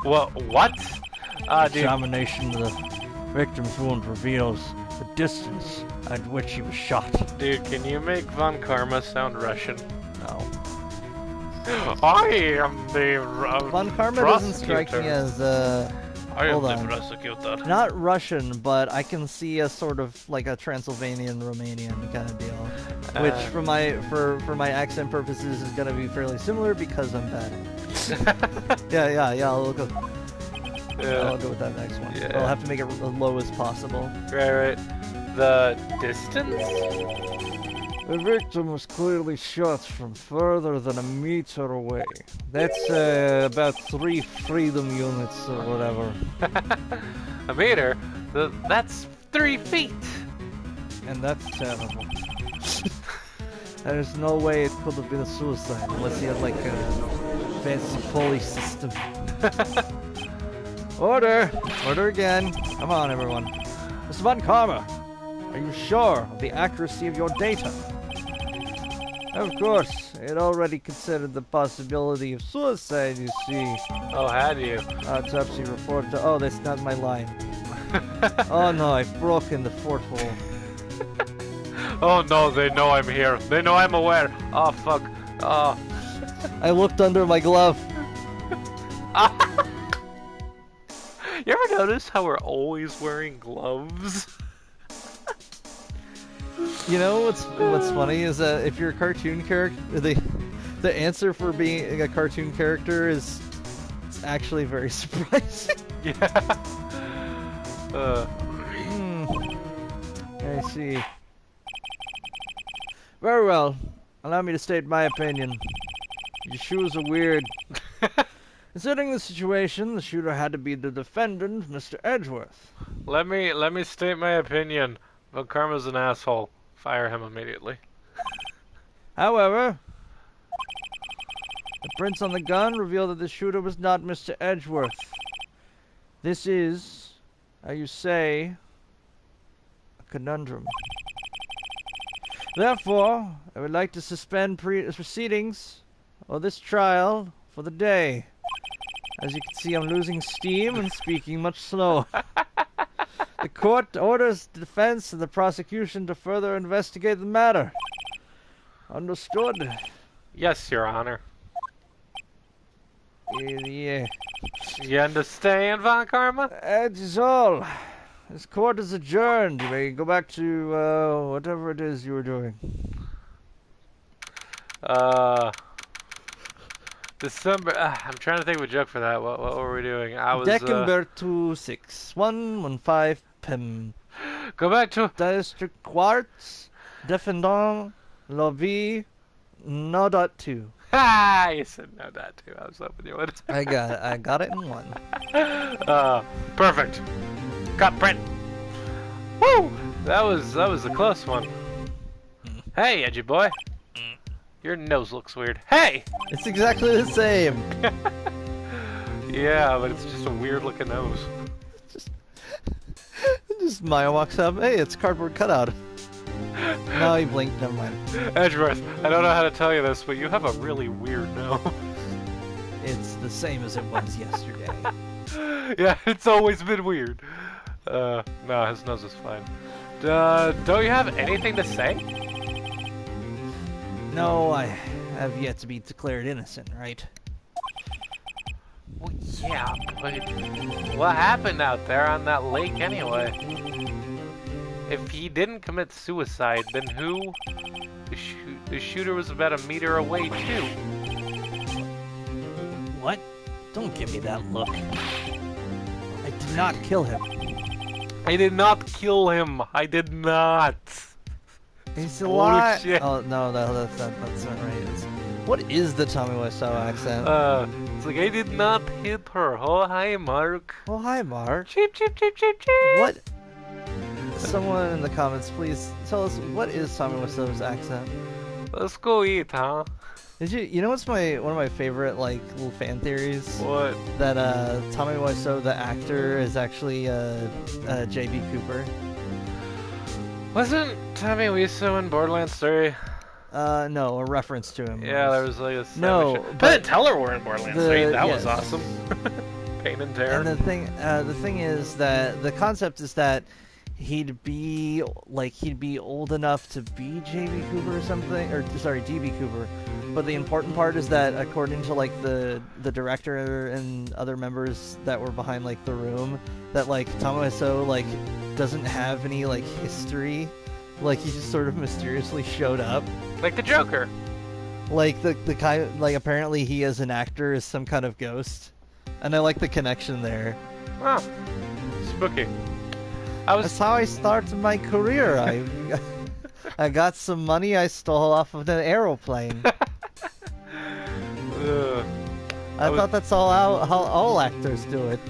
Speaker 1: What? Dude.
Speaker 3: Examination of the victim's wound reveals the distance at which he was shot.
Speaker 1: Dude, can you make Von Karma sound Russian?
Speaker 2: No.
Speaker 1: I am the
Speaker 2: Von Karma doesn't strike me as
Speaker 1: I am
Speaker 2: hold
Speaker 1: the
Speaker 2: on.
Speaker 1: prosecutor.
Speaker 2: Not Russian, but I can see a sort of like a Transylvanian Romanian kind of deal, which for my accent purposes is gonna be fairly similar because I'm bad. yeah. I'll go with that next one.
Speaker 1: Yeah.
Speaker 2: I'll have to make it as low as possible.
Speaker 1: Right. The distance?
Speaker 3: The victim was clearly shot from further than a meter away. That's about 3 freedom units or whatever.
Speaker 1: A meter? That's 3 feet.
Speaker 3: And that's terrible. There's no way it could have been a suicide unless he had like a fancy pulley system. Order! Order again. Come on, everyone. Mr. Von Karma, are you sure of the accuracy of your data? Of course. I had already considered the possibility of suicide, you see.
Speaker 1: Oh, had you?
Speaker 3: Autopsy report. Oh, that's not my line. Oh no, I've broken the fourth hole.
Speaker 1: Oh no, they know I'm here. They know I'm aware. Oh fuck. Oh.
Speaker 2: I looked under my glove.
Speaker 1: You ever notice how we're always wearing gloves?
Speaker 2: You know what's funny is that if you're a cartoon character, the answer for being a cartoon character is it's actually very surprising.
Speaker 1: Yeah.
Speaker 2: I see. Very well. Allow me to state my opinion. Your shoes are weird. Considering the situation, the shooter had to be the defendant, Mr. Edgeworth.
Speaker 1: Let me state my opinion. Von Karma's an asshole. Fire him immediately.
Speaker 2: However, the prints on the gun reveal that the shooter was not Mr. Edgeworth. This is, how you say, a conundrum. Therefore, I would like to suspend proceedings of this trial for the day. As you can see, I'm losing steam and speaking much slower. The court orders the defense and the prosecution to further investigate the matter. Understood?
Speaker 1: Yes, Your Honor.
Speaker 2: Yeah.
Speaker 1: You understand, Von Karma?
Speaker 2: That is all. This court is adjourned. You may go back to whatever it is you were doing.
Speaker 1: December. I'm trying to think of a joke for that. What were we doing? I was.
Speaker 2: December 26115 Pim.
Speaker 1: Go back to.
Speaker 2: District Quartz. Defendant. La vie. No dot two.
Speaker 1: Ha! You said no that too. I was hoping you would.
Speaker 2: I got it in one.
Speaker 1: Perfect. Got print. Woo! That was a close one. Hey, edgy boy. Your nose looks weird. Hey!
Speaker 2: It's exactly the same.
Speaker 1: Yeah, but it's just a weird looking nose.
Speaker 2: Just Maya walks up. Hey, it's cardboard cutout. No, he blinked. Never mind.
Speaker 1: Edgeworth, I don't know how to tell you this, but you have a really weird nose.
Speaker 2: It's the same as it was yesterday.
Speaker 1: Yeah, it's always been weird. No, his nose is fine. Don't you have anything to say?
Speaker 2: No, I have yet to be declared innocent, right?
Speaker 1: Well, yeah, but what happened out there on that lake anyway? If he didn't commit suicide, then who? The shooter was about a meter away, too.
Speaker 2: What? Don't give me that look. I did not kill him.
Speaker 1: I did not kill him. I did not.
Speaker 2: He's alive.
Speaker 1: Bullshit.
Speaker 2: Oh no, that's not right. What is the Tommy Wiseau accent?
Speaker 1: It's like I did not hit her. Oh hi, Mark.
Speaker 2: Oh hi, Mark.
Speaker 1: Cheep, cheep, cheep, cheep, cheep.
Speaker 2: What? Someone in the comments, please tell us what is Tommy Wiseau's accent.
Speaker 1: Let's go eat, huh?
Speaker 2: Did you know what's one of my favorite like little fan theories?
Speaker 1: What?
Speaker 2: That Tommy Wiseau, the actor, is actually J.B. Cooper.
Speaker 1: Wasn't Tommy Wiseau in Borderlands 3?
Speaker 2: No, a reference to him.
Speaker 1: Yeah, there was like a
Speaker 2: no,
Speaker 1: Penn and Teller were in Borderlands 3. That was awesome. Pain and Terror.
Speaker 2: And the thing is that the concept is that he'd be old enough to be J.B. Cooper or something, or sorry, D.B. Cooper. But the important part is that according to like the director and other members that were behind like the room, that like Tommy Wiseau like doesn't have any like history, like he just sort of mysteriously showed up.
Speaker 1: Like the Joker.
Speaker 2: Like the kind, like apparently he as an actor is some kind of ghost, and I like the connection there.
Speaker 1: Oh, spooky.
Speaker 2: That's how I started my career. I got some money I stole off of an aeroplane. I thought that's how all actors do it.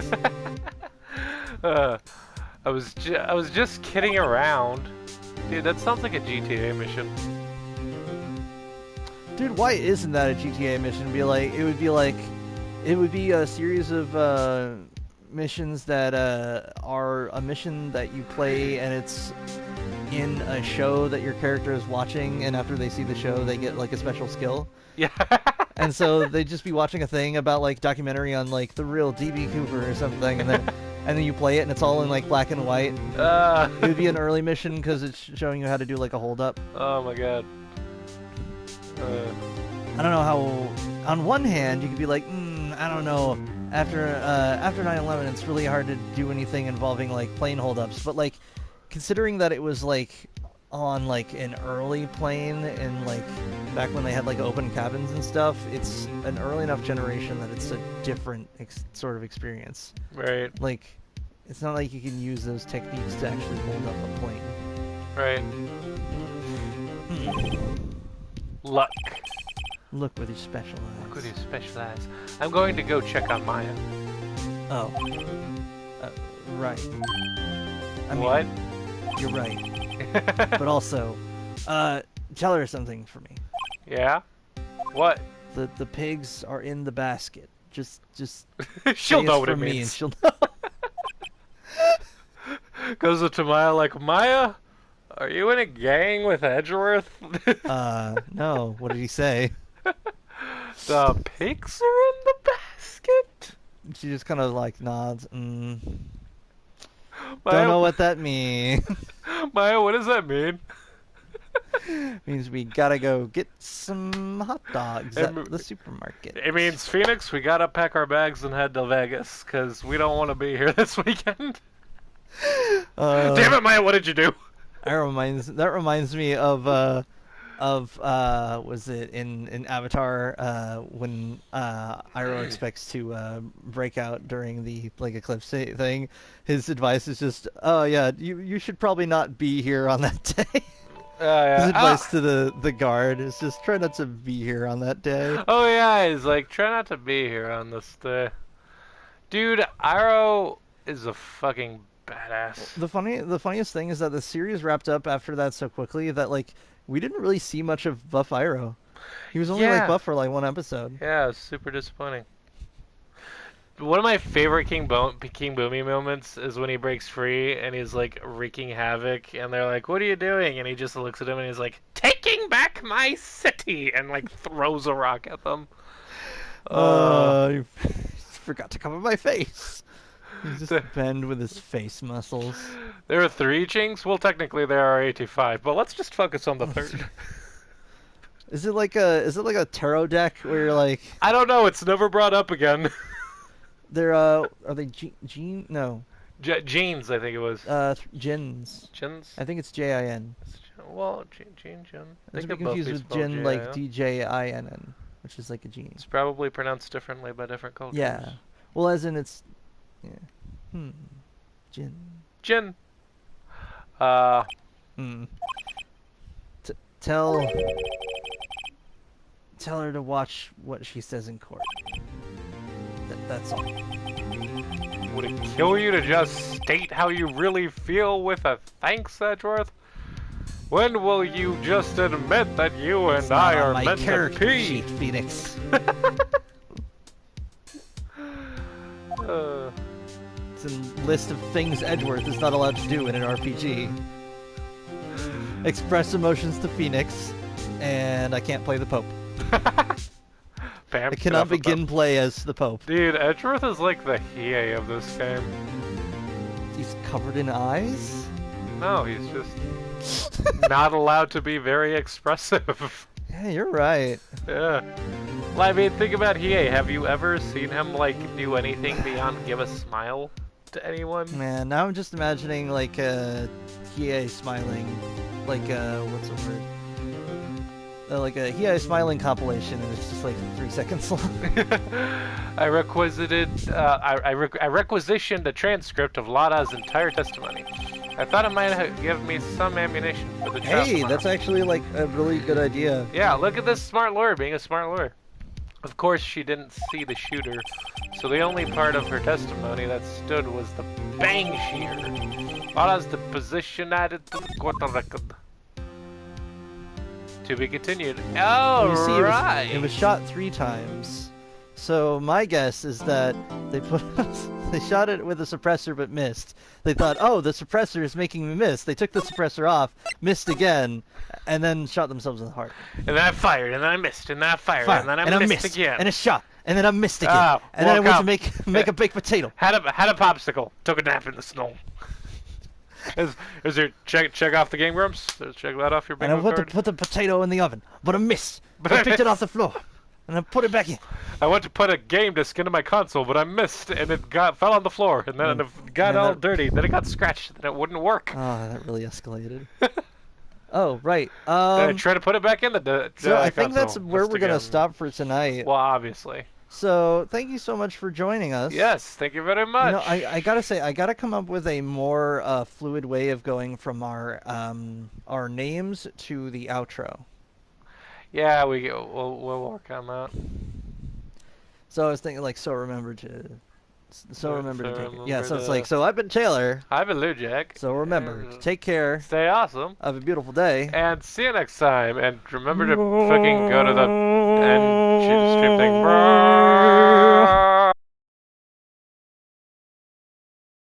Speaker 1: I was just kidding around. Dude, that sounds like a GTA mission.
Speaker 2: Dude, why isn't that a GTA mission? It would be a series of missions that are a mission that you play, and it's in a show that your character is watching, and after they see the show, they get like a special skill.
Speaker 1: Yeah.
Speaker 2: And so they'd just be watching a thing about like documentary on like the real DB Cooper or something, and then you play it and it's all in like black and white. It would be an early mission because it's showing you how to do like a hold up.
Speaker 1: Oh my god.
Speaker 2: I don't know how. On one hand, you could be like, I don't know. After 9/11, it's really hard to do anything involving like plane holdups. But like, considering that it was like on like an early plane and like back when they had like open cabins and stuff, it's an early enough generation that it's a different sort of experience.
Speaker 1: Right.
Speaker 2: Like, it's not like you can use those techniques to actually hold up a plane.
Speaker 1: Right. Luck.
Speaker 2: Look with your special eyes.
Speaker 1: Look with your special eyes. I'm going to go check on Maya.
Speaker 2: Oh. Right. I mean,
Speaker 1: What?
Speaker 2: You're right. But also, tell her something for me.
Speaker 1: Yeah? What?
Speaker 2: The pigs are in the basket. Just
Speaker 1: She'll
Speaker 2: say
Speaker 1: know
Speaker 2: it's
Speaker 1: what
Speaker 2: for
Speaker 1: it
Speaker 2: me
Speaker 1: means.
Speaker 2: and she'll know.
Speaker 1: Goes up to Maya like, Maya, are you in a gang with Edgeworth?
Speaker 2: No. What did he say?
Speaker 1: The pigs are in the basket?
Speaker 2: She just kind of like nods.
Speaker 1: Maya,
Speaker 2: Don't know what that means.
Speaker 1: Maya, what does that mean?
Speaker 2: Means we gotta go get some hot dogs at the supermarket.
Speaker 1: It means, Phoenix, we gotta pack our bags and head to Vegas, because we don't want to be here this weekend. Damn it, Maya, what did you do?
Speaker 2: That reminds me of was it in Avatar when Iroh expects to break out during the like eclipse thing. His advice is just, oh yeah, you should probably not be here on that day.
Speaker 1: Yeah.
Speaker 2: His advice to the guard is just try not to be here on that day.
Speaker 1: Oh yeah, he's like, try not to be here on this day. Dude, Iroh is a fucking badass.
Speaker 2: The funniest thing is that the series wrapped up after that so quickly that like we didn't really see much of buff Iroh. He was only like buff for like one episode.
Speaker 1: Yeah, it was super disappointing. One of my favorite King Boomy moments is when he breaks free and he's like wreaking havoc, and they're like, "What are you doing?" And he just looks at him and he's like, "Taking back my city," and like throws a rock at them.
Speaker 2: You forgot to cover my face. He's just bend with his face muscles.
Speaker 1: There are 3 Chinks? Well, technically there are 85, but let's just focus on the 3rd.
Speaker 2: Is it like a tarot deck where you're like?
Speaker 1: I don't know. It's never brought up again.
Speaker 2: They're are they Gene? No.
Speaker 1: Jeans, I think it was.
Speaker 2: Jins.
Speaker 1: Jins?
Speaker 2: I think it's Jin.
Speaker 1: Well, Jin.
Speaker 2: It's be confused with Jin like Djinn, which is like a gene.
Speaker 1: It's probably pronounced differently by different cultures.
Speaker 2: Yeah. Well, as in it's. Yeah. Jin.
Speaker 1: Jin.
Speaker 2: Tell her to watch what she says in court. That's all.
Speaker 1: Would it kill you to just state how you really feel with a thanks, Edgeworth? When will you just admit that you and I are meant to be?
Speaker 2: Sheet, Phoenix. It's a list of things Edgeworth is not allowed to do in an RPG. Express emotions to Phoenix, and I can't play the Pope.
Speaker 1: Bam,
Speaker 2: I cannot begin play as the Pope.
Speaker 1: Dude, Edgeworth is like the Hiei of this game.
Speaker 2: He's covered in eyes?
Speaker 1: No, he's just not allowed to be very expressive.
Speaker 2: Yeah, you're right.
Speaker 1: Yeah. Well, I mean, think about Hiei. Have you ever seen him, like, do anything beyond give a smile to anyone?
Speaker 2: Man, now I'm just imagining, like, Hiei smiling. Like, what's the word? Like a Hiei smiling compilation, and it's just like 3 seconds long.
Speaker 1: I requisitioned a transcript of Lada's entire testimony. I thought it might give me some ammunition for the trial
Speaker 2: Hey,
Speaker 1: tomorrow.
Speaker 2: that's actually like a really good idea.
Speaker 1: Yeah, look at this smart lawyer being a smart lawyer. Of course, she didn't see the shooter, so the only part of her testimony that stood was the bang she heard. Lada's the position added to the court record. To be continued. Oh,
Speaker 2: You see,
Speaker 1: right.
Speaker 2: it was shot 3 times. So my guess is that they they shot it with a suppressor but missed. They thought, oh, the suppressor is making me miss. They took the suppressor off, missed again, and then shot themselves in the heart.
Speaker 1: And then I fired, and then I missed, and then I fired, and then I missed again.
Speaker 2: And a shot, and then I missed again.
Speaker 1: Oh,
Speaker 2: and then I went
Speaker 1: woke
Speaker 2: to make a baked potato.
Speaker 1: Had a popsicle. Took a nap in the snow. Is there check off the Game Grumps? Check that off your
Speaker 2: And I
Speaker 1: bingo card.
Speaker 2: put the potato in the oven, but I missed. I picked it off the floor, and I put it back in.
Speaker 1: I went to put a game disc into my console, but I missed, and it fell on the floor, and then it got all dirty. Then it got scratched, and it wouldn't work.
Speaker 2: Oh, that really escalated. Oh, right.
Speaker 1: Then I tried to put it back in the
Speaker 2: So I think
Speaker 1: console.
Speaker 2: that's where we're going to
Speaker 1: again.
Speaker 2: stop for tonight.
Speaker 1: Well, obviously.
Speaker 2: So thank you so much for joining us.
Speaker 1: Yes, thank you very much.
Speaker 2: You know, I gotta say, I gotta come up with a more fluid way of going from our names to the outro.
Speaker 1: Yeah, we'll work on that.
Speaker 2: So I was thinking like, remember to take it. Yeah, so it's
Speaker 1: to-
Speaker 2: like, so I've been Taylor.
Speaker 1: I've been Lou Jack.
Speaker 2: So remember,
Speaker 1: And
Speaker 2: take care.
Speaker 1: stay awesome.
Speaker 2: Have a beautiful day.
Speaker 1: And see you next time. And remember to fucking go to the end stream thing.